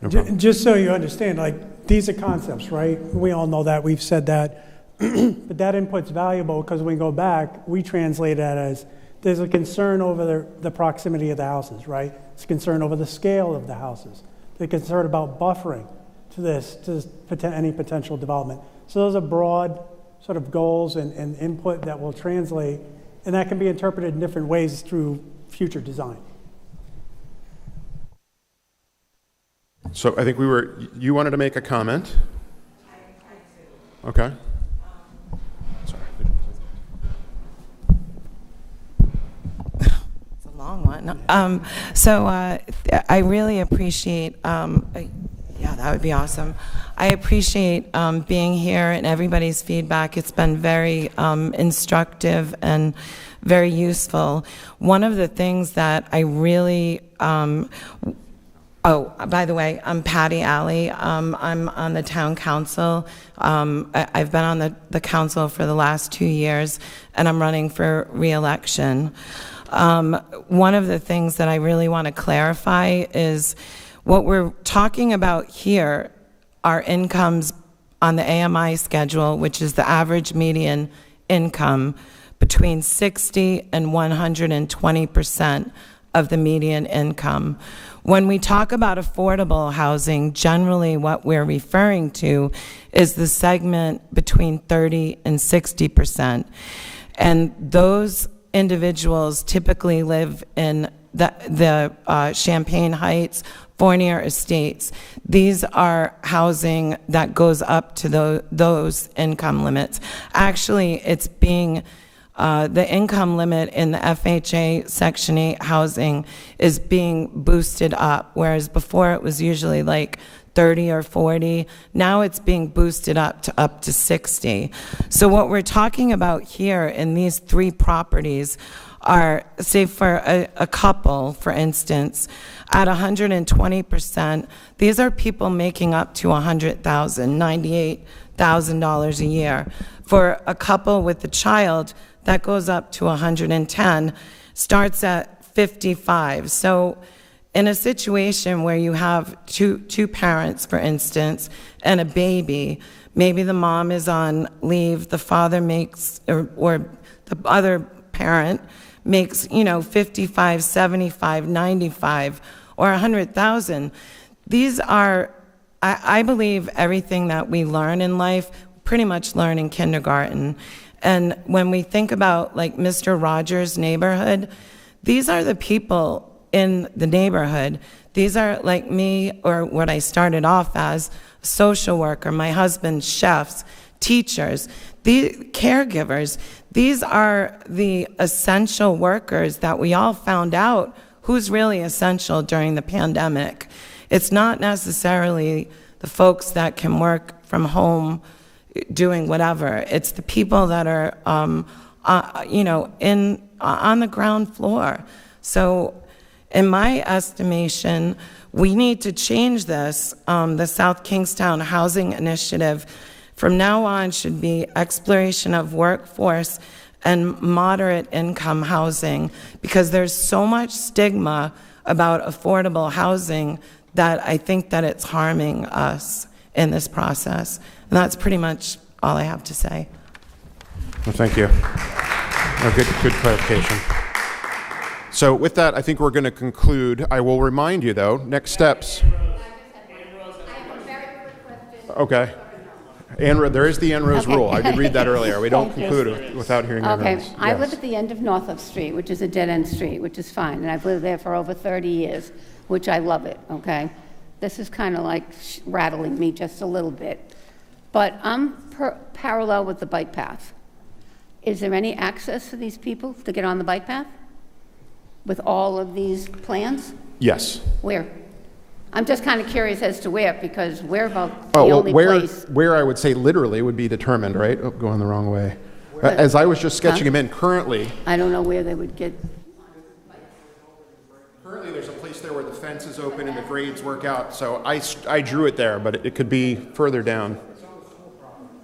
No problem. Just so you understand, like, these are concepts, right? We all know that, we've said that. But that input's valuable because when we go back, we translate that as there's a concern over the proximity of the houses, right? It's a concern over the scale of the houses. They're concerned about buffering to any potential development. So those are broad sort of goals and input that will translate, and that can be interpreted in different ways through future design. So I think you wanted to make a comment? Okay. Sorry. It's a long one. So I really appreciate, yeah, that would be awesome. I appreciate being here and everybody's feedback. It's been very instructive and very useful. One of the things that I really, oh, by the way, I'm Patty Alley. I'm on the town council. I've been on the council for the last 2 years, and I'm running for re-election. One of the things that I really want to clarify is what we're talking about here are incomes on the AMI schedule, which is the average median income between 60 and 120% of the median income. When we talk about affordable housing, generally what we're referring to is the segment between 30 and 60%. And those individuals typically live in the Champaign Heights, Fournier Estates. These are housing that goes up to those income limits. Actually, it's being the income limit in the FHA Section 8 housing is being boosted up, whereas before it was usually like 30 or 40. Now it's being boosted up to 60. So what we're talking about here in these 3 properties are, say for a couple, for instance, at 120%, these are people making up to $100,000, $98,000 a year. For a couple with a child, that goes up to 110, starts at 55. So in a situation where you have two parents, for instance, and a baby, maybe the mom is on leave, the father makes, or the other parent makes, 55, 75, 95, or 100,000. These are, I believe everything that we learn in life, pretty much learn in kindergarten. And when we think about like Mr. Rogers' neighborhood, these are the people in the neighborhood. These are like me, or what I started off as, a social worker, my husband's chefs, teachers, the caregivers. These are the essential workers that we all found out who's really essential during the pandemic. It's not necessarily the folks that can work from home doing whatever. It's the people that are, on the ground floor. So in my estimation, we need to change this. The South Kingstown Housing Initiative from now on should be exploration of workforce and moderate income housing, because there's so much stigma about affordable housing that I think that it's harming us in this process. And that's pretty much all I have to say. Well, thank you. Good clarification. So with that, I think we're going to conclude. I will remind you, though, next steps. Okay. There is the Ann Rose rule. I did read that earlier. We don't conclude without hearing Ann Rose. I live at the end of Northup Street, which is a dead-end street, which is fine, and I've lived there for over 30 years, which I love it, okay? This is kind of like rattling me just a little bit. But I'm parallel with the bike path. Is there any access for these people to get on the bike path with all of these plans? Yes. Where? I'm just kind of curious as to where, because we're about the only place. Where I would say literally would be determined, right? Oh, going the wrong way. As I was just sketching them in currently. I don't know where they would get. Currently, there's a place there where the fence is open and the grades work out. So I drew it there, but it could be further down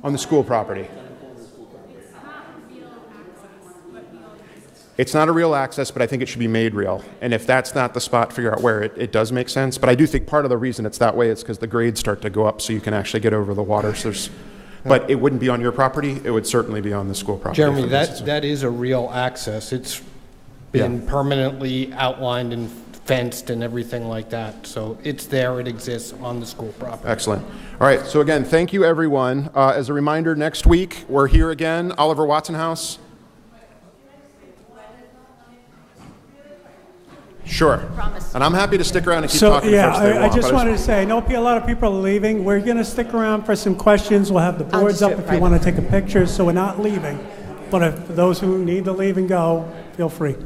on the school property. It's not a real access, but I think it should be made real. And if that's not the spot, figure out where it does make sense. But I do think part of the reason it's that way is because the grades start to go up so you can actually get over the water. So but it wouldn't be on your property. It would certainly be on the school property. Jeremy, that is a real access. It's been permanently outlined and fenced and everything like that. So it's there. It exists on the school property. Excellent. All right. So again, thank you, everyone. As a reminder, next week, we're here again, Oliver Watson House. Sure. And I'm happy to stick around and keep talking first. I just wanted to say, I know a lot of people are leaving. We're going to stick around for some questions. We'll have the boards up if you want to take a picture, so we're not leaving. But if those who need to leave and go, feel free.